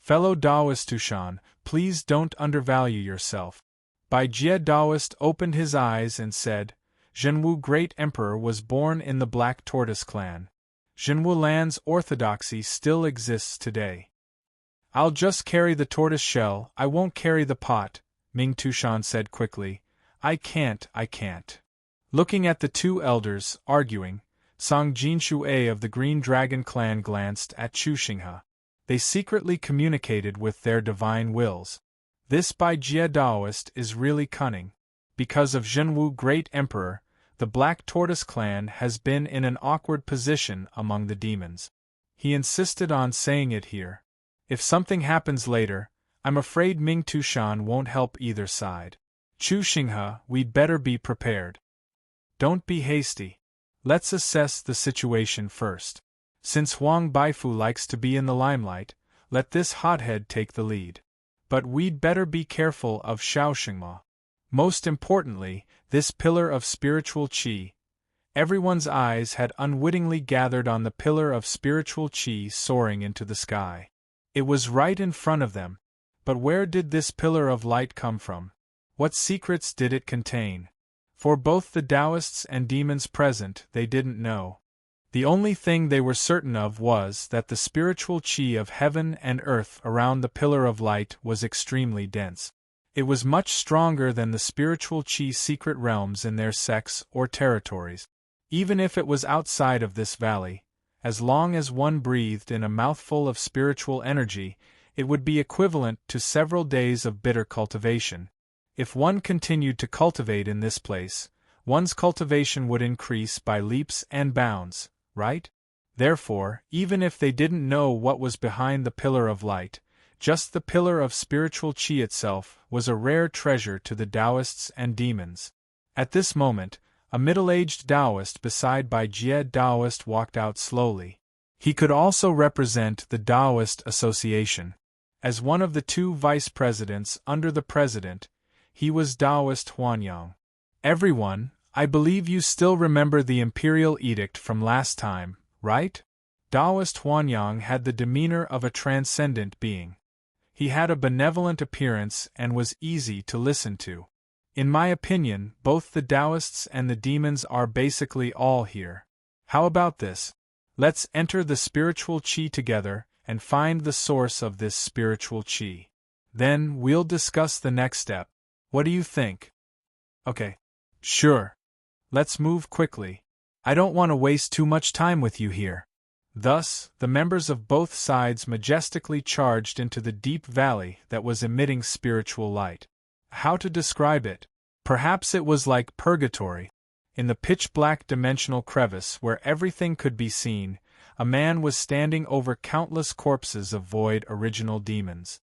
Fellow Taoist Tushan, please don't undervalue yourself. Bai Jie Taoist opened his eyes and said, Zhenwu Great Emperor was born in the Black Tortoise clan. Zhenwu land's orthodoxy still exists today. I'll just carry the tortoise shell, I won't carry the pot, Ming Tushan said quickly. I can't. Looking at the two elders, arguing, Song Jinshu of the Green Dragon clan glanced at Chu Xinghe. They secretly communicated with their divine wills. This Bai Jie Taoist is really cunning. Because of Zhenwu Great Emperor, the Black Tortoise clan has been in an awkward position among the demons. He insisted on saying it here. If something happens later, I'm afraid Ming Tushan won't help either side. Chu Xinghe, we'd better be prepared. Don't be hasty. Let's assess the situation first. Since Huang Baifu likes to be in the limelight, let this hothead take the lead. But we'd better be careful of Xiaoxingma. Most importantly, this pillar of spiritual qi. Everyone's eyes had unwittingly gathered on the pillar of spiritual qi soaring into the sky. It was right in front of them. But where did this pillar of light come from? What secrets did it contain? For both the Taoists and demons present, they didn't know. The only thing they were certain of was that the spiritual qi of heaven and earth around the pillar of light was extremely dense. It was much stronger than the spiritual qi secret realms in their sects or territories. Even if it was outside of this valley, as long as one breathed in a mouthful of spiritual energy, it would be equivalent to several days of bitter cultivation. If one continued to cultivate in this place, one's cultivation would increase by leaps and bounds, right? Therefore, even if they didn't know what was behind the pillar of light, just the pillar of spiritual qi itself was a rare treasure to the Taoists and demons. At this moment, a middle-aged Taoist beside Bai Jie Taoist walked out slowly. He could also represent the Taoist Association. As one of the two vice-presidents under the president, he was Taoist Huanyang. Everyone, I believe you still remember the imperial edict from last time, right? Taoist Huanyang had the demeanor of a transcendent being. He had a benevolent appearance and was easy to listen to. In my opinion, both the Taoists and the demons are basically all here. How about this? Let's enter the spiritual qi together and find the source of this spiritual qi. Then we'll discuss the next step. What do you think? Okay. Sure. Let's move quickly. I don't want to waste too much time with you here. Thus, the members of both sides majestically charged into the deep valley that was emitting spiritual light. How to describe it? Perhaps it was like purgatory. In the pitch-black dimensional crevice where everything could be seen, a man was standing over countless corpses of void original demons.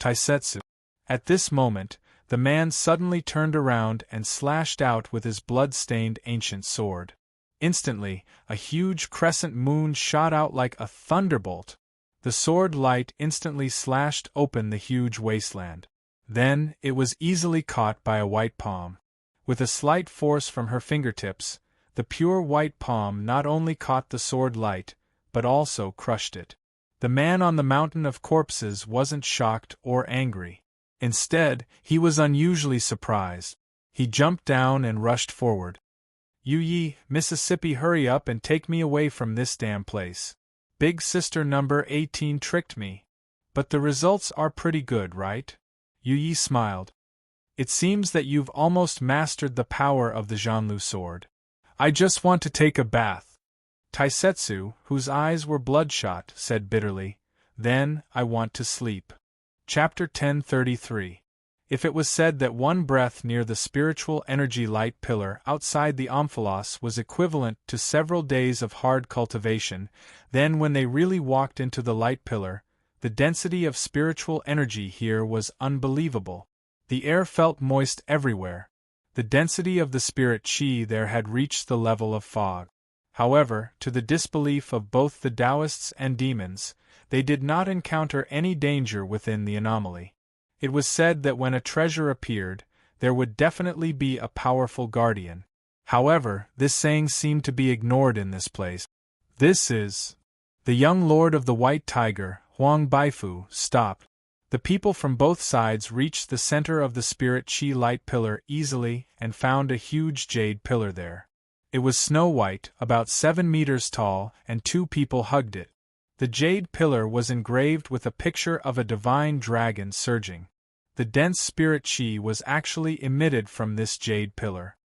Taisetsu. At this moment, the man suddenly turned around and slashed out with his blood-stained ancient sword. Instantly, a huge crescent moon shot out like a thunderbolt. The sword light instantly slashed open the huge wasteland. Then, it was easily caught by a white palm. With a slight force from her fingertips, the pure white palm not only caught the sword light, but also crushed it. The man on the mountain of corpses wasn't shocked or angry. Instead, he was unusually surprised. He jumped down and rushed forward. Yi, Mississippi, hurry up and take me away from this damn place. Big sister number 18 tricked me. But the results are pretty good, right? Yi smiled. It seems that you've almost mastered the power of the Jianlu sword. I just want to take a bath. Taisetsu, whose eyes were bloodshot, said bitterly, Then, I want to sleep. Chapter 1033. If it was said that one breath near the spiritual energy light pillar outside the omphalos was equivalent to several days of hard cultivation, then when they really walked into the light pillar, the density of spiritual energy here was unbelievable. The air felt moist everywhere. The density of the spirit chi there had reached the level of fog. However, to the disbelief of both the Taoists and demons, they did not encounter any danger within the anomaly. It was said that when a treasure appeared, there would definitely be a powerful guardian. However, this saying seemed to be ignored in this place. This is... The young lord of the White Tiger, Huang Baifu, stopped. The people from both sides reached the center of the spirit chi light pillar easily and found a huge jade pillar there. It was snow-white, about 7 meters tall, and 2 people hugged it. The jade pillar was engraved with a picture of a divine dragon surging. The dense spirit chi was actually emitted from this jade pillar.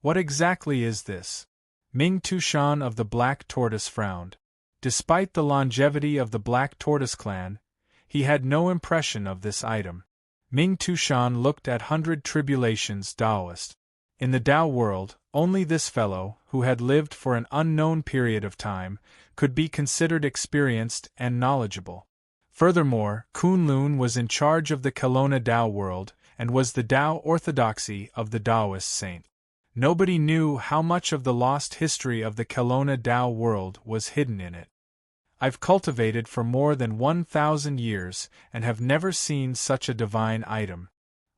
What exactly is this? Ming Tushan of the Black Tortoise frowned. Despite the longevity of the Black Tortoise clan, he had no impression of this item. Ming Tushan looked at 100 Tribulations Taoist. In the Tao world, only this fellow, who had lived for an unknown period of time, could be considered experienced and knowledgeable. Furthermore, Kunlun was in charge of the Kelowna Tao world, and was the Tao orthodoxy of the Taoist saint. Nobody knew how much of the lost history of the Kelowna Tao world was hidden in it. I've cultivated for more than 1,000 years, and have never seen such a divine item.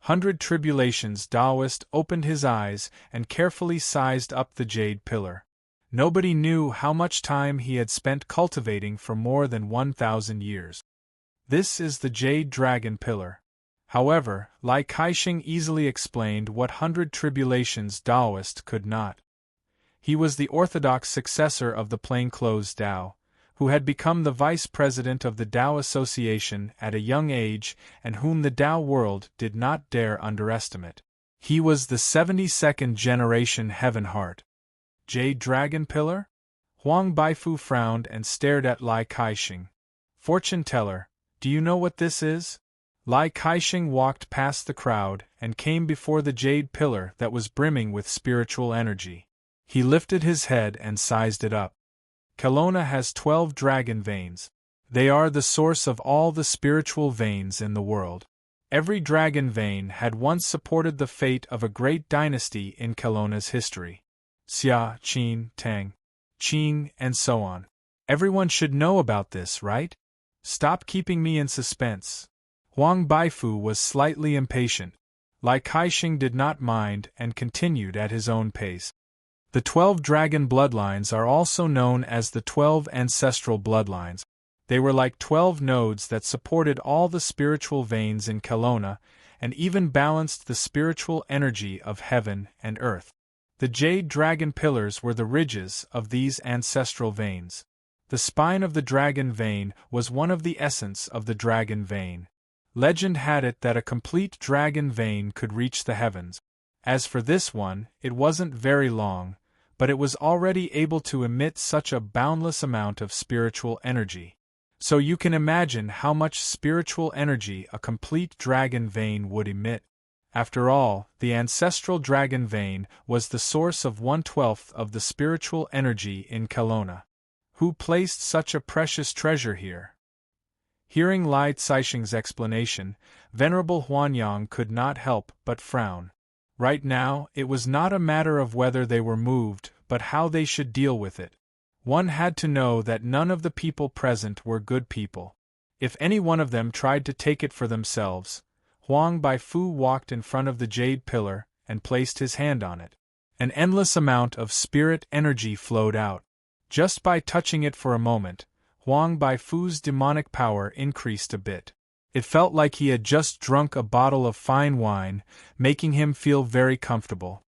100 Tribulations Taoist opened his eyes and carefully sized up the jade pillar. Nobody knew how much time he had spent cultivating for more than 1,000 years. This is the jade dragon pillar. However, Lai Kaixing easily explained what 100 Tribulations Taoist could not. He was the orthodox successor of the plainclothes Tao, who had become the vice president of the Tao Association at a young age and whom the Tao world did not dare underestimate. He was the 72nd generation Heaven Heart. Jade Dragon Pillar? Huang Baifu frowned and stared at Lai Kaixing. Fortune teller, do you know what this is? Lai Kaixing walked past the crowd and came before the jade pillar that was brimming with spiritual energy. He lifted his head and sized it up. Kelowna has 12 dragon veins. They are the source of all the spiritual veins in the world. Every dragon vein had once supported the fate of a great dynasty in Kelowna's history. Xia, Qin, Tang, Qing, and so on. Everyone should know about this, right? Stop keeping me in suspense. Huang Baifu was slightly impatient. Lai Kaixing did not mind and continued at his own pace. The 12 dragon bloodlines are also known as the 12 ancestral bloodlines. They were like 12 nodes that supported all the spiritual veins in Kelowna and even balanced the spiritual energy of heaven and earth. The jade dragon pillars were the ridges of these ancestral veins. The spine of the dragon vein was one of the essence of the dragon vein. Legend had it that a complete dragon vein could reach the heavens. As for this one, it wasn't very long, but it was already able to emit such a boundless amount of spiritual energy. So you can imagine how much spiritual energy a complete dragon vein would emit. After all, the ancestral dragon vein was the source of 1/12 of the spiritual energy in Kelowna. Who placed such a precious treasure here? Hearing Lai Caixing's explanation, Venerable Huanyang could not help but frown. Right now, it was not a matter of whether they were moved, but how they should deal with it. One had to know that none of the people present were good people. If any one of them tried to take it for themselves, Huang Baifu walked in front of the jade pillar and placed his hand on it. An endless amount of spirit energy flowed out. Just by touching it for a moment, Huang Baifu's demonic power increased a bit. It felt like he had just drunk a bottle of fine wine, making him feel very comfortable.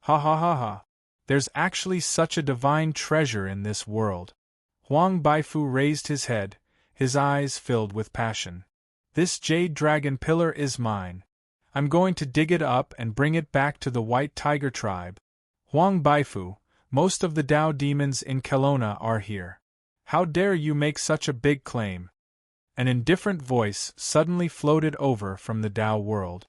Ha ha ha ha! There's actually such a divine treasure in this world. Huang Baifu raised his head, his eyes filled with passion. This jade dragon pillar is mine. I'm going to dig it up and bring it back to the White Tiger tribe. Huang Baifu, most of the Tao demons in Kelowna are here. How dare you make such a big claim? An indifferent voice suddenly floated over from the Tao world.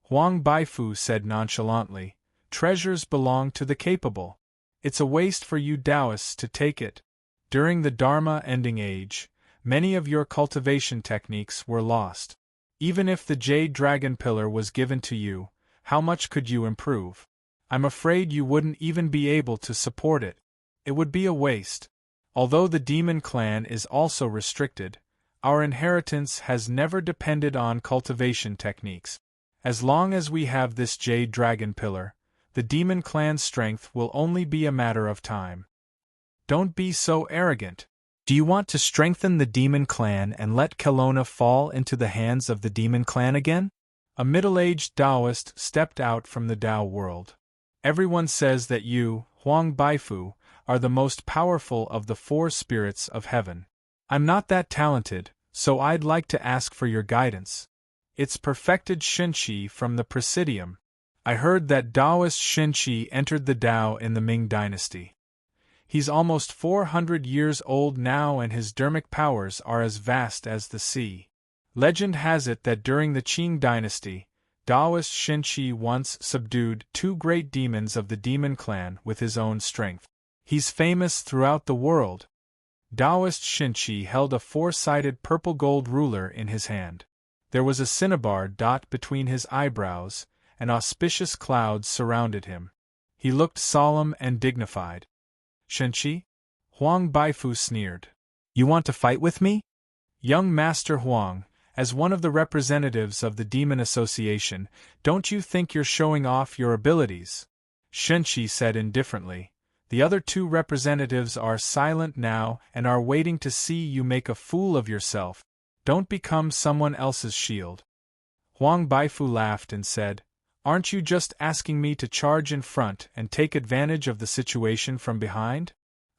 Huang Baifu said nonchalantly, treasures belong to the capable. It's a waste for you Taoists to take it. During the Dharma ending age, many of your cultivation techniques were lost. Even if the Jade Dragon Pillar was given to you, how much could you improve? I'm afraid you wouldn't even be able to support it. It would be a waste. Although the demon clan is also restricted, our inheritance has never depended on cultivation techniques. As long as we have this Jade Dragon Pillar, the demon clan's strength will only be a matter of time. Don't be so arrogant. Do you want to strengthen the demon clan and let Kelowna fall into the hands of the demon clan again? A middle-aged Taoist stepped out from the Tao world. Everyone says that you, Huang Baifu, are the most powerful of the 4 spirits of heaven. I'm not that talented, so I'd like to ask for your guidance. It's perfected Shenxi from the Presidium. I heard that Taoist Shenxi entered the Tao in the Ming dynasty. He's almost 400 years old now and his dermic powers are as vast as the sea. Legend has it that during the Qing dynasty, Taoist Shenxi once subdued 2 great demons of the demon clan with his own strength. He's famous throughout the world. Taoist Shenxi held a 4-sided purple gold ruler in his hand. There was a cinnabar dot between his eyebrows, and auspicious clouds surrounded him. He looked solemn and dignified. Shenxi? Huang Baifu sneered. You want to fight with me? Young Master Huang, as one of the representatives of the Demon Association, don't you think you're showing off your abilities? Shenxi said indifferently. The other 2 representatives are silent now and are waiting to see you make a fool of yourself. Don't become someone else's shield. Huang Baifu laughed and said, Aren't you just asking me to charge in front and take advantage of the situation from behind?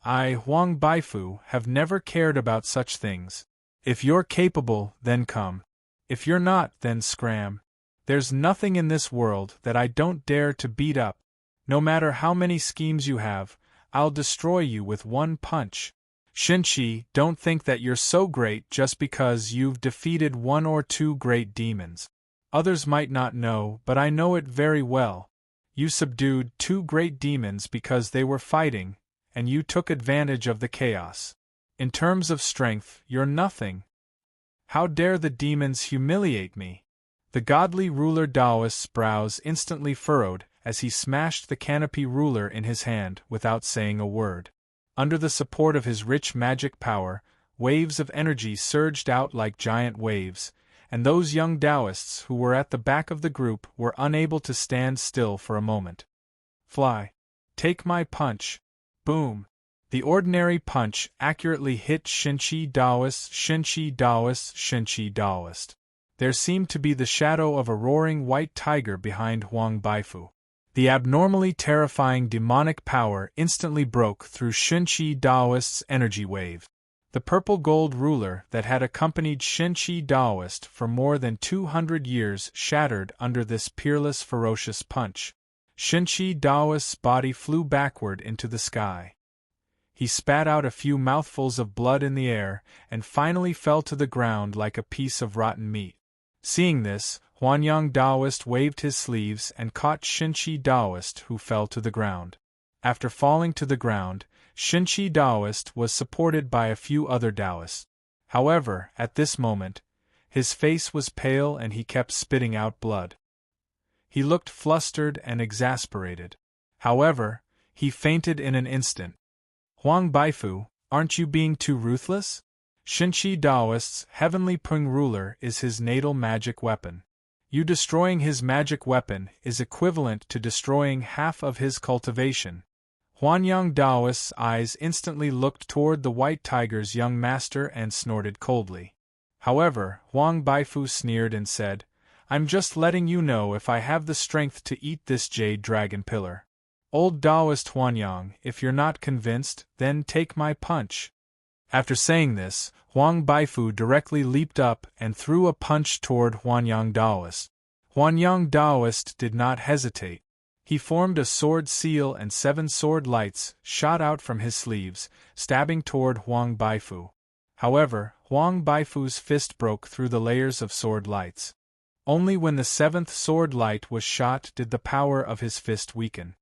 I, Huang Baifu, have never cared about such things. If you're capable, then come. If you're not, then scram. There's nothing in this world that I don't dare to beat up. No matter how many schemes you have, I'll destroy you with one punch. Shenxi, don't think that you're so great just because you've defeated 1 or 2 great demons. Others might not know, but I know it very well. You subdued 2 great demons because they were fighting, and you took advantage of the chaos. In terms of strength, you're nothing. How dare the demons humiliate me? The godly ruler Taoist's brows instantly furrowed as he smashed the canopy ruler in his hand without saying a word. Under the support of his rich magic power, waves of energy surged out like giant waves, and those young Taoists who were at the back of the group were unable to stand still for a moment. Fly. Take my punch. Boom. The ordinary punch accurately hit Shenxi Taoist, Shenxi Taoist, Shenxi Taoist. There seemed to be the shadow of a roaring white tiger behind Huang Baifu. The abnormally terrifying demonic power instantly broke through Shenxi Taoist's energy wave. The purple gold ruler that had accompanied Shenxi Taoist for more than 200 years shattered under this peerless ferocious punch. Shenxi Taoist's body flew backward into the sky. He spat out a few mouthfuls of blood in the air and finally fell to the ground like a piece of rotten meat. Seeing this, Huanyang Taoist waved his sleeves and caught Shenxi Taoist, who fell to the ground. After falling to the ground, Shenxi Taoist was supported by a few other Taoists. However, at this moment, his face was pale and he kept spitting out blood. He looked flustered and exasperated. However, he fainted in an instant. Huang Baifu, aren't you being too ruthless? Shenxi Taoist's heavenly Pung ruler is his natal magic weapon. You destroying his magic weapon is equivalent to destroying half of his cultivation. Huanyang Taoist's eyes instantly looked toward the white tiger's young master and snorted coldly. However, Huang Baifu sneered and said, I'm just letting you know if I have the strength to eat this jade dragon pillar. Old Taoist Huanyang, if you're not convinced, then take my punch. After saying this, Huang Baifu directly leaped up and threw a punch toward Huanyang Taoist. Huanyang Daoist did not hesitate. He formed a sword seal and 7 sword lights shot out from his sleeves, stabbing toward Huang Baifu. However, Huang Baifu's fist broke through the layers of sword lights. Only when the 7th sword light was shot did the power of his fist weaken.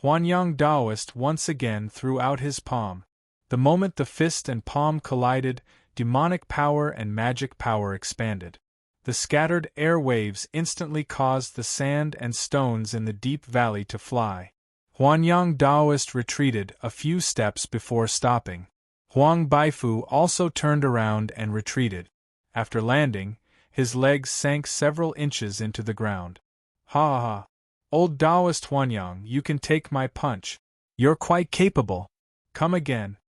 Huanyang Daoist once again threw out his palm. The moment the fist and palm collided, demonic power and magic power expanded. The scattered air waves instantly caused the sand and stones in the deep valley to fly. Huanyang Daoist retreated a few steps before stopping. Huang Baifu also turned around and retreated. After landing, his legs sank several inches into the ground. Ha ha ha! Old Daoist Huanyang, you can take my punch. You're quite capable. Come again.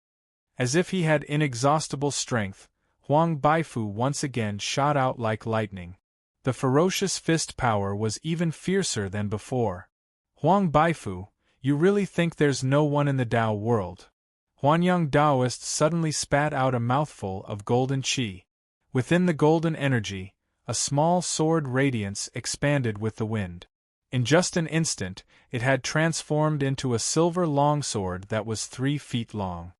As if he had inexhaustible strength, Huang Baifu once again shot out like lightning. The ferocious fist power was even fiercer than before. Huang Baifu, you really think there's no one in the Tao world? Huanyang Daoist suddenly spat out a mouthful of golden qi. Within the golden energy, a small sword radiance expanded with the wind. In just an instant, it had transformed into a silver longsword that was 3 feet long.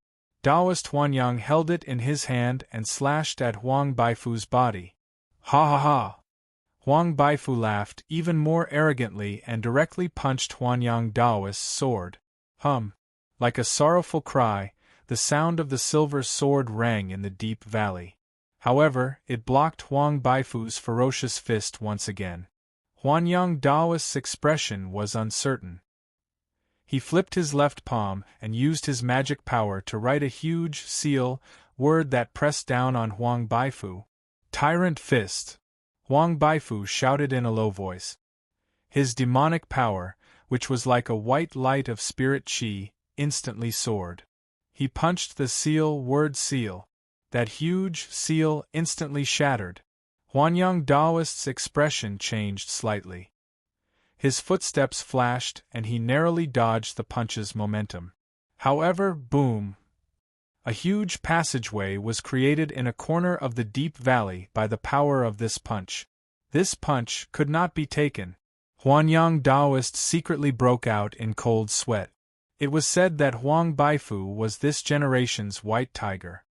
Daoist Huanyang held it in his hand and slashed at Huang Baifu's body. Ha ha ha! Huang Baifu laughed even more arrogantly and directly punched Huanyang Daoist's sword. Hum! Like a sorrowful cry, the sound of the silver sword rang in the deep valley. However, it blocked Huang Baifu's ferocious fist once again. Huanyang Daoist's expression was uncertain. He flipped his left palm and used his magic power to write a huge seal word that pressed down on Huang Baifu. Tyrant Fist! Huang Baifu shouted in a low voice. His demonic power, which was like a white light of spirit qi, instantly soared. He punched the seal word seal. That huge seal instantly shattered. Huanyang Daoist's expression changed slightly. His footsteps flashed and he narrowly dodged the punch's momentum. However, boom! A huge passageway was created in a corner of the deep valley by the power of this punch. This punch could not be taken. Huanyang Daoist secretly broke out in cold sweat. It was said that Huang Baifu was this generation's white tiger.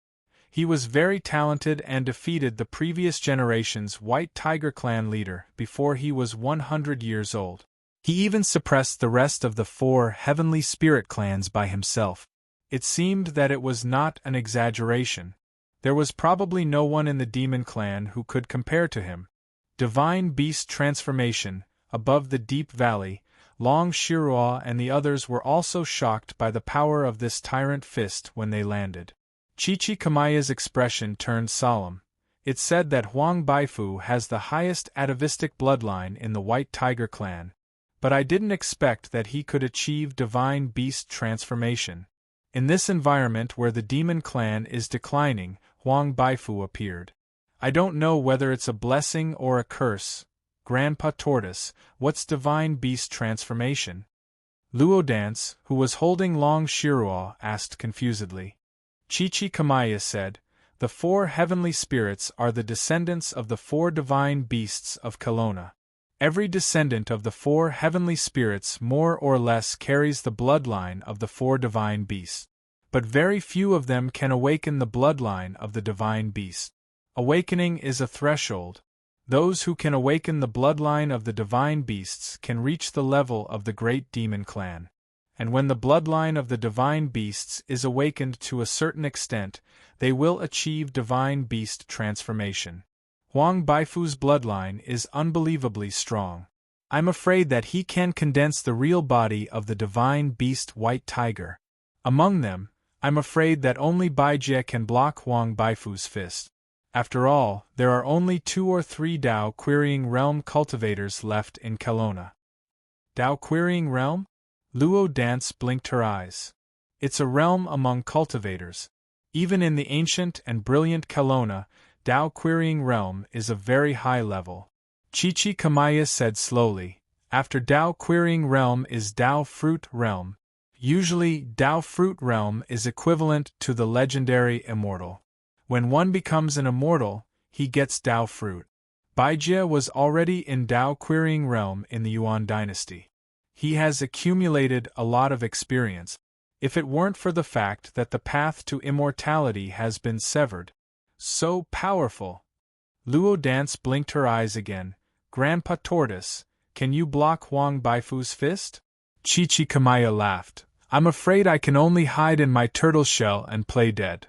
He was very talented and defeated the previous generation's White Tiger clan leader before he was 100 years old. He even suppressed the rest of the 4 heavenly spirit clans by himself. It seemed that it was not an exaggeration. There was probably no one in the demon clan who could compare to him. Divine beast transformation, above the deep valley, Long Shirua and the others were also shocked by the power of this tyrant fist when they landed. Chichi Kamaya's expression turned solemn. It said that Huang Baifu has the highest atavistic bloodline in the White Tiger clan, but I didn't expect that he could achieve divine beast transformation. In this environment where the demon clan is declining, Huang Baifu appeared. I don't know whether it's a blessing or a curse. Grandpa Tortoise, what's divine beast transformation? Luo Dance, who was holding Long Shirua, asked confusedly. Chichi Kamaya said, the 4 heavenly spirits are the descendants of the 4 divine beasts of Kelowna. Every descendant of the 4 heavenly spirits more or less carries the bloodline of the 4 divine beasts. But very few of them can awaken the bloodline of the divine beast. Awakening is a threshold. Those who can awaken the bloodline of the divine beasts can reach the level of the great demon clan. And when the bloodline of the divine beasts is awakened to a certain extent, they will achieve divine beast transformation. Huang Baifu's bloodline is unbelievably strong. I'm afraid that he can condense the real body of the divine beast White Tiger. Among them, I'm afraid that only Baijie can block Huang Baifu's fist. After all, there are only 2 or 3 Dao Querying Realm cultivators left in Kelowna. Dao Querying Realm? Luo Dance blinked her eyes. It's a realm among cultivators. Even in the ancient and brilliant Kelowna, Dao Querying Realm is a very high level. Chichi Kamaya said slowly, after Dao Querying Realm is Dao Fruit Realm. Usually, Dao Fruit Realm is equivalent to the legendary Immortal. When one becomes an Immortal, he gets Dao Fruit. Baijie was already in Dao querying realm in the Yuan dynasty. He has accumulated a lot of experience. If it weren't for the fact that the path to immortality has been severed. So powerful! Luo Dance blinked her eyes again. Grandpa Tortoise, can you block Huang Baifu's fist? Chi-Chi Kamaya laughed. I'm afraid I can only hide in my turtle shell and play dead.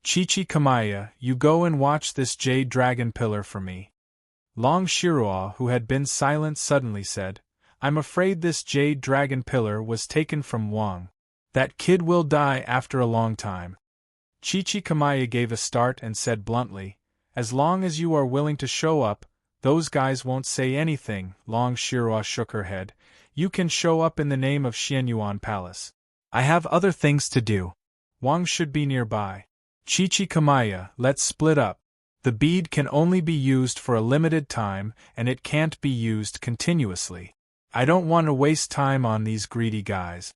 Chi-Chi Kamaya, you go and watch this jade dragon pillar for me. Long Shiruo, who had been silent, suddenly said, I'm afraid this jade dragon pillar was taken from Wang. That kid will die after a long time. Chi-Chi Kamaya gave a start and said bluntly, as long as you are willing to show up, those guys won't say anything. Long Shiruo shook her head. You can show up in the name of Xianyuan Palace. I have other things to do. Wang should be nearby. Chi-Chi Kamaya, let's split up. The bead can only be used for a limited time, and it can't be used continuously. I don't want to waste time on these greedy guys.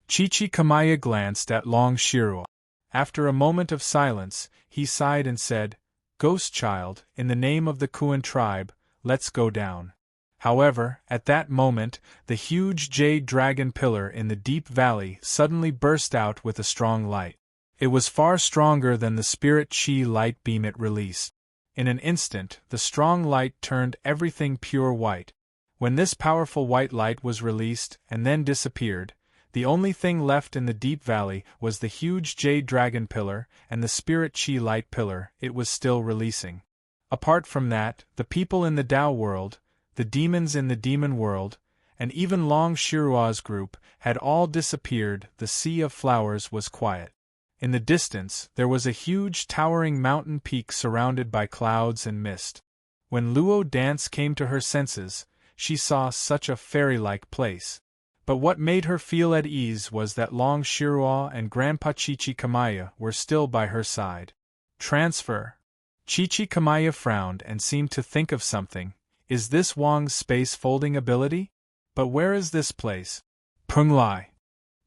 Chi-Chi Kamaya glanced at Long Shiruo. After a moment of silence, he sighed and said, Ghost child, in the name of the Kuan tribe, let's go down. However, at that moment, the huge jade dragon pillar in the deep valley suddenly burst out with a strong light. It was far stronger than the spirit chi light beam it released. In an instant, the strong light turned everything pure white. When this powerful white light was released and then disappeared, the only thing left in the deep valley was the huge jade dragon pillar and the spirit chi light pillar it was still releasing. Apart from that, the people in the Dao world, the demons in the demon world, and even Long Shiruo's group had all disappeared. The sea of flowers was quiet. In the distance, there was a huge towering mountain peak surrounded by clouds and mist. When Luo Dance came to her senses, she saw such a fairy-like place. But what made her feel at ease was that Long Shiruo and Grandpa Chi-Chi Kamaya were still by her side. Transfer. Chi-Chi Kamaya frowned and seemed to think of something. Is this Wang's space-folding ability? But where is this place? Peng Lai.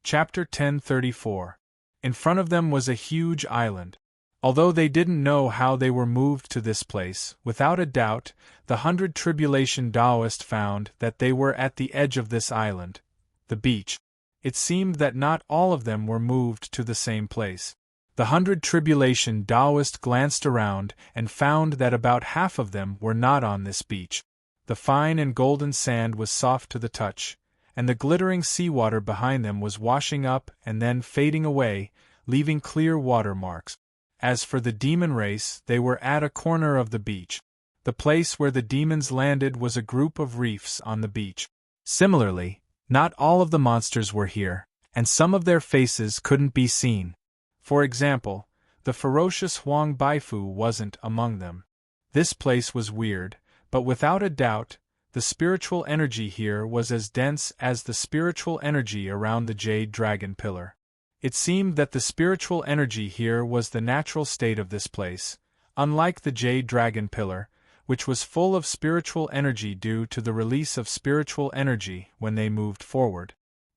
Chapter 1034. In front of them was a huge island. Although they didn't know how they were moved to this place, without a doubt, the 100 Tribulation Taoist found that they were at the edge of this island, the beach. It seemed that not all of them were moved to the same place. The 100 Tribulation Taoist glanced around and found that about half of them were not on this beach. The fine and golden sand was soft to the touch, and the glittering seawater behind them was washing up and then fading away, leaving clear water marks. As for the demon race, they were at a corner of the beach. The place where the demons landed was a group of reefs on the beach. Similarly, not all of the monsters were here, and some of their faces couldn't be seen. For example, the ferocious Huang Baifu wasn't among them. This place was weird, but without a doubt, the spiritual energy here was as dense as the spiritual energy around the jade dragon pillar. It seemed that the spiritual energy here was the natural state of this place, unlike the jade dragon pillar, which was full of spiritual energy due to the release of spiritual energy when they moved forward.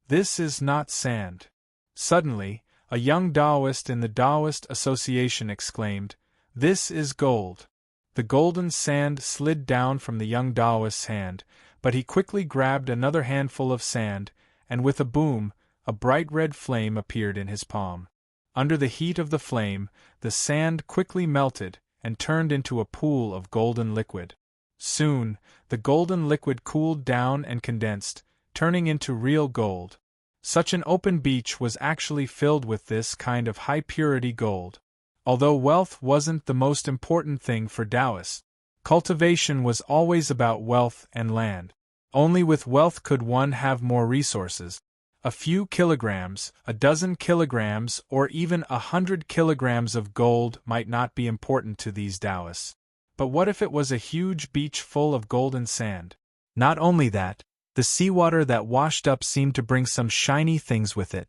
This is not sand. Suddenly, a young Taoist in the Taoist Association exclaimed, This is gold. The golden sand slid down from the young Taoist's hand, but he quickly grabbed another handful of sand, and with a boom, a bright red flame appeared in his palm. Under the heat of the flame, the sand quickly melted and turned into a pool of golden liquid. Soon, the golden liquid cooled down and condensed, turning into real gold. Such an open beach was actually filled with this kind of high-purity gold. Although wealth wasn't the most important thing for Taoists, cultivation was always about wealth and land. Only with wealth could one have more resources. A few kilograms, a dozen kilograms, or even 100 kilograms of gold might not be important to these Taoists. But what if it was a huge beach full of golden sand? Not only that, the seawater that washed up seemed to bring some shiny things with it.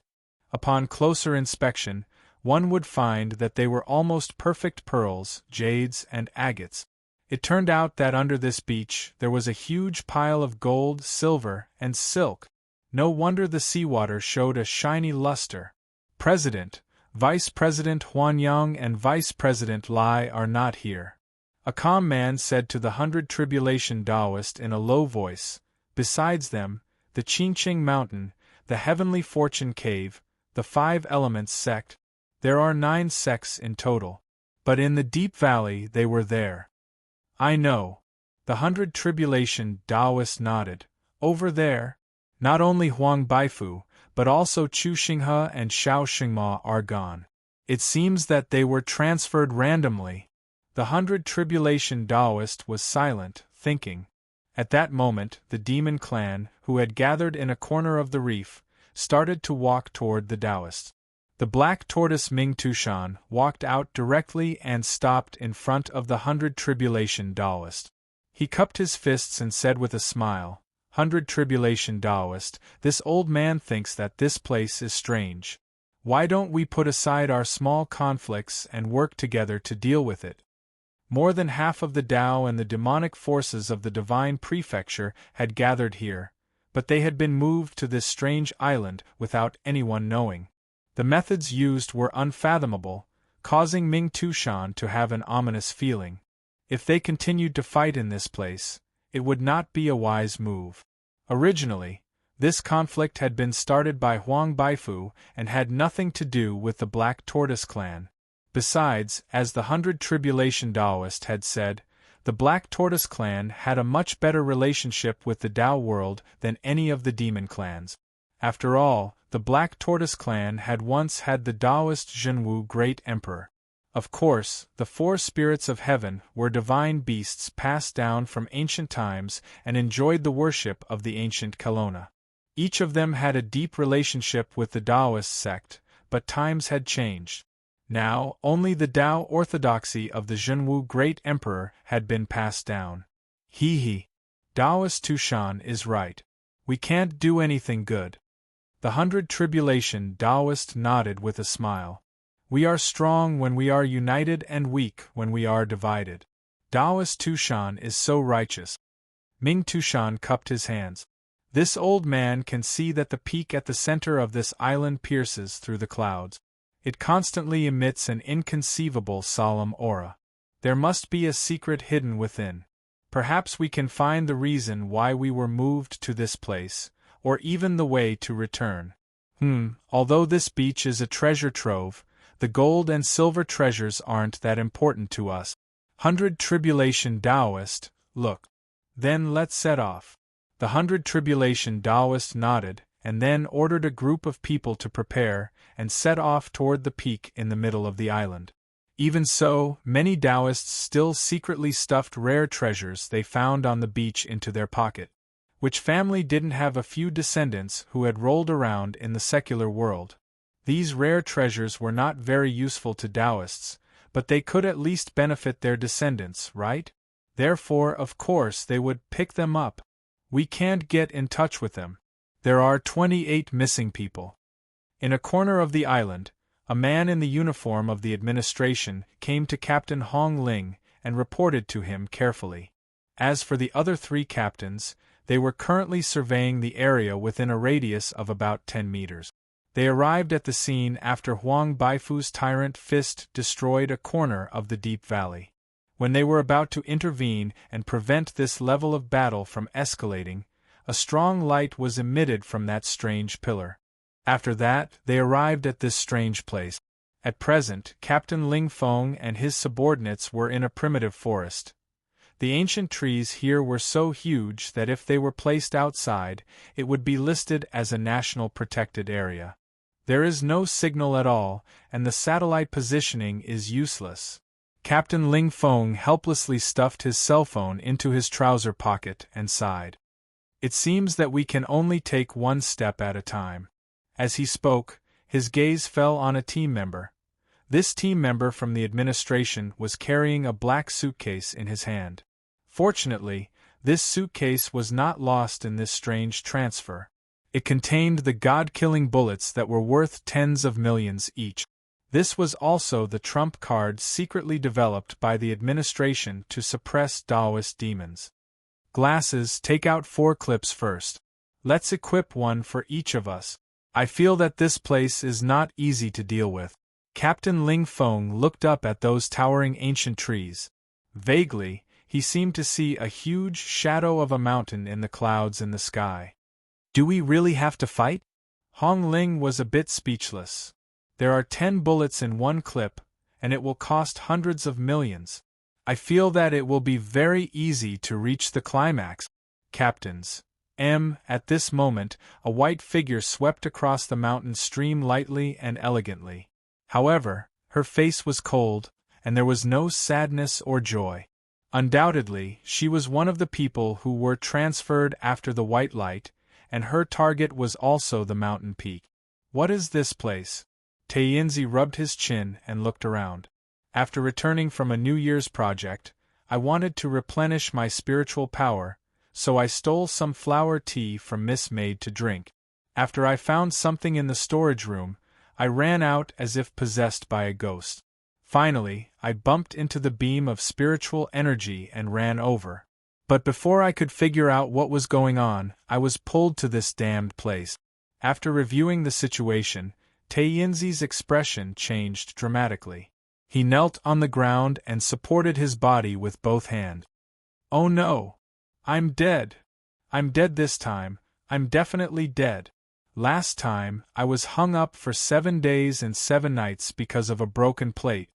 Upon closer inspection, one would find that they were almost perfect pearls, jades, and agates. It turned out that under this beach there was a huge pile of gold, silver, and silk. No wonder the seawater showed a shiny luster. President, Vice President Huanyang and Vice President Lai are not here. A calm man said to the 100 Tribulation Taoist in a low voice, "Besides them, the Qingqing Mountain, the Heavenly Fortune Cave, the 5 Elements sect, there are 9 sects in total. But in the deep valley they were there." "I know." The 100 Tribulation Taoist nodded. "Over there, not only Huang Baifu, but also Chu Xinghe and Xiao Xingma are gone. It seems that they were transferred randomly." The 100 Tribulation Taoist was silent, thinking. At that moment, the demon clan, who had gathered in a corner of the reef, started to walk toward the Taoists. The black tortoise Ming Tushan walked out directly and stopped in front of the 100 Tribulation Taoist. He cupped his fists and said with a smile, "100 Tribulation Taoist, this old man thinks that this place is strange. Why don't we put aside our small conflicts and work together to deal with it?" More than half of the Tao and the demonic forces of the Divine Prefecture had gathered here, but they had been moved to this strange island without anyone knowing. The methods used were unfathomable, causing Ming Tushan to have an ominous feeling. If they continued to fight in this place, it would not be a wise move. Originally, this conflict had been started by Huang Baifu and had nothing to do with the Black Tortoise clan. Besides, as the 100 Tribulation Taoist had said, the Black Tortoise clan had a much better relationship with the Tao world than any of the demon clans. After all, the Black Tortoise clan had once had the Taoist Zhenwu Great Emperor. Of course, the 4 spirits of heaven were divine beasts passed down from ancient times and enjoyed the worship of the ancient Kelowna. Each of them had a deep relationship with the Taoist sect, but times had changed. Now, only the Tao orthodoxy of the Zhenwu Great Emperor had been passed down. He. Taoist Tushan is right. We can't do anything good. The 100 Tribulation Taoist nodded with a smile. We are strong when we are united and weak when we are divided. Taoist Tushan is so righteous. Ming Tushan cupped his hands. This old man can see that the peak at the center of this island pierces through the clouds. It constantly emits an inconceivable solemn aura. There must be a secret hidden within. Perhaps we can find the reason why we were moved to this place, or even the way to return. Although this beach is a treasure trove, the gold and silver treasures aren't that important to us. 100 Tribulation Taoist, look. Then let's set off. The 100 Tribulation Taoist nodded, and then ordered a group of people to prepare, and set off toward the peak in the middle of the island. Even so, many Taoists still secretly stuffed rare treasures they found on the beach into their pocket. Which family didn't have a few descendants who had rolled around in the secular world? These rare treasures were not very useful to Taoists, but they could at least benefit their descendants, right? Therefore, of course, they would pick them up. We can't get in touch with them. There are 28 missing people. In a corner of the island, a man in the uniform of the administration came to Captain Hong Ling and reported to him carefully. As for the other 3 captains, they were currently surveying the area within a radius of about 10 meters. They arrived at the scene after Huang Baifu's tyrant fist destroyed a corner of the deep valley. When they were about to intervene and prevent this level of battle from escalating, a strong light was emitted from that strange pillar. After that, they arrived at this strange place. At present, Captain Ling Feng and his subordinates were in a primitive forest. The ancient trees here were so huge that if they were placed outside, it would be listed as a national protected area. There is no signal at all, and the satellite positioning is useless. Captain Ling Feng helplessly stuffed his cell phone into his trouser pocket and sighed. It seems that we can only take one step at a time. As he spoke, his gaze fell on a team member. This team member from the administration was carrying a black suitcase in his hand. Fortunately, this suitcase was not lost in this strange transfer. It contained the god-killing bullets that were worth tens of millions each. This was also the trump card secretly developed by the administration to suppress Taoist demons. Glasses, take out 4 clips first. Let's equip one for each of us. I feel that this place is not easy to deal with. Captain Ling Feng looked up at those towering ancient trees. Vaguely, he seemed to see a huge shadow of a mountain in the clouds in the sky. Do we really have to fight? Hong Ling was a bit speechless. There are 10 bullets in one clip, and it will cost hundreds of millions. I feel that it will be very easy to reach the climax. Captains. At this moment, a white figure swept across the mountain stream lightly and elegantly. However, her face was cold, and there was no sadness or joy. Undoubtedly, she was one of the people who were transferred after the white light, and her target was also the mountain peak. What is this place? Taiyinzi rubbed his chin and looked around. After returning from a New Year's project, I wanted to replenish my spiritual power, so I stole some flower tea from Miss Maid to drink. After I found something in the storage room, I ran out as if possessed by a ghost. Finally, I bumped into the beam of spiritual energy and ran over. But before I could figure out what was going on, I was pulled to this damned place. After reviewing the situation, Taiyinzi's expression changed dramatically. He knelt on the ground and supported his body with both hands. Oh no! I'm dead! I'm dead this time, I'm definitely dead. Last time, I was hung up for 7 days and 7 nights because of a broken plate.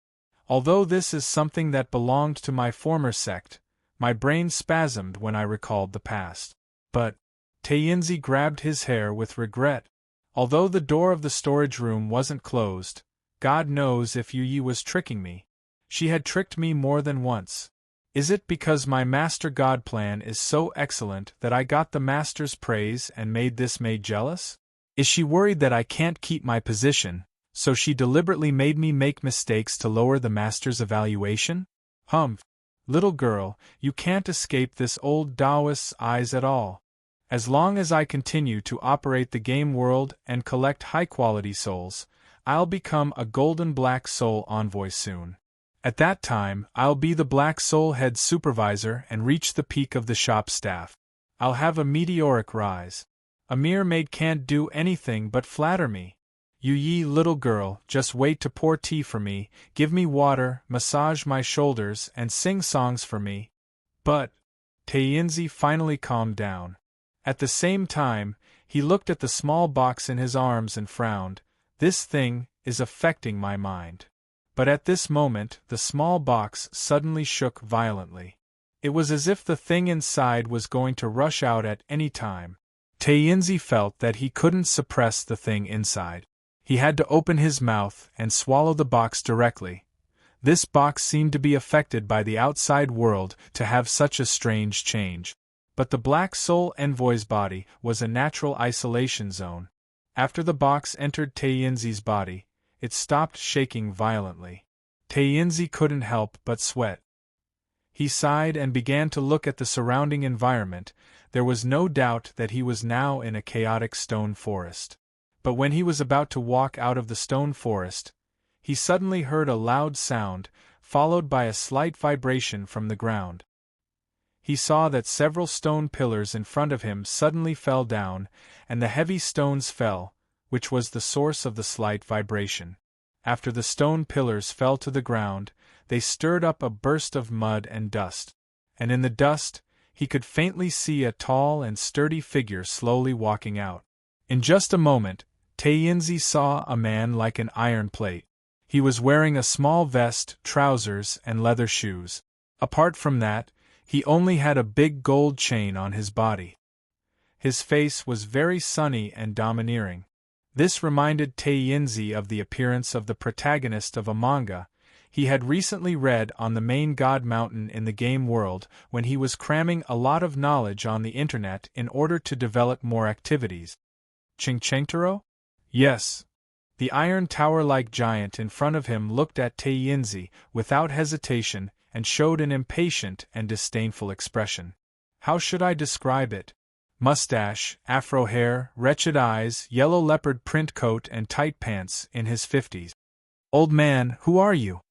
Although this is something that belonged to my former sect, my brain spasmed when I recalled the past. But, Taiyinzi grabbed his hair with regret. Although the door of the storage room wasn't closed, God knows if Yu Yi was tricking me. She had tricked me more than once. Is it because my Master God plan is so excellent that I got the Master's praise and made this maid jealous? Is she worried that I can't keep my position, so she deliberately made me make mistakes to lower the Master's evaluation? Humph! Little girl, you can't escape this old Taoist's eyes at all. As long as I continue to operate the game world and collect high-quality souls, I'll become a golden black soul envoy soon. At that time, I'll be the Black Soul Head Supervisor and reach the peak of the shop staff. I'll have a meteoric rise. A mere maid can't do anything but flatter me. Yu Yi, little girl, just wait to pour tea for me, give me water, massage my shoulders, and sing songs for me. But, Taiyinzi finally calmed down. At the same time, he looked at the small box in his arms and frowned. This thing is affecting my mind. But at this moment, the small box suddenly shook violently. It was as if the thing inside was going to rush out at any time. Taiyinzi felt that he couldn't suppress the thing inside. He had to open his mouth and swallow the box directly. This box seemed to be affected by the outside world to have such a strange change. But the Black Soul Envoy's body was a natural isolation zone. After the box entered Taiyinzi's body, it stopped shaking violently. Taiyinzi couldn't help but sweat. He sighed and began to look at the surrounding environment. There was no doubt that he was now in a chaotic stone forest. But when he was about to walk out of the stone forest, he suddenly heard a loud sound, followed by a slight vibration from the ground. He saw that several stone pillars in front of him suddenly fell down, and the heavy stones fell, which was the source of the slight vibration. After the stone pillars fell to the ground, they stirred up a burst of mud and dust. And in the dust, he could faintly see a tall and sturdy figure slowly walking out. In just a moment, Taiyinzi saw a man like an iron plate. He was wearing a small vest, trousers, and leather shoes. Apart from that, he only had a big gold chain on his body. His face was very sunny and domineering. This reminded Taiyinzi of the appearance of the protagonist of a manga he had recently read on the main god mountain in the game world when he was cramming a lot of knowledge on the internet in order to develop more activities. Chingchengtaro? Yes. The iron tower-like giant in front of him looked at Taiyinzi without hesitation and showed an impatient and disdainful expression. How should I describe it? Mustache, afro hair, wretched eyes, yellow leopard print coat and tight pants, in his 50s. Old man, who are you?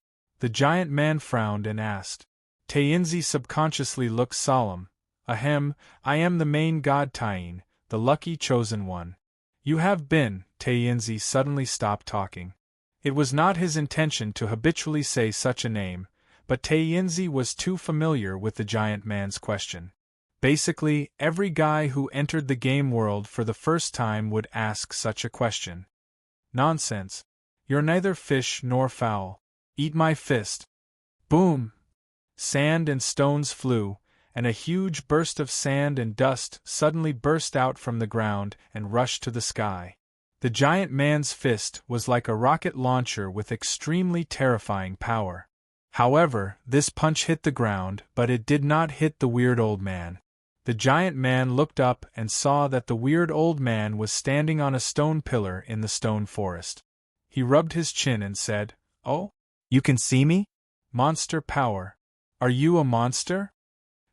The giant man frowned and asked. Taiyinzi subconsciously looked solemn. Ahem, I am the main god Taiyin, the lucky chosen one. You have been. Taiyinzi suddenly stopped talking. It was not his intention to habitually say such a name, but Taiyinzi was too familiar with the giant man's question. Basically, every guy who entered the game world for the first time would ask such a question. Nonsense. You're neither fish nor fowl. Eat my fist. Boom! Sand and stones flew, and a huge burst of sand and dust suddenly burst out from the ground and rushed to the sky. The giant man's fist was like a rocket launcher with extremely terrifying power. However, this punch hit the ground, but it did not hit the weird old man. The giant man looked up and saw that the weird old man was standing on a stone pillar in the stone forest. He rubbed his chin and said, "Oh? You can see me? Monster power. Are you a monster?"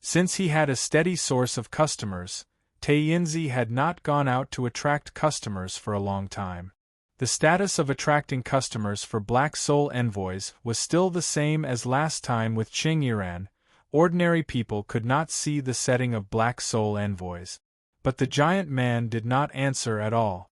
Since he had a steady source of customers, Taiyinzi had not gone out to attract customers for a long time. The status of attracting customers for Black Soul envoys was still the same as last time with Qing Yiran. Ordinary people could not see the setting of Black Soul envoys. But the giant man did not answer at all.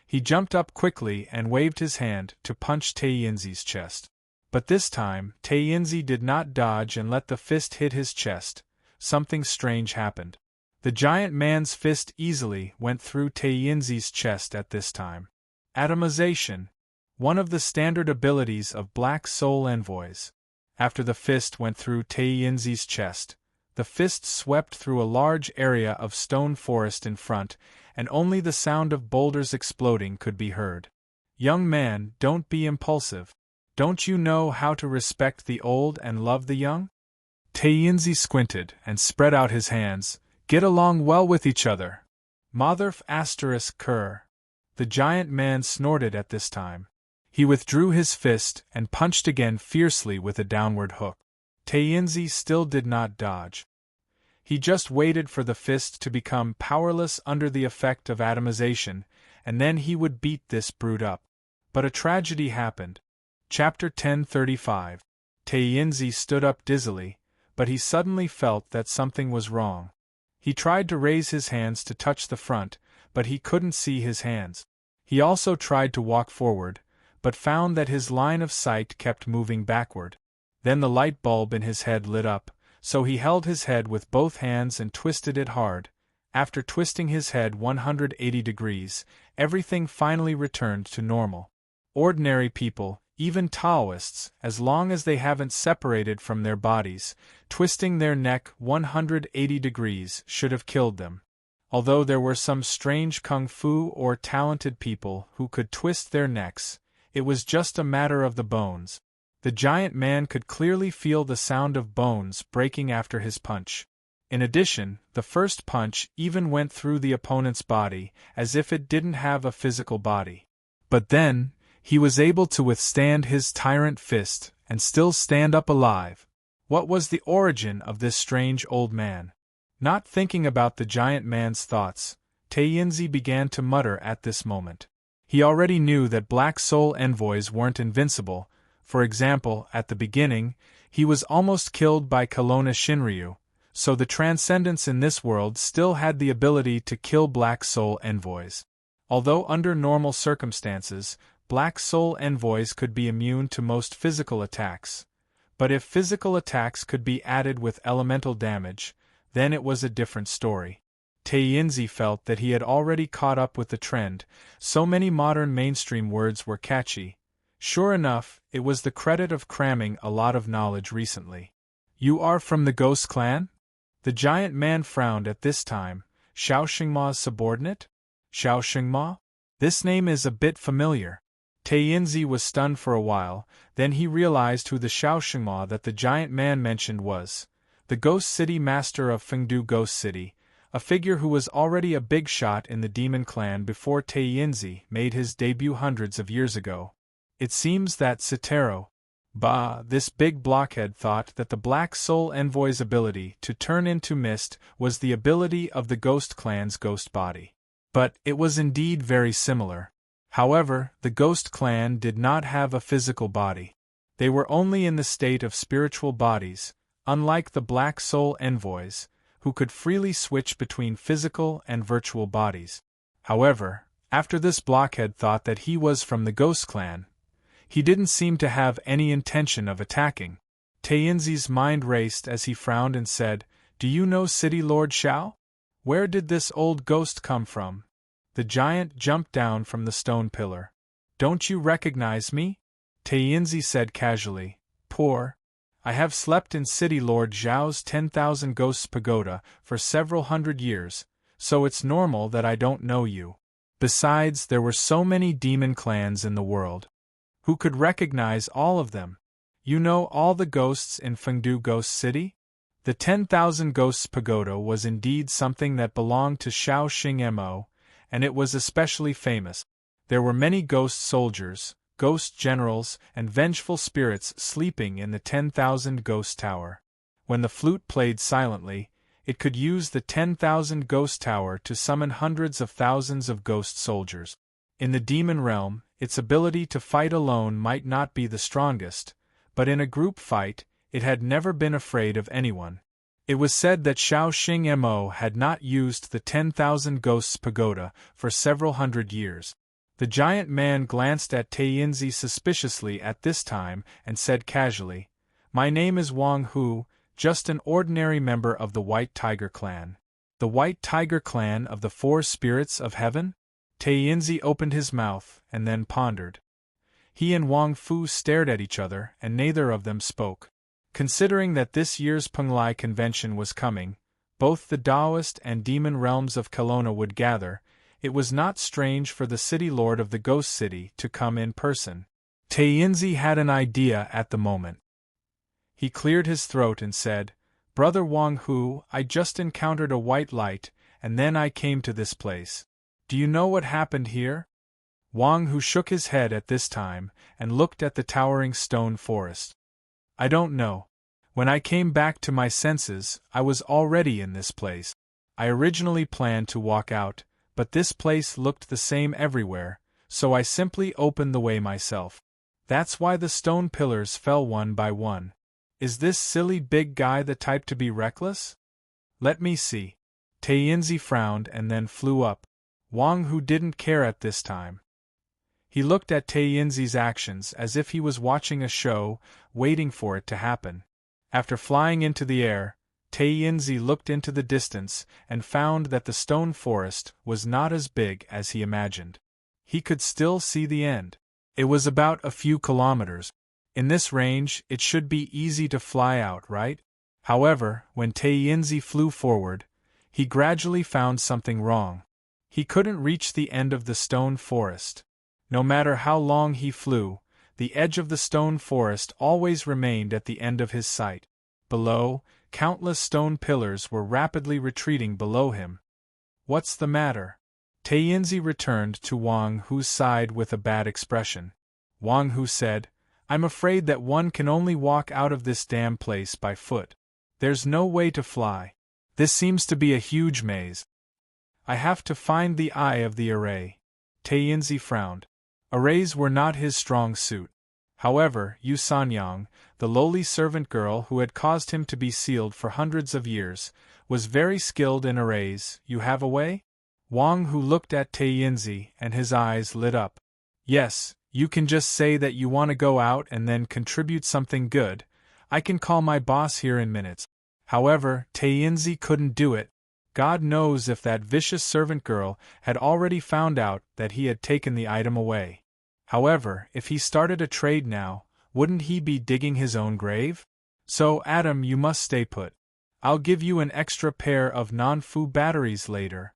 He jumped up quickly and waved his hand to punch Taiyinzi's chest. But this time, Taiyinzi did not dodge and let the fist hit his chest. Something strange happened. The giant man's fist easily went through Taiyinzi's chest at this time. Atomization, one of the standard abilities of Black Soul envoys. After the fist went through Taiyinzi's chest, the fist swept through a large area of stone forest in front, and only the sound of boulders exploding could be heard. Young man, don't be impulsive. Don't you know how to respect the old and love the young? Taiyinzi squinted and spread out his hands. Get along well with each other. Motherf ****. The giant man snorted at this time. He withdrew his fist and punched again fiercely with a downward hook. Taiyinzi still did not dodge. He just waited for the fist to become powerless under the effect of atomization, and then he would beat this brute up. But a tragedy happened. Chapter 1035. Taiyinzi stood up dizzily, but he suddenly felt that something was wrong. He tried to raise his hands to touch the front, but he couldn't see his hands. He also tried to walk forward, but found that his line of sight kept moving backward. Then the light bulb in his head lit up, so he held his head with both hands and twisted it hard. After twisting his head 180 degrees, everything finally returned to normal. Ordinary people, even Taoists, as long as they haven't separated from their bodies, twisting their neck 180 degrees should have killed them. Although there were some strange kung fu or talented people who could twist their necks, it was just a matter of the bones. The giant man could clearly feel the sound of bones breaking after his punch. In addition, the first punch even went through the opponent's body, as if it didn't have a physical body. But then, he was able to withstand his tyrant fist and still stand up alive. What was the origin of this strange old man? Not thinking about the giant man's thoughts, Taiyinzi began to mutter at this moment. He already knew that Black Soul envoys weren't invincible. For example, at the beginning, he was almost killed by Kelowna Shinryu, so the Transcendents in this world still had the ability to kill Black Soul envoys. Although under normal circumstances, Black Soul envoys could be immune to most physical attacks. But if physical attacks could be added with elemental damage, then it was a different story. Taiyinzi felt that he had already caught up with the trend. So many modern mainstream words were catchy. Sure enough, it was the credit of cramming a lot of knowledge recently. You are from the Ghost Clan? The giant man frowned at this time. Xiao Xingma's subordinate? Xiao Xingma? This name is a bit familiar. Taiyinzi was stunned for a while, then he realized who the Xiao Xingma that the giant man mentioned was. The Ghost City Master of Fengdu Ghost City, a figure who was already a big shot in the Demon Clan before Taiyinzi made his debut hundreds of years ago. It seems that Sitaro, this big blockhead thought that the Black Soul envoy's ability to turn into mist was the ability of the Ghost Clan's ghost body. But it was indeed very similar. However, the Ghost Clan did not have a physical body. They were only in the state of spiritual bodies, unlike the Black Soul envoys, who could freely switch between physical and virtual bodies. However, after this blockhead thought that he was from the Ghost Clan, he didn't seem to have any intention of attacking. Tainzi's mind raced as he frowned and said, "Do you know City Lord Xiao? Where did this old ghost come from?" The giant jumped down from the stone pillar. "Don't you recognize me?" Tainzi said casually. "Poor. I have slept in City Lord Xiao's 10,000 Ghosts Pagoda for several hundred years, so it's normal that I don't know you. Besides, there were so many demon clans in the world. Who could recognize all of them? You know all the ghosts in Fengdu Ghost City?" The 10,000 Ghosts Pagoda was indeed something that belonged to Xiao Xingmo, and it was especially famous. There were many ghost soldiers, ghost generals, and vengeful spirits sleeping in the 10,000 Ghost Tower. When the flute played silently, it could use the 10,000 Ghost Tower to summon hundreds of thousands of ghost soldiers. In the demon realm, its ability to fight alone might not be the strongest, but in a group fight, it had never been afraid of anyone. It was said that Xiao Xingmo had not used the 10,000 Ghosts Pagoda for several hundred years. The giant man glanced at Tainzi suspiciously at this time and said casually, "My name is Wang Hu, just an ordinary member of the White Tiger Clan." "The White Tiger Clan of the Four Spirits of Heaven?" Tainzi opened his mouth and then pondered. He and Wang Fu stared at each other and neither of them spoke. Considering that this year's Penglai convention was coming, both the Taoist and demon realms of Kelowna would gather. It was not strange for the City Lord of the Ghost City to come in person. Tainzi had an idea at the moment. He cleared his throat and said, "Brother Wang Hu, I just encountered a white light, and then I came to this place. Do you know what happened here?" Wang Hu shook his head at this time and looked at the towering stone forest. "I don't know. When I came back to my senses, I was already in this place. I originally planned to walk out, but this place looked the same everywhere, so I simply opened the way myself. That's why the stone pillars fell one by one. Is this silly big guy the type to be reckless? Let me see." Tainzi frowned and then flew up. Wang Hu didn't care at this time. He looked at Tainzi's actions as if he was watching a show, waiting for it to happen. After flying into the air, Tainzi looked into the distance and found that the stone forest was not as big as he imagined. He could still see the end. It was about a few kilometers. In this range, it should be easy to fly out, right? However, when Tainzi flew forward, he gradually found something wrong. He couldn't reach the end of the stone forest. No matter how long he flew, the edge of the stone forest always remained at the end of his sight. Below, countless stone pillars were rapidly retreating below him. "What's the matter?" Tainzi returned to Wang Hu's side with a bad expression. Wang Hu said, "I'm afraid that one can only walk out of this damn place by foot. There's no way to fly. This seems to be a huge maze. I have to find the eye of the array." Tainzi frowned. Arrays were not his strong suit. However, Yu Sanyang, the lowly servant girl who had caused him to be sealed for hundreds of years, was very skilled in arrays. "You have a way?" Wang Hu looked at Tainzi and his eyes lit up. "Yes, you can just say that you want to go out and then contribute something good. I can call my boss here in minutes." However, Tainzi couldn't do it. God knows if that vicious servant girl had already found out that he had taken the item away. However, if he started a trade now, wouldn't he be digging his own grave? "So, Adam, you must stay put. I'll give you an extra pair of non-fu batteries later.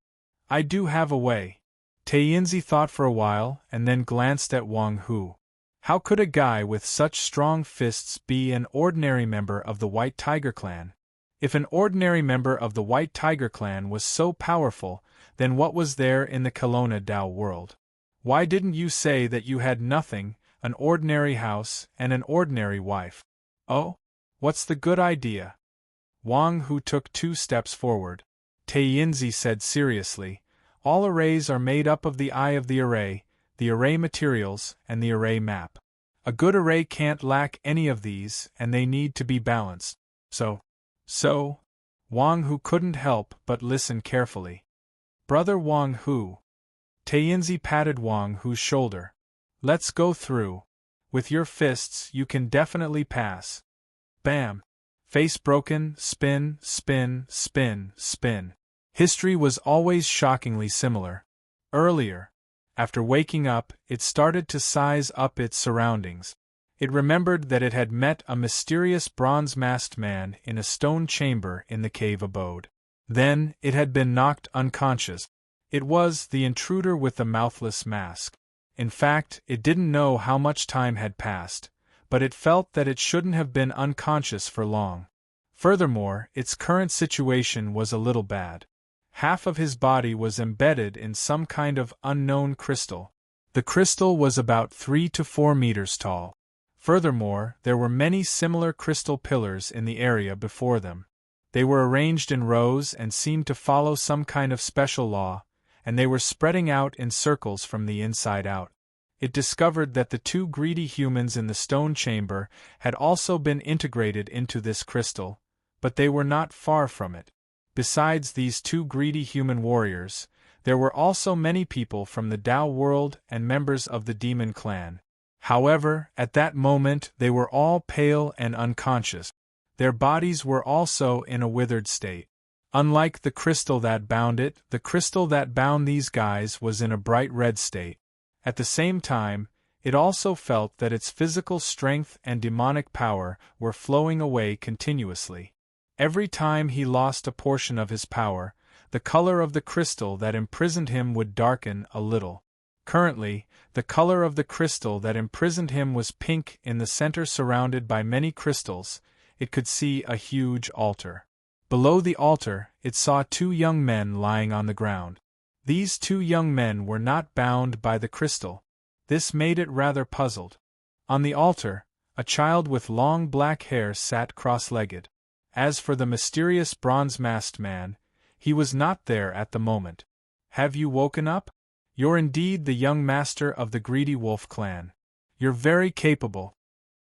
I do have a way." Tainzi thought for a while and then glanced at Wang Hu. How could a guy with such strong fists be an ordinary member of the White Tiger Clan? If an ordinary member of the White Tiger Clan was so powerful, then what was there in the Kelowna Dao world? Why didn't you say that you had nothing, an ordinary house, and an ordinary wife? Oh? What's the good idea? Wang Hu took 2 steps forward. Tainzi said seriously, "All arrays are made up of the eye of the array materials, and the array map. A good array can't lack any of these, and they need to be balanced. So, Wang Hu couldn't help but listen carefully. "Brother Wang Hu." Tainzi patted Wang Hu's shoulder. "Let's go through. With your fists you can definitely pass." Bam! Face broken, spin, spin, spin, spin. History was always shockingly similar. Earlier, after waking up, it started to size up its surroundings. It remembered that it had met a mysterious bronze-masked man in a stone chamber in the cave abode. Then, it had been knocked unconscious. It was the intruder with the mouthless mask. In fact, it didn't know how much time had passed, but it felt that it shouldn't have been unconscious for long. Furthermore, its current situation was a little bad. Half of his body was embedded in some kind of unknown crystal. The crystal was about 3 to 4 meters tall. Furthermore, there were many similar crystal pillars in the area before them. They were arranged in rows and seemed to follow some kind of special law, and they were spreading out in circles from the inside out. It discovered that the 2 greedy humans in the stone chamber had also been integrated into this crystal, but they were not far from it. Besides these 2 greedy human warriors, there were also many people from the Tao world and members of the demon clan. However, at that moment they were all pale and unconscious. Their bodies were also in a withered state. Unlike the crystal that bound it, the crystal that bound these guys was in a bright red state. At the same time, it also felt that its physical strength and demonic power were flowing away continuously. Every time he lost a portion of his power, the color of the crystal that imprisoned him would darken a little. Currently, the color of the crystal that imprisoned him was pink in the center, surrounded by many crystals. It could see a huge altar. Below the altar, it saw 2 young men lying on the ground. These 2 young men were not bound by the crystal. This made it rather puzzled. On the altar, a child with long black hair sat cross-legged. As for the mysterious bronze-masked man, he was not there at the moment. "Have you woken up? You're indeed the young master of the greedy wolf clan. You're very capable."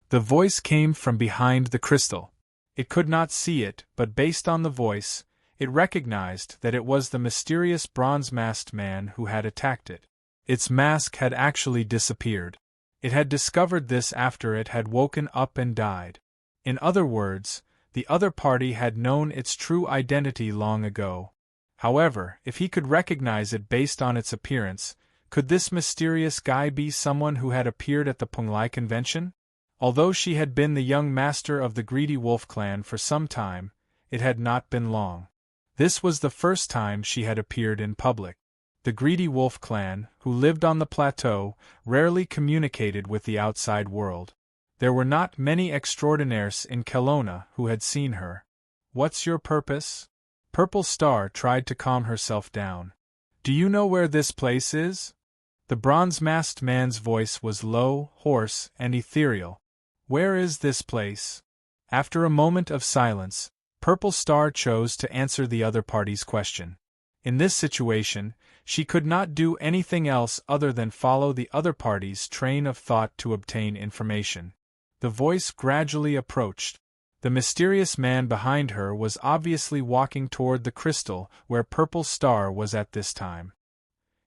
The voice came from behind the crystal. It could not see it, but based on the voice, it recognized that it was the mysterious bronze-masked man who had attacked it. Its mask had actually disappeared. It had discovered this after it had woken up and died. In other words, the other party had known its true identity long ago. However, if he could recognize it based on its appearance, could this mysterious guy be someone who had appeared at the Penglai convention? Although she had been the young master of the greedy wolf clan for some time, it had not been long. This was the first time she had appeared in public. The greedy wolf clan, who lived on the plateau, rarely communicated with the outside world. There were not many extraordinaires in Kelowna who had seen her. "What's your purpose?" Purple Star tried to calm herself down. "Do you know where this place is?" The bronze-masked man's voice was low, hoarse, and ethereal. "Where is this place?" After a moment of silence, Purple Star chose to answer the other party's question. In this situation, she could not do anything else other than follow the other party's train of thought to obtain information. The voice gradually approached. The mysterious man behind her was obviously walking toward the crystal where Purple Star was at this time.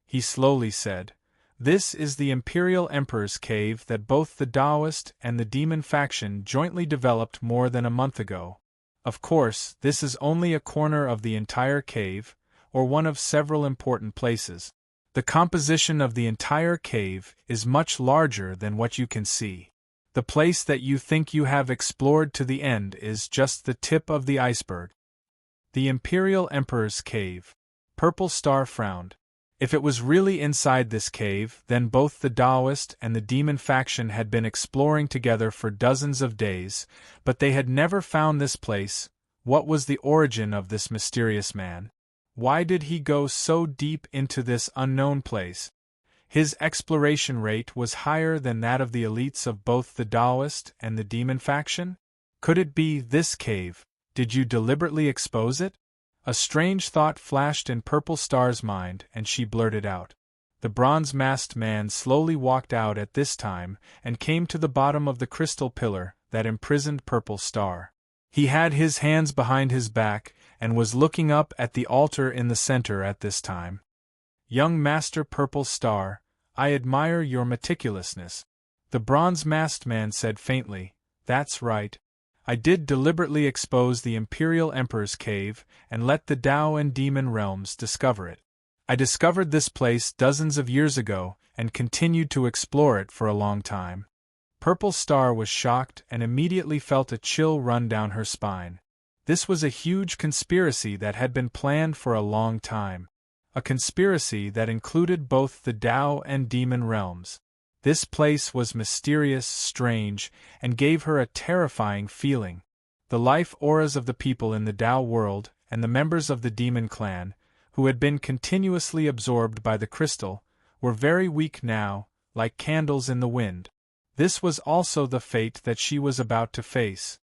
He slowly said, "This is the Imperial Emperor's cave that both the Taoist and the demon faction jointly developed more than a month ago. Of course, this is only a corner of the entire cave, or one of several important places. The composition of the entire cave is much larger than what you can see. The place that you think you have explored to the end is just the tip of the iceberg." The Imperial Emperor's cave. Purple Star frowned. If it was really inside this cave, then both the Taoist and the demon faction had been exploring together for dozens of days, but they had never found this place. What was the origin of this mysterious man? Why did he go so deep into this unknown place? His exploration rate was higher than that of the elites of both the Taoist and the demon faction? Could it be this cave? Did you deliberately expose it? A strange thought flashed in Purple Star's mind, and she blurted out. The bronze-masked man slowly walked out at this time and came to the bottom of the crystal pillar that imprisoned Purple Star. He had his hands behind his back and was looking up at the altar in the center at this time. "Young Master Purple Star, I admire your meticulousness," the bronze-masked man said faintly. "That's right. I did deliberately expose the Imperial Emperor's cave and let the Tao and demon realms discover it. I discovered this place dozens of years ago and continued to explore it for a long time. Purple Star was shocked and immediately felt a chill run down her spine. This was a huge conspiracy that had been planned for a long time. A conspiracy that included both the Tao and demon realms. This place was mysterious, strange, and gave her a terrifying feeling. The life auras of the people in the Tao world, and the members of the demon clan, who had been continuously absorbed by the crystal, were very weak now, like candles in the wind. This was also the fate that she was about to face.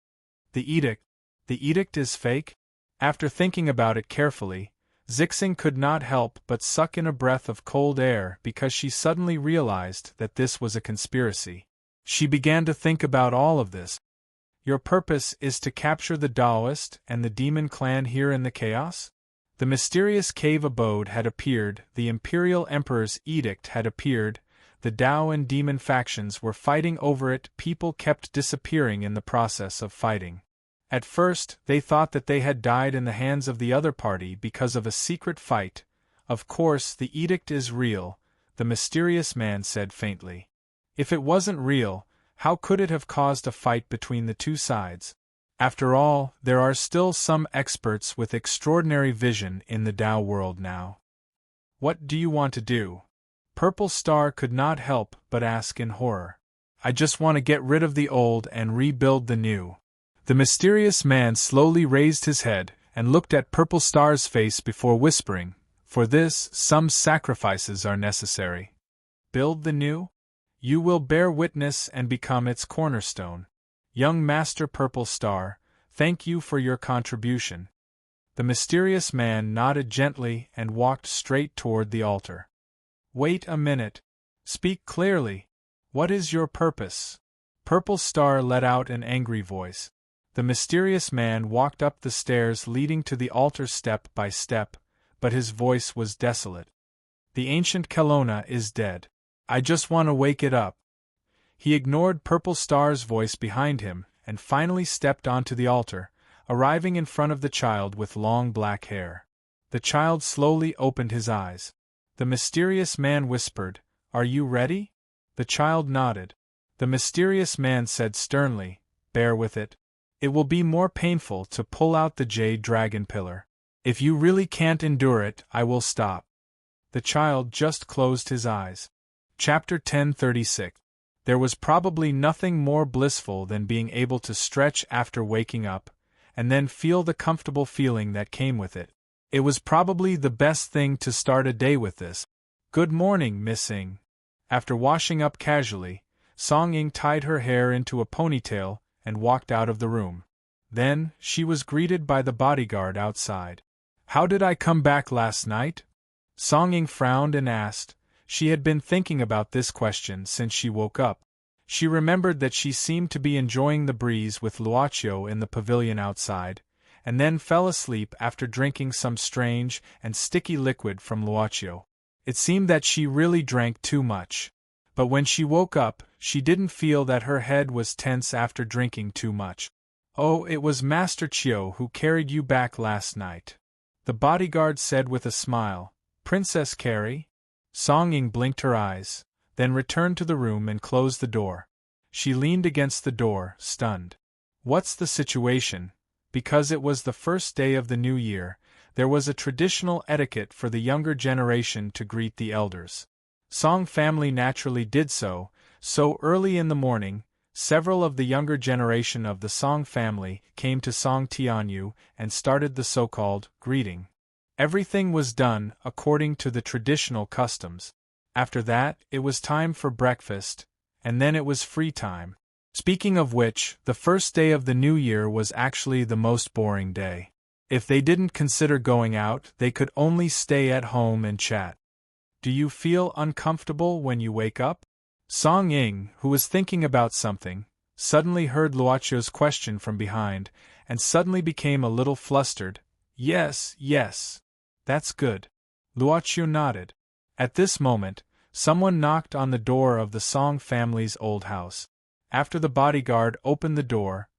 The edict. The edict is fake? After thinking about it carefully, Zixing could not help but suck in a breath of cold air because she suddenly realized that this was a conspiracy. She began to think about all of this. Your purpose is to capture the Taoist and the demon clan here in the chaos? The mysterious cave abode had appeared, the Imperial Emperor's edict had appeared, the Tao and demon factions were fighting over it, people kept disappearing in the process of fighting. At first, they thought that they had died in the hands of the other party because of a secret fight. Of course, the edict is real, the mysterious man said faintly. If it wasn't real, how could it have caused a fight between the two sides? After all, there are still some experts with extraordinary vision in the Tao world now. What do you want to do? Purple Star could not help but ask in horror. I just want to get rid of the old and rebuild the new. The mysterious man slowly raised his head and looked at Purple Star's face before whispering, "For this, some sacrifices are necessary." Build the new? You will bear witness and become its cornerstone. Young Master Purple Star, thank you for your contribution. The mysterious man nodded gently and walked straight toward the altar. Wait a minute. Speak clearly. What is your purpose? Purple Star let out an angry voice. The mysterious man walked up the stairs leading to the altar step by step, but his voice was desolate. The ancient Kelowna is dead. I just want to wake it up. He ignored Purple Star's voice behind him and finally stepped onto the altar, arriving in front of the child with long black hair. The child slowly opened his eyes. The mysterious man whispered, "Are you ready?" The child nodded. The mysterious man said sternly, "Bear with it. It will be more painful to pull out the jade dragon pillar. If you really can't endure it, I will stop." The child just closed his eyes. Chapter 1036. There was probably nothing more blissful than being able to stretch after waking up, and then feel the comfortable feeling that came with it. It was probably the best thing to start a day with this. "Good morning, Miss Ing." After washing up casually, Song Ing tied her hair into a ponytail and walked out of the room. Then, she was greeted by the bodyguard outside. "How did I come back last night?" Song Ing frowned and asked. She had been thinking about this question since she woke up. She remembered that she seemed to be enjoying the breeze with Luochio in the pavilion outside, and then fell asleep after drinking some strange and sticky liquid from Luochio. It seemed that she really drank too much. But when she woke up, she didn't feel that her head was tense after drinking too much. "Oh, it was Master Chio who carried you back last night," the bodyguard said with a smile. "Princess Carrie?" Song Ing blinked her eyes, then returned to the room and closed the door. She leaned against the door, stunned. What's the situation? Because it was the first day of the new year, there was a traditional etiquette for the younger generation to greet the elders. Song family naturally did so early in the morning, several of the younger generation of the Song family came to Song Tianyu and started the so-called greeting. Everything was done according to the traditional customs. After that, it was time for breakfast, and then it was free time. Speaking of which, the first day of the new year was actually the most boring day. If they didn't consider going out, they could only stay at home and chat. "Do you feel uncomfortable when you wake up?" Song Ing, who was thinking about something, suddenly heard Luochio's question from behind, and suddenly became a little flustered. Yes, that's good." Luochio nodded. At this moment, someone knocked on the door of the Song family's old house. After the bodyguard opened the door,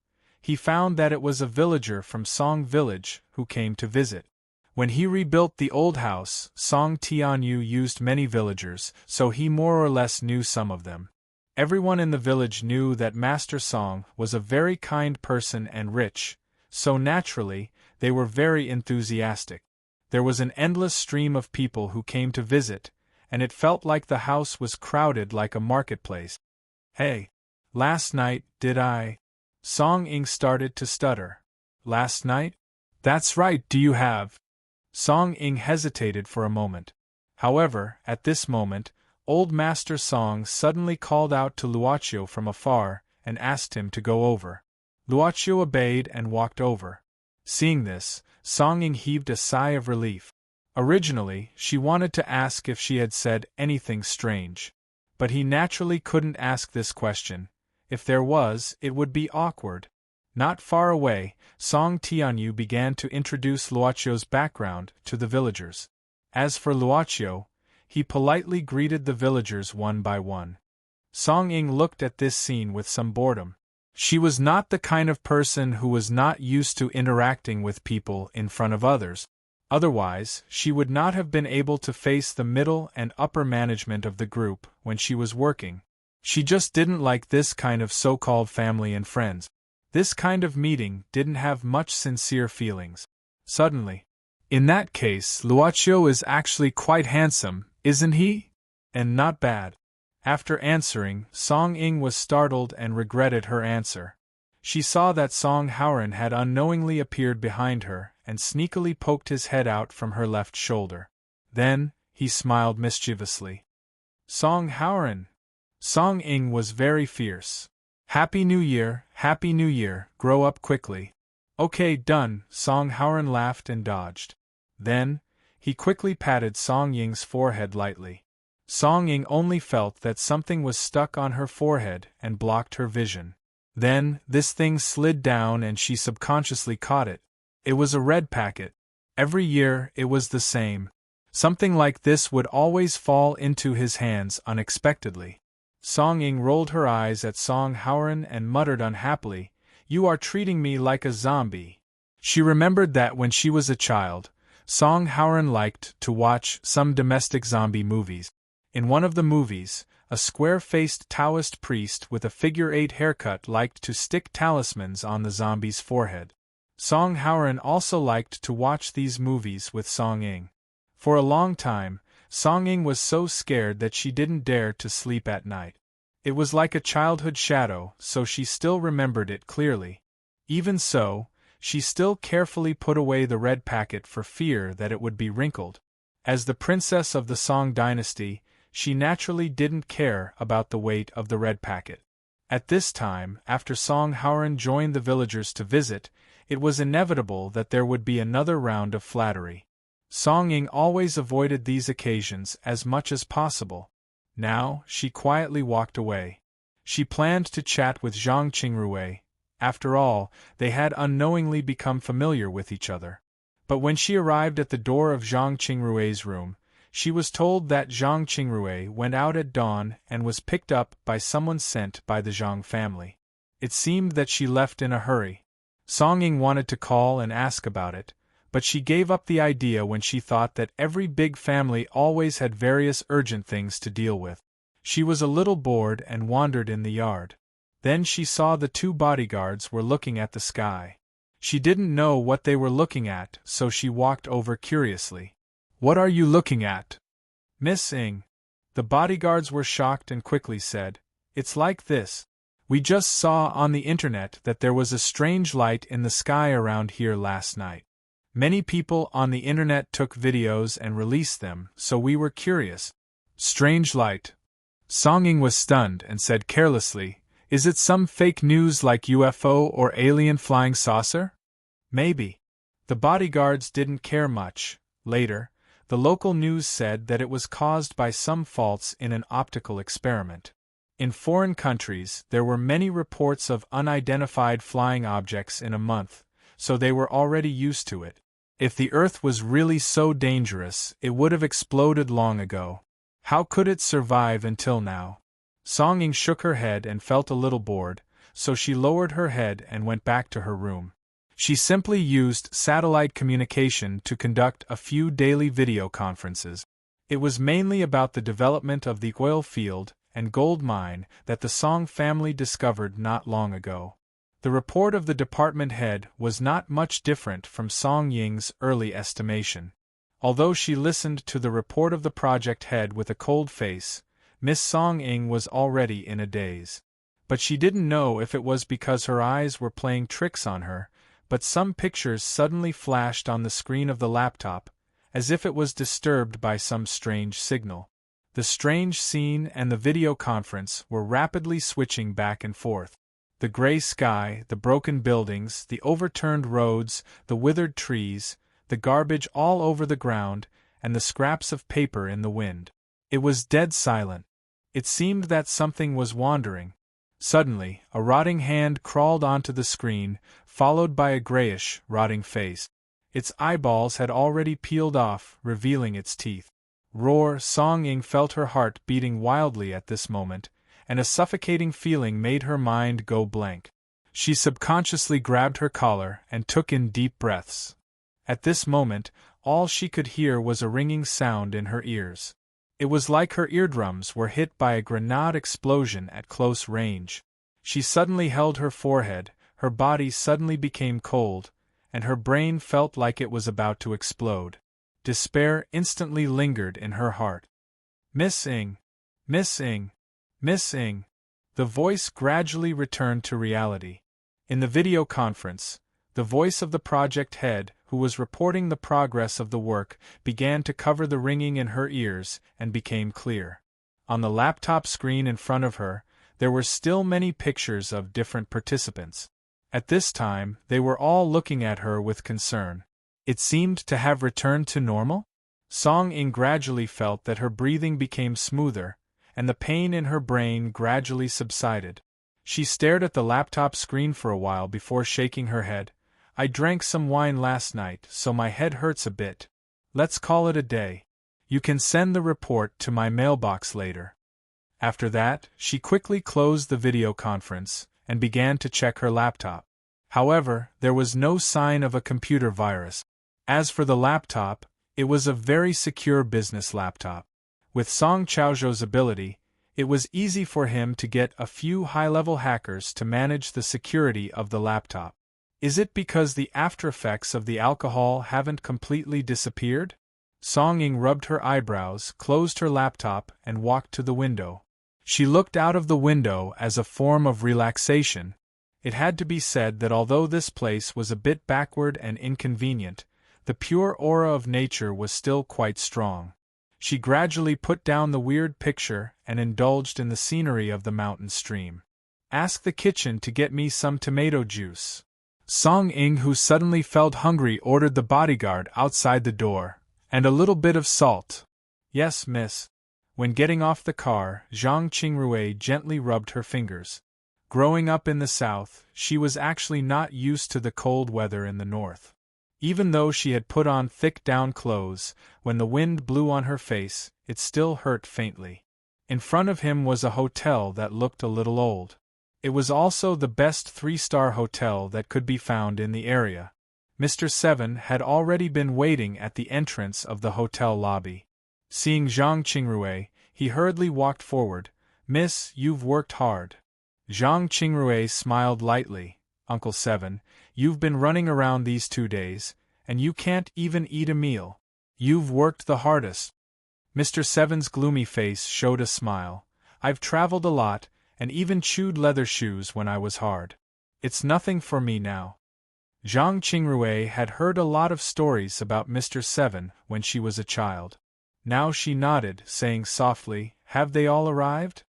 he found that it was a villager from Song Village who came to visit. When he rebuilt the old house, Song Tianyu used many villagers, so he more or less knew some of them. Everyone in the village knew that Master Song was a very kind person and rich, so naturally, they were very enthusiastic. There was an endless stream of people who came to visit, and it felt like the house was crowded like a marketplace. "Hey! Last night, did I?" Song Ying started to stutter. "Last night? That's right, do you have?" Song Ying hesitated for a moment. However, at this moment, old Master Song suddenly called out to Luochio from afar and asked him to go over. Luochio obeyed and walked over. Seeing this, Song Ying heaved a sigh of relief. Originally, she wanted to ask if she had said anything strange. But he naturally couldn't ask this question. If there was, it would be awkward. Not far away, Song Tianyu began to introduce Luochio's background to the villagers. As for Luochio, he politely greeted the villagers one by one. Song Ying looked at this scene with some boredom. She was not the kind of person who was not used to interacting with people in front of others. Otherwise, she would not have been able to face the middle and upper management of the group when she was working. She just didn't like this kind of so-called family and friends. This kind of meeting didn't have much sincere feelings. Suddenly, "In that case, Luochio is actually quite handsome, isn't he? And not bad." After answering, Song Ying was startled and regretted her answer. She saw that Song Haoran had unknowingly appeared behind her and sneakily poked his head out from her left shoulder. Then, he smiled mischievously. "Song Haoran!" Song Ying was very fierce. Happy New Year, grow up quickly." "Okay, done," Song Haoran laughed and dodged. Then, he quickly patted Song Ying's forehead lightly. Song Ying only felt that something was stuck on her forehead and blocked her vision. Then, this thing slid down and she subconsciously caught it. It was a red packet. Every year, it was the same. Something like this would always fall into his hands unexpectedly. Song Ying rolled her eyes at Song Haoran and muttered unhappily, "You are treating me like a zombie." She remembered that when she was a child, Song Haoran liked to watch some domestic zombie movies. In one of the movies, a square-faced Taoist priest with a figure-8 haircut liked to stick talismans on the zombie's forehead. Song Haoran also liked to watch these movies with Song Ying. For a long time, Song Ying was so scared that she didn't dare to sleep at night. It was like a childhood shadow, so she still remembered it clearly. Even so, she still carefully put away the red packet for fear that it would be wrinkled. As the princess of the Song dynasty, she naturally didn't care about the weight of the red packet. At this time, after Song Haoran joined the villagers to visit, it was inevitable that there would be another round of flattery. Song Ying always avoided these occasions as much as possible. Now, she quietly walked away. She planned to chat with Zhang Qingrui. After all, they had unknowingly become familiar with each other. But when she arrived at the door of Zhang Qingrui's room, she was told that Zhang Qingrui went out at dawn and was picked up by someone sent by the Zhang family. It seemed that she left in a hurry. Song Ying wanted to call and ask about it, but she gave up the idea when she thought that every big family always had various urgent things to deal with. She was a little bored and wandered in the yard. Then she saw the two bodyguards were looking at the sky. She didn't know what they were looking at, so she walked over curiously. "What are you looking at, Miss Ying?" The bodyguards were shocked and quickly said, "It's like this. We just saw on the internet that there was a strange light in the sky around here last night. Many people on the internet took videos and released them, so we were curious." "Strange light." Song Ying was stunned and said carelessly, "Is it some fake news like UFO or alien flying saucer?" "Maybe." The bodyguards didn't care much. Later, the local news said that it was caused by some faults in an optical experiment. In foreign countries, there were many reports of unidentified flying objects in a month, so they were already used to it. If the Earth was really so dangerous, it would have exploded long ago. How could it survive until now? Song Ying shook her head and felt a little bored, so she lowered her head and went back to her room. She simply used satellite communication to conduct a few daily video conferences. It was mainly about the development of the oil field and gold mine that the Song family discovered not long ago. The report of the department head was not much different from Song Ying's early estimation. Although she listened to the report of the project head with a cold face, Miss Song Ying was already in a daze. But she didn't know if it was because her eyes were playing tricks on her, but some pictures suddenly flashed on the screen of the laptop, as if it was disturbed by some strange signal. The strange scene and the video conference were rapidly switching back and forth. The gray sky, the broken buildings, the overturned roads, the withered trees, the garbage all over the ground, and the scraps of paper in the wind. It was dead silent. It seemed that something was wandering. Suddenly, a rotting hand crawled onto the screen, followed by a grayish, rotting face. Its eyeballs had already peeled off, revealing its teeth. Roar! Song Ying felt her heart beating wildly at this moment, and a suffocating feeling made her mind go blank. She subconsciously grabbed her collar and took in deep breaths. At this moment, all she could hear was a ringing sound in her ears. It was like her eardrums were hit by a grenade explosion at close range. She suddenly held her forehead, her body suddenly became cold, and her brain felt like it was about to explode. Despair instantly lingered in her heart. Miss Ying! Miss Ying! Miss Ying! The voice gradually returned to reality. In the video conference, the voice of the project head, who was reporting the progress of the work, began to cover the ringing in her ears and became clear. On the laptop screen in front of her, there were still many pictures of different participants. At this time, they were all looking at her with concern. It seemed to have returned to normal? Song Ying gradually felt that her breathing became smoother, and the pain in her brain gradually subsided. She stared at the laptop screen for a while before shaking her head. I drank some wine last night, so my head hurts a bit. Let's call it a day. You can send the report to my mailbox later. After that, she quickly closed the video conference and began to check her laptop. However, there was no sign of a computer virus. As for the laptop, it was a very secure business laptop. With Song Chaozhou's ability, it was easy for him to get a few high-level hackers to manage the security of the laptop. Is it because the aftereffects of the alcohol haven't completely disappeared? Song Ying rubbed her eyebrows, closed her laptop, and walked to the window. She looked out of the window as a form of relaxation. It had to be said that although this place was a bit backward and inconvenient, the pure aura of nature was still quite strong. She gradually put down the weird picture and indulged in the scenery of the mountain stream. Ask the kitchen to get me some tomato juice. Song Ying, who suddenly felt hungry, ordered the bodyguard outside the door, and a little bit of salt. Yes, miss. When getting off the car, Zhang Qingrui gently rubbed her fingers. Growing up in the south, she was actually not used to the cold weather in the north. Even though she had put on thick down clothes, when the wind blew on her face, it still hurt faintly. In front of him was a hotel that looked a little old. It was also the best 3-star hotel that could be found in the area. Mr. Seven had already been waiting at the entrance of the hotel lobby. Seeing Zhang Qingrui, he hurriedly walked forward. Miss, you've worked hard. Zhang Qingrui smiled lightly. Uncle Seven, you've been running around these 2 days, and you can't even eat a meal. You've worked the hardest. Mr. Seven's gloomy face showed a smile. I've traveled a lot, and even chewed leather shoes when I was hard. It's nothing for me now. Zhang Qingrui had heard a lot of stories about Mr. Seven when she was a child. Now she nodded, saying softly, Have they all arrived?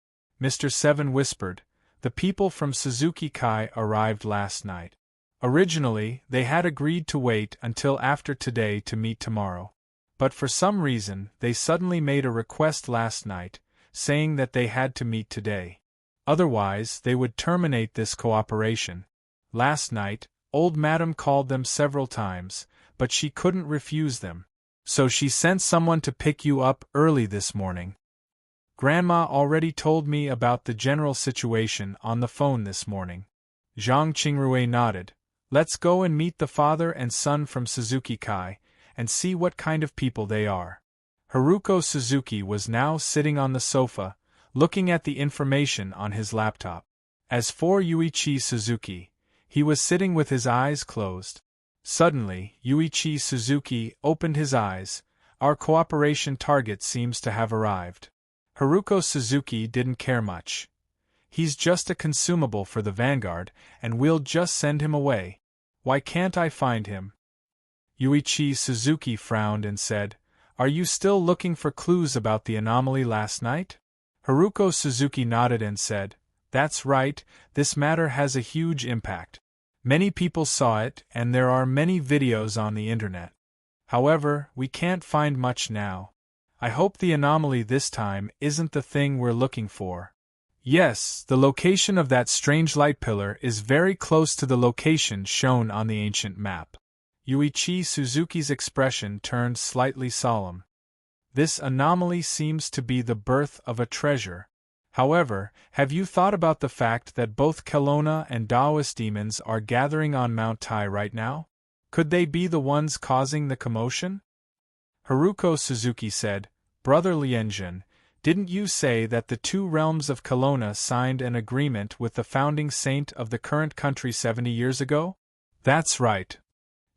Mr. Seven whispered, The people from Suzuki Kai arrived last night. Originally, they had agreed to wait until after today to meet tomorrow. But for some reason, they suddenly made a request last night, saying that they had to meet today. Otherwise, they would terminate this cooperation. Last night, old Madam called them several times, but she couldn't refuse them. So she sent someone to pick you up early this morning. Grandma already told me about the general situation on the phone this morning. Zhang Qingrui nodded. Let's go and meet the father and son from Suzuki Kai, and see what kind of people they are. Haruko Suzuki was now sitting on the sofa, looking at the information on his laptop. As for Yuichi Suzuki, he was sitting with his eyes closed. Suddenly, Yuichi Suzuki opened his eyes. Our cooperation target seems to have arrived. Haruko Suzuki didn't care much. He's just a consumable for the Vanguard, and we'll just send him away. Why can't I find him? Yuichi Suzuki frowned and said, Are you still looking for clues about the anomaly last night? Haruko Suzuki nodded and said, That's right, this matter has a huge impact. Many people saw it, and there are many videos on the internet. However, we can't find much now. I hope the anomaly this time isn't the thing we're looking for. Yes, the location of that strange light pillar is very close to the location shown on the ancient map. Yuichi Suzuki's expression turned slightly solemn. This anomaly seems to be the birth of a treasure. However, have you thought about the fact that both Kelowna and Taoist demons are gathering on Mount Tai right now? Could they be the ones causing the commotion? Haruko Suzuki said, Brother Lianjun, didn't you say that the two realms of Kelowna signed an agreement with the founding saint of the current country 70 years ago? That's right.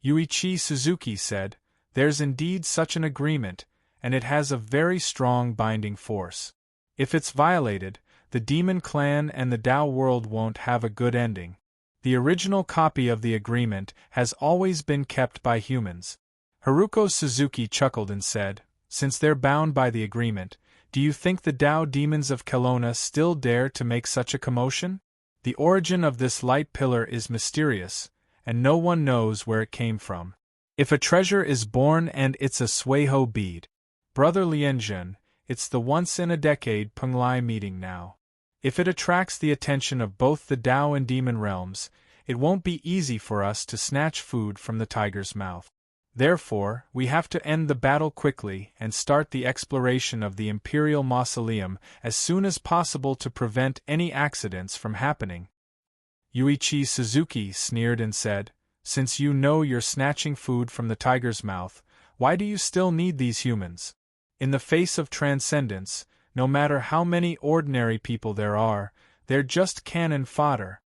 Yuichi Suzuki said, There's indeed such an agreement, and it has a very strong binding force. If it's violated, the Demon Clan and the Tao world won't have a good ending. The original copy of the agreement has always been kept by humans. Haruko Suzuki chuckled and said, Since they're bound by the agreement, do you think the Tao demons of Kelowna still dare to make such a commotion? The origin of this light pillar is mysterious, and no one knows where it came from. If a treasure is born and it's a Suiho bead, Brother Lianjun, it's the once-in-a-decade Penglai meeting now. If it attracts the attention of both the Tao and Demon realms, it won't be easy for us to snatch food from the tiger's mouth. Therefore, we have to end the battle quickly and start the exploration of the Imperial Mausoleum as soon as possible to prevent any accidents from happening. Yuichi Suzuki sneered and said, Since you know you're snatching food from the tiger's mouth, why do you still need these humans? In the face of transcendence, no matter how many ordinary people there are, they're just cannon fodder.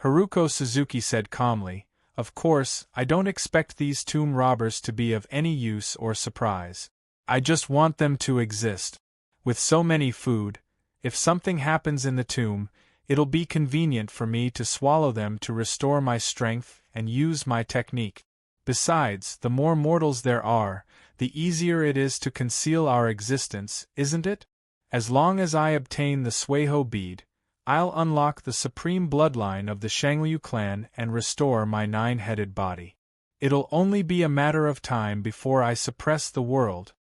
Haruko Suzuki said calmly, Of course, I don't expect these tomb robbers to be of any use or surprise. I just want them to exist. With so many food, if something happens in the tomb, it'll be convenient for me to swallow them to restore my strength and use my technique. Besides, the more mortals there are, the easier it is to conceal our existence, isn't it? As long as I obtain the Suiho bead, I'll unlock the supreme bloodline of the Shangliu clan and restore my nine-headed body. It'll only be a matter of time before I suppress the world.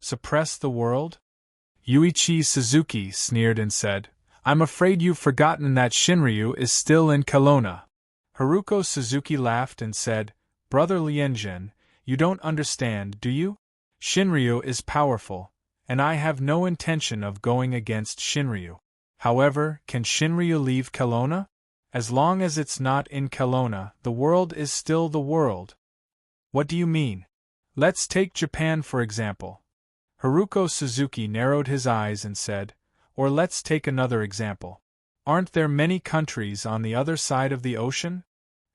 Suppress the world? Yuichi Suzuki sneered and said, I'm afraid you've forgotten that Shinryu is still in Kelowna. Haruko Suzuki laughed and said, Brother Lianjun, you don't understand, do you? Shinryu is powerful, and I have no intention of going against Shinryu. However, can Shinryu leave Kelowna? As long as it's not in Kelowna, the world is still the world. What do you mean? Let's take Japan for example. Haruko Suzuki narrowed his eyes and said, Or let's take another example. Aren't there many countries on the other side of the ocean?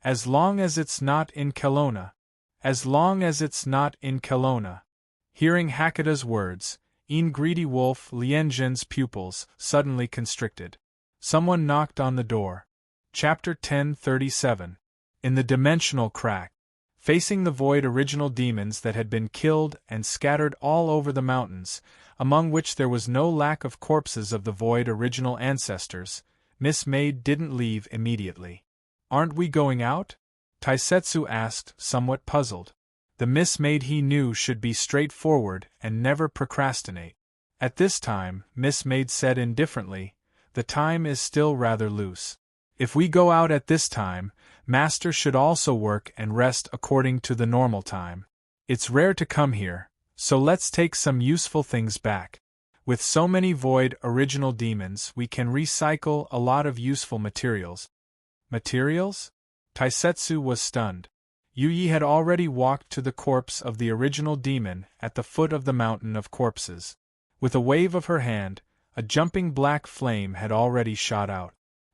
As long as it's not in Kelowna. As long as it's not in Kelowna. Hearing Hakuda's words, Greedy Wolf Lianjun's pupils suddenly constricted. Someone knocked on the door. Chapter 1037. In the Dimensional Crack. Facing the void original demons that had been killed and scattered all over the mountains, among which there was no lack of corpses of the void original ancestors, Miss Maid didn't leave immediately. Aren't we going out? Taisetsu asked, somewhat puzzled. The Miss Maid he knew should be straightforward and never procrastinate. At this time, Miss Maid said indifferently, the time is still rather loose. If we go out at this time, Master should also work and rest according to the normal time. It's rare to come here, so let's take some useful things back. With so many void original demons, we can recycle a lot of useful materials. Materials? Taisetsu was stunned. Yu had already walked to the corpse of the original demon at the foot of the mountain of corpses. With a wave of her hand, a jumping black flame had already shot out.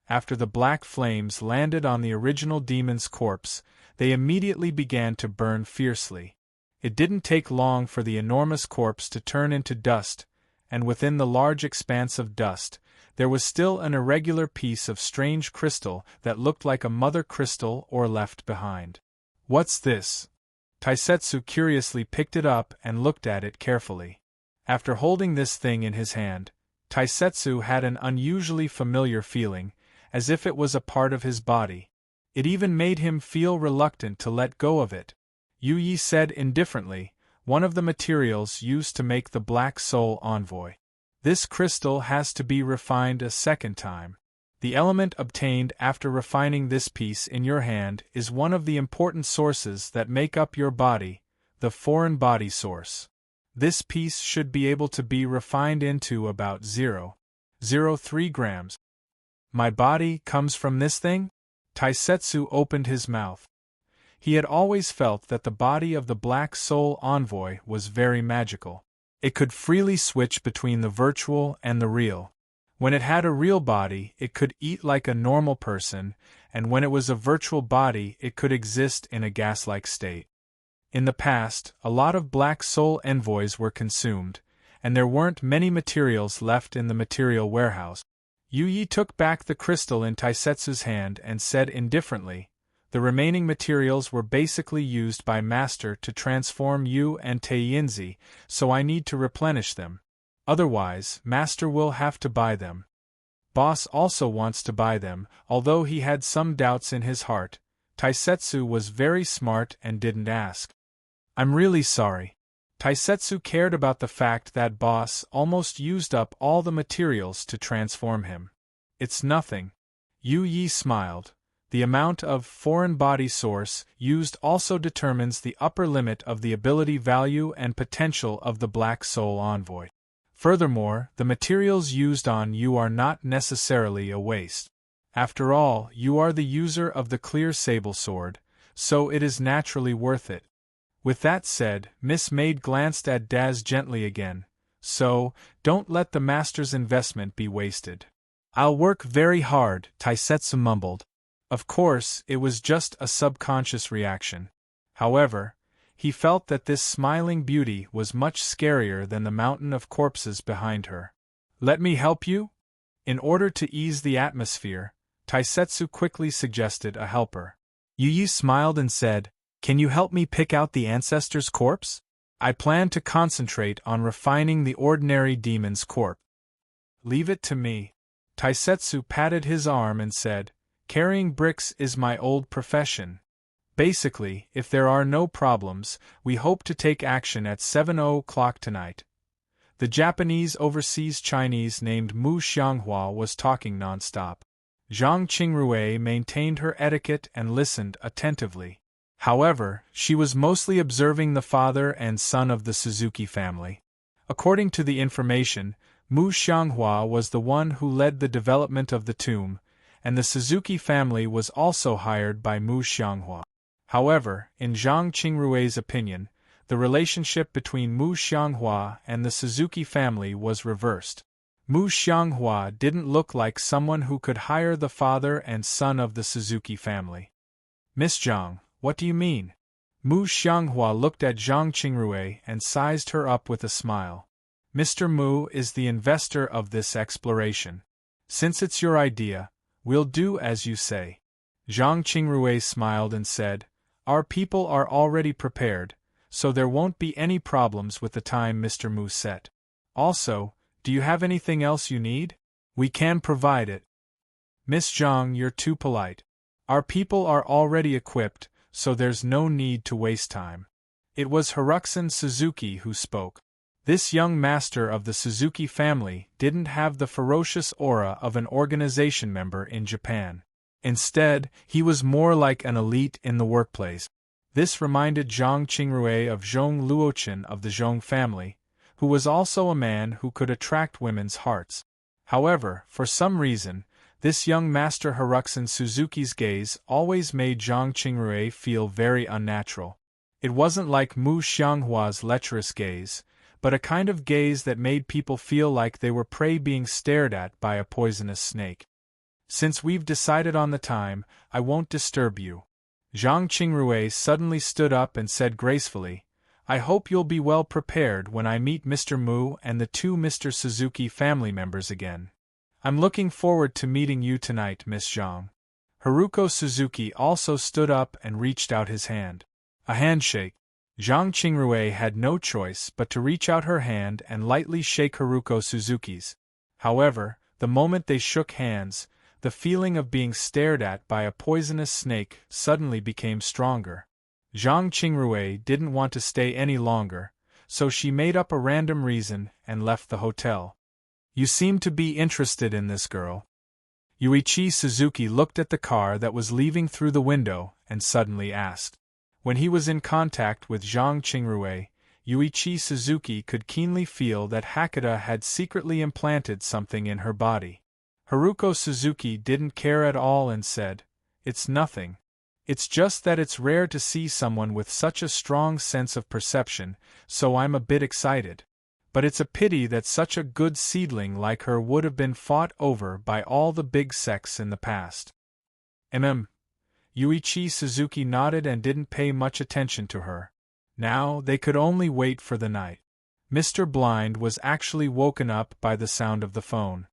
After the black flames landed on the original demon's corpse, they immediately began to burn fiercely. It didn't take long for the enormous corpse to turn into dust, and within the large expanse of dust, there was still an irregular piece of strange crystal that looked like a mother crystal or left behind. What's this? Taisetsu curiously picked it up and looked at it carefully. After holding this thing in his hand, Taisetsu had an unusually familiar feeling, as if it was a part of his body. It even made him feel reluctant to let go of it. Yu said indifferently, one of the materials used to make the Black Soul Envoy. This crystal has to be refined a second time. The element obtained after refining this piece in your hand is one of the important sources that make up your body, the foreign body source. This piece should be able to be refined into about 0.03 grams. My body comes from this thing? Taisetsu opened his mouth. He had always felt that the body of the Black Soul Envoy was very magical. It could freely switch between the virtual and the real. When it had a real body, it could eat like a normal person, and when it was a virtual body, it could exist in a gas-like state. In the past, a lot of Black Soul Envoys were consumed, and there weren't many materials left in the material warehouse. Yu took back the crystal in Taisetsu's hand and said indifferently, the remaining materials were basically used by Master to transform you and Taiyinzi, so I need to replenish them. Otherwise, Master will have to buy them. Boss also wants to buy them, although he had some doubts in his heart. Taisetsu was very smart and didn't ask. I'm really sorry. Taisetsu cared about the fact that Boss almost used up all the materials to transform him. It's nothing. Yu smiled. The amount of foreign body source used also determines the upper limit of the ability value and potential of the Black Soul Envoy. Furthermore, the materials used on you are not necessarily a waste. After all, you are the user of the clear sable sword, so it is naturally worth it. With that said, Miss Maid glanced at Daz gently again. So, don't let the Master's investment be wasted. I'll work very hard, Taisetsu mumbled. Of course, it was just a subconscious reaction. However, he felt that this smiling beauty was much scarier than the mountain of corpses behind her. Let me help you? In order to ease the atmosphere, Taisetsu quickly suggested a helper. Yu smiled and said, Can you help me pick out the ancestor's corpse? I plan to concentrate on refining the ordinary demon's corpse. Leave it to me. Taisetsu patted his arm and said, Carrying bricks is my old profession. Basically, if there are no problems, we hope to take action at 7:00 tonight. The Japanese overseas Chinese named Mu Xianghua was talking non-stop. Zhang Qingrui maintained her etiquette and listened attentively. However, she was mostly observing the father and son of the Suzuki family. According to the information, Mu Xianghua was the one who led the development of the tomb, and the Suzuki family was also hired by Mu Xianghua. However, in Zhang Qingrui's opinion, the relationship between Mu Xianghua and the Suzuki family was reversed. Mu Xianghua didn't look like someone who could hire the father and son of the Suzuki family. Miss Zhang, what do you mean? Mu Xianghua looked at Zhang Qingrui and sized her up with a smile. Mr. Mu is the investor of this exploration. Since it's your idea, we'll do as you say. Zhang Qingrui smiled and said, Our people are already prepared, so there won't be any problems with the time Mr. Mu set. Also, do you have anything else you need? We can provide it. Miss Zhang, you're too polite. Our people are already equipped, so there's no need to waste time. It was Hiruxan Suzuki who spoke. This young master of the Suzuki family didn't have the ferocious aura of an organization member in Japan. Instead, he was more like an elite in the workplace. This reminded Zhang Qingrui of Zhong Luochen of the Zhong family, who was also a man who could attract women's hearts. However, for some reason, This young Master Haruxan Suzuki's gaze always made Zhang Qingrui feel very unnatural. It wasn't like Mu Xianghua's lecherous gaze, but a kind of gaze that made people feel like they were prey being stared at by a poisonous snake. Since we've decided on the time, I won't disturb you. Zhang Qingrui suddenly stood up and said gracefully, I hope you'll be well prepared when I meet Mr. Mu and the two Mr. Suzuki family members again. I'm looking forward to meeting you tonight, Miss Zhang. Haruko Suzuki also stood up and reached out his hand. A handshake. Zhang Qingrui had no choice but to reach out her hand and lightly shake Haruko Suzuki's. However, the moment they shook hands, the feeling of being stared at by a poisonous snake suddenly became stronger. Zhang Qingrui didn't want to stay any longer, so she made up a random reason and left the hotel. You seem to be interested in this girl. Yuichi Suzuki looked at the car that was leaving through the window and suddenly asked. When he was in contact with Zhang Qingrui, Yuichi Suzuki could keenly feel that Hakata had secretly implanted something in her body. Haruko Suzuki didn't care at all and said, It's nothing. It's just that it's rare to see someone with such a strong sense of perception, so I'm a bit excited. But it's a pity that such a good seedling like her would have been fought over by all the big sects in the past. Yuichi Suzuki nodded and didn't pay much attention to her. Now they could only wait for the night. Mr. Blind was actually woken up by the sound of the phone.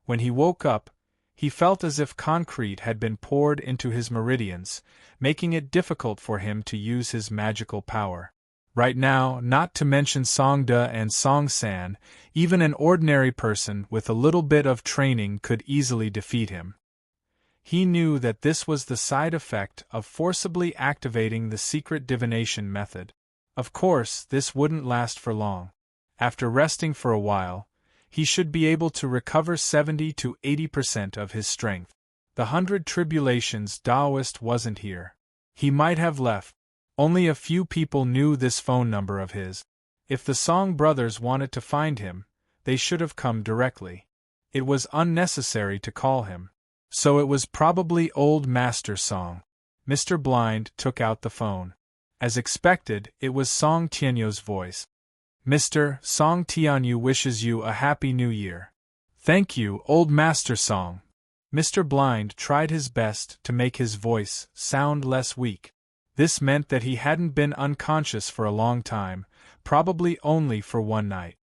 When he woke up, he felt as if concrete had been poured into his meridians, making it difficult for him to use his magical power. Right now, not to mention Songda and Song-san, even an ordinary person with a little bit of training could easily defeat him. He knew that this was the side effect of forcibly activating the secret divination method. Of course, this wouldn't last for long. After resting for a while, he should be able to recover 70 to 80% of his strength. The 100 Tribulations Taoist wasn't here. He might have left. Only a few people knew this phone number of his. If the Song brothers wanted to find him, they should have come directly. It was unnecessary to call him. So it was probably old Master Song. Mr. Blind took out the phone. As expected, it was Song Tianyu's voice. Mr. Song Tianyu wishes you a happy new year. Thank you, old Master Song. Mr. Blind tried his best to make his voice sound less weak. This meant that he hadn't been unconscious for a long time, probably only for one night.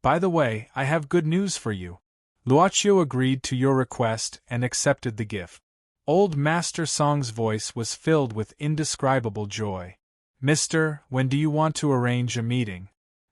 By the way, I have good news for you. Luochio agreed to your request and accepted the gift. Old Master Song's voice was filled with indescribable joy. Mister, when do you want to arrange a meeting?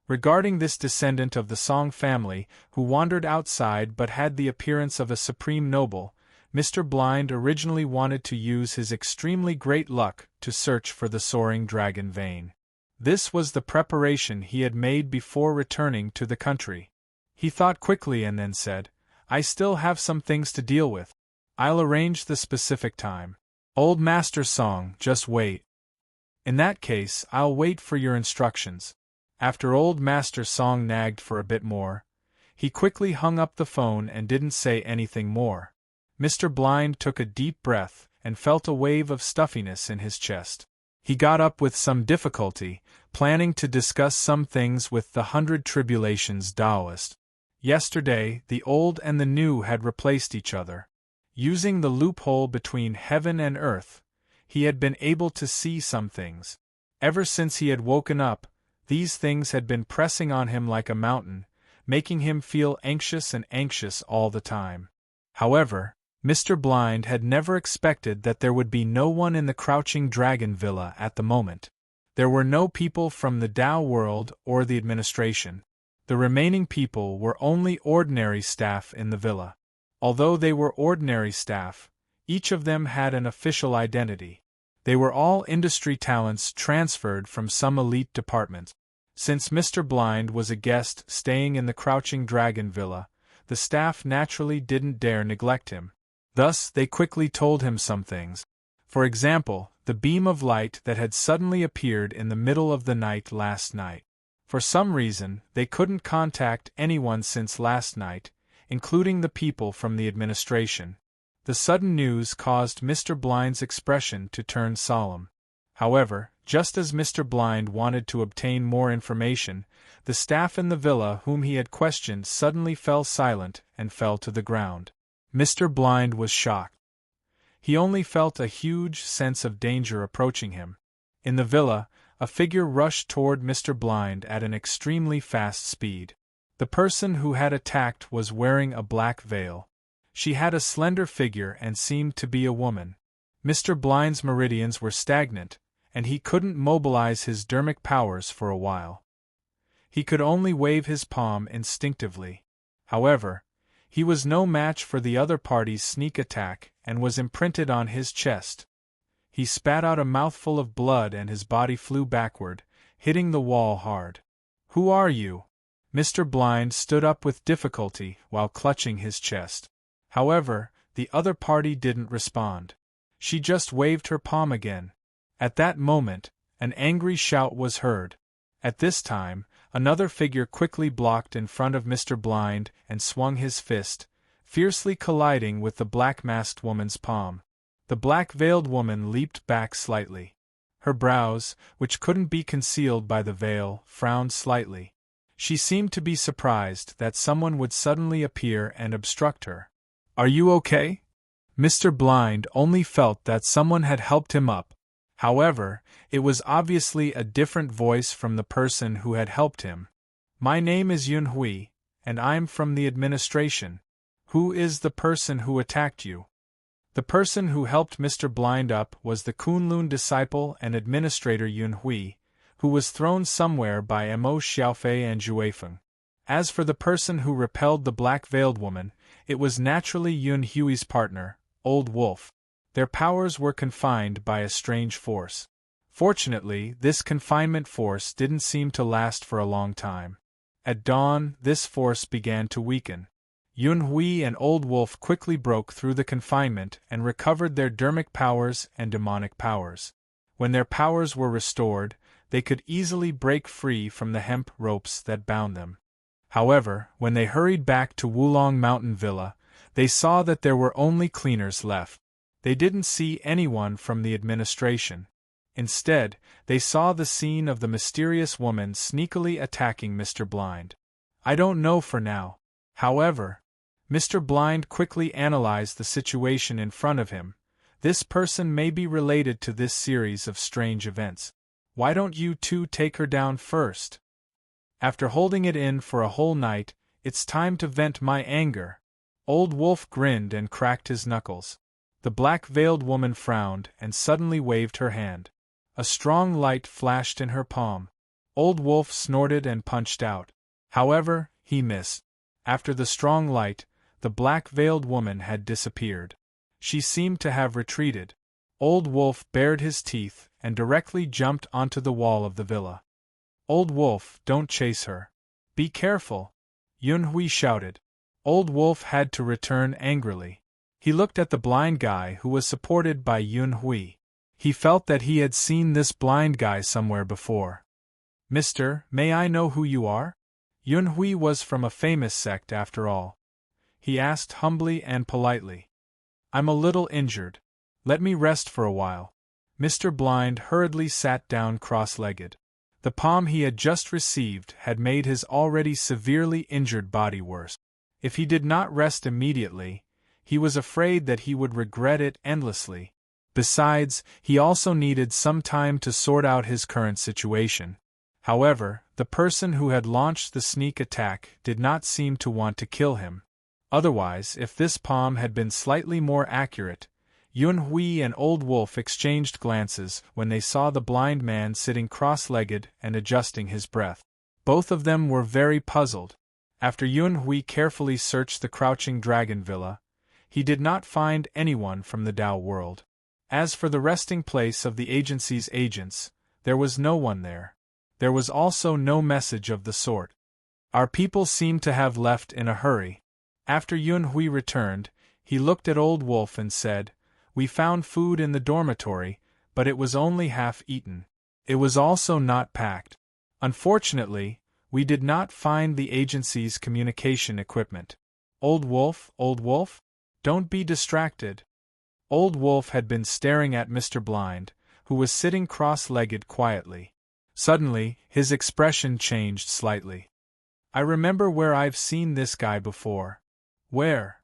Regarding this descendant of the Song family, who wandered outside but had the appearance of a supreme noble, Mr. Blind originally wanted to use his extremely great luck to search for the soaring dragon vein. This was the preparation he had made before returning to the country. He thought quickly and then said, I still have some things to deal with. I'll arrange the specific time. Old Master Song, just wait. In that case, I'll wait for your instructions. After Old Master Song nagged for a bit more, he quickly hung up the phone and didn't say anything more. Mr. Blind took a deep breath and felt a wave of stuffiness in his chest. He got up with some difficulty, planning to discuss some things with the 100 Tribulations Taoist. Yesterday, the old and the new had replaced each other. Using the loophole between heaven and earth, he had been able to see some things. Ever since he had woken up, these things had been pressing on him like a mountain, making him feel anxious and anxious all the time. However, Mr. Blind had never expected that there would be no one in the Crouching Dragon Villa at the moment. There were no people from the Tao world or the administration. The remaining people were only ordinary staff in the villa. Although they were ordinary staff, each of them had an official identity. They were all industry talents transferred from some elite department. Since Mr. Blind was a guest staying in the Crouching Dragon Villa, the staff naturally didn't dare neglect him. Thus, they quickly told him some things. For example, the beam of light that had suddenly appeared in the middle of the night last night. For some reason, they couldn't contact anyone since last night, including the people from the administration. The sudden news caused Mr. Blind's expression to turn solemn. However, just as Mr. Blind wanted to obtain more information, the staff in the villa whom he had questioned suddenly fell silent and fell to the ground. Mr. Blind was shocked. He only felt a huge sense of danger approaching him. In the villa, a figure rushed toward Mr. Blind at an extremely fast speed. The person who had attacked was wearing a black veil. She had a slender figure and seemed to be a woman. Mr. Blind's meridians were stagnant, and he couldn't mobilize his dermic powers for a while. He could only wave his palm instinctively. However, he was no match for the other party's sneak attack and was imprinted on his chest. He spat out a mouthful of blood and his body flew backward, hitting the wall hard. "Who are you?" Mr. Blind stood up with difficulty while clutching his chest. However, the other party didn't respond. She just waved her palm again. At that moment, an angry shout was heard. At this time, another figure quickly blocked in front of Mr. Blind and swung his fist, fiercely colliding with the black-masked woman's palm. The black-veiled woman leaped back slightly. Her brows, which couldn't be concealed by the veil, frowned slightly. She seemed to be surprised that someone would suddenly appear and obstruct her. "Are you okay?" Mr. Blind only felt that someone had helped him up. However, it was obviously a different voice from the person who had helped him. "My name is Yun Hui, and I'm from the administration. Who is the person who attacked you?" The person who helped Mr. Blind up was the Kunlun disciple and administrator Yun Hui, who was thrown somewhere by Mo Xiaofei and Juefeng. As for the person who repelled the black-veiled woman, it was naturally Yun Hui's partner, Old Wolf. Their powers were confined by a strange force. Fortunately, this confinement force didn't seem to last for a long time. At dawn, this force began to weaken. Yun Hui and Old Wolf quickly broke through the confinement and recovered their dermic powers and demonic powers. When their powers were restored, they could easily break free from the hemp ropes that bound them. However, when they hurried back to Wulong Mountain Villa, they saw that there were only cleaners left. They didn't see anyone from the administration. Instead, they saw the scene of the mysterious woman sneakily attacking Mr. Blind. "I don't know for now. However," Mr. Blind quickly analyzed the situation in front of him. "This person may be related to this series of strange events. Why don't you two take her down first? After holding it in for a whole night, it's time to vent my anger." Old Wolf grinned and cracked his knuckles. The black-veiled woman frowned and suddenly waved her hand. A strong light flashed in her palm. Old Wolf snorted and punched out. However, he missed. After the strong light, the black-veiled woman had disappeared. She seemed to have retreated. Old Wolf bared his teeth and directly jumped onto the wall of the villa. "Old Wolf, don't chase her. Be careful!" Yun Hui shouted. Old Wolf had to return angrily. He looked at the blind guy who was supported by Yun Hui. He felt that he had seen this blind guy somewhere before. "Mister, may I know who you are?" Yun Hui was from a famous sect after all. He asked humbly and politely. "I'm a little injured. Let me rest for a while." Mr. Blind hurriedly sat down cross-legged. The palm he had just received had made his already severely injured body worse. If he did not rest immediately, he was afraid that he would regret it endlessly. Besides, he also needed some time to sort out his current situation. However, the person who had launched the sneak attack did not seem to want to kill him. Otherwise, if this palm had been slightly more accurate, Yun Hui and Old Wolf exchanged glances when they saw the blind man sitting cross-legged and adjusting his breath. Both of them were very puzzled. After Yun Hui carefully searched the Crouching Dragon Villa, he did not find anyone from the Tao world. As for the resting place of the agency's agents, there was no one there. There was also no message of the sort. Our people seemed to have left in a hurry. After Yun Hui returned, he looked at Old Wolf and said, "We found food in the dormitory, but it was only half eaten. It was also not packed. Unfortunately, we did not find the agency's communication equipment." Old Wolf, Don't be distracted. Old Wolf had been staring at Mr. Blind, who was sitting cross-legged quietly. Suddenly, his expression changed slightly. I remember where I've seen this guy before. Where?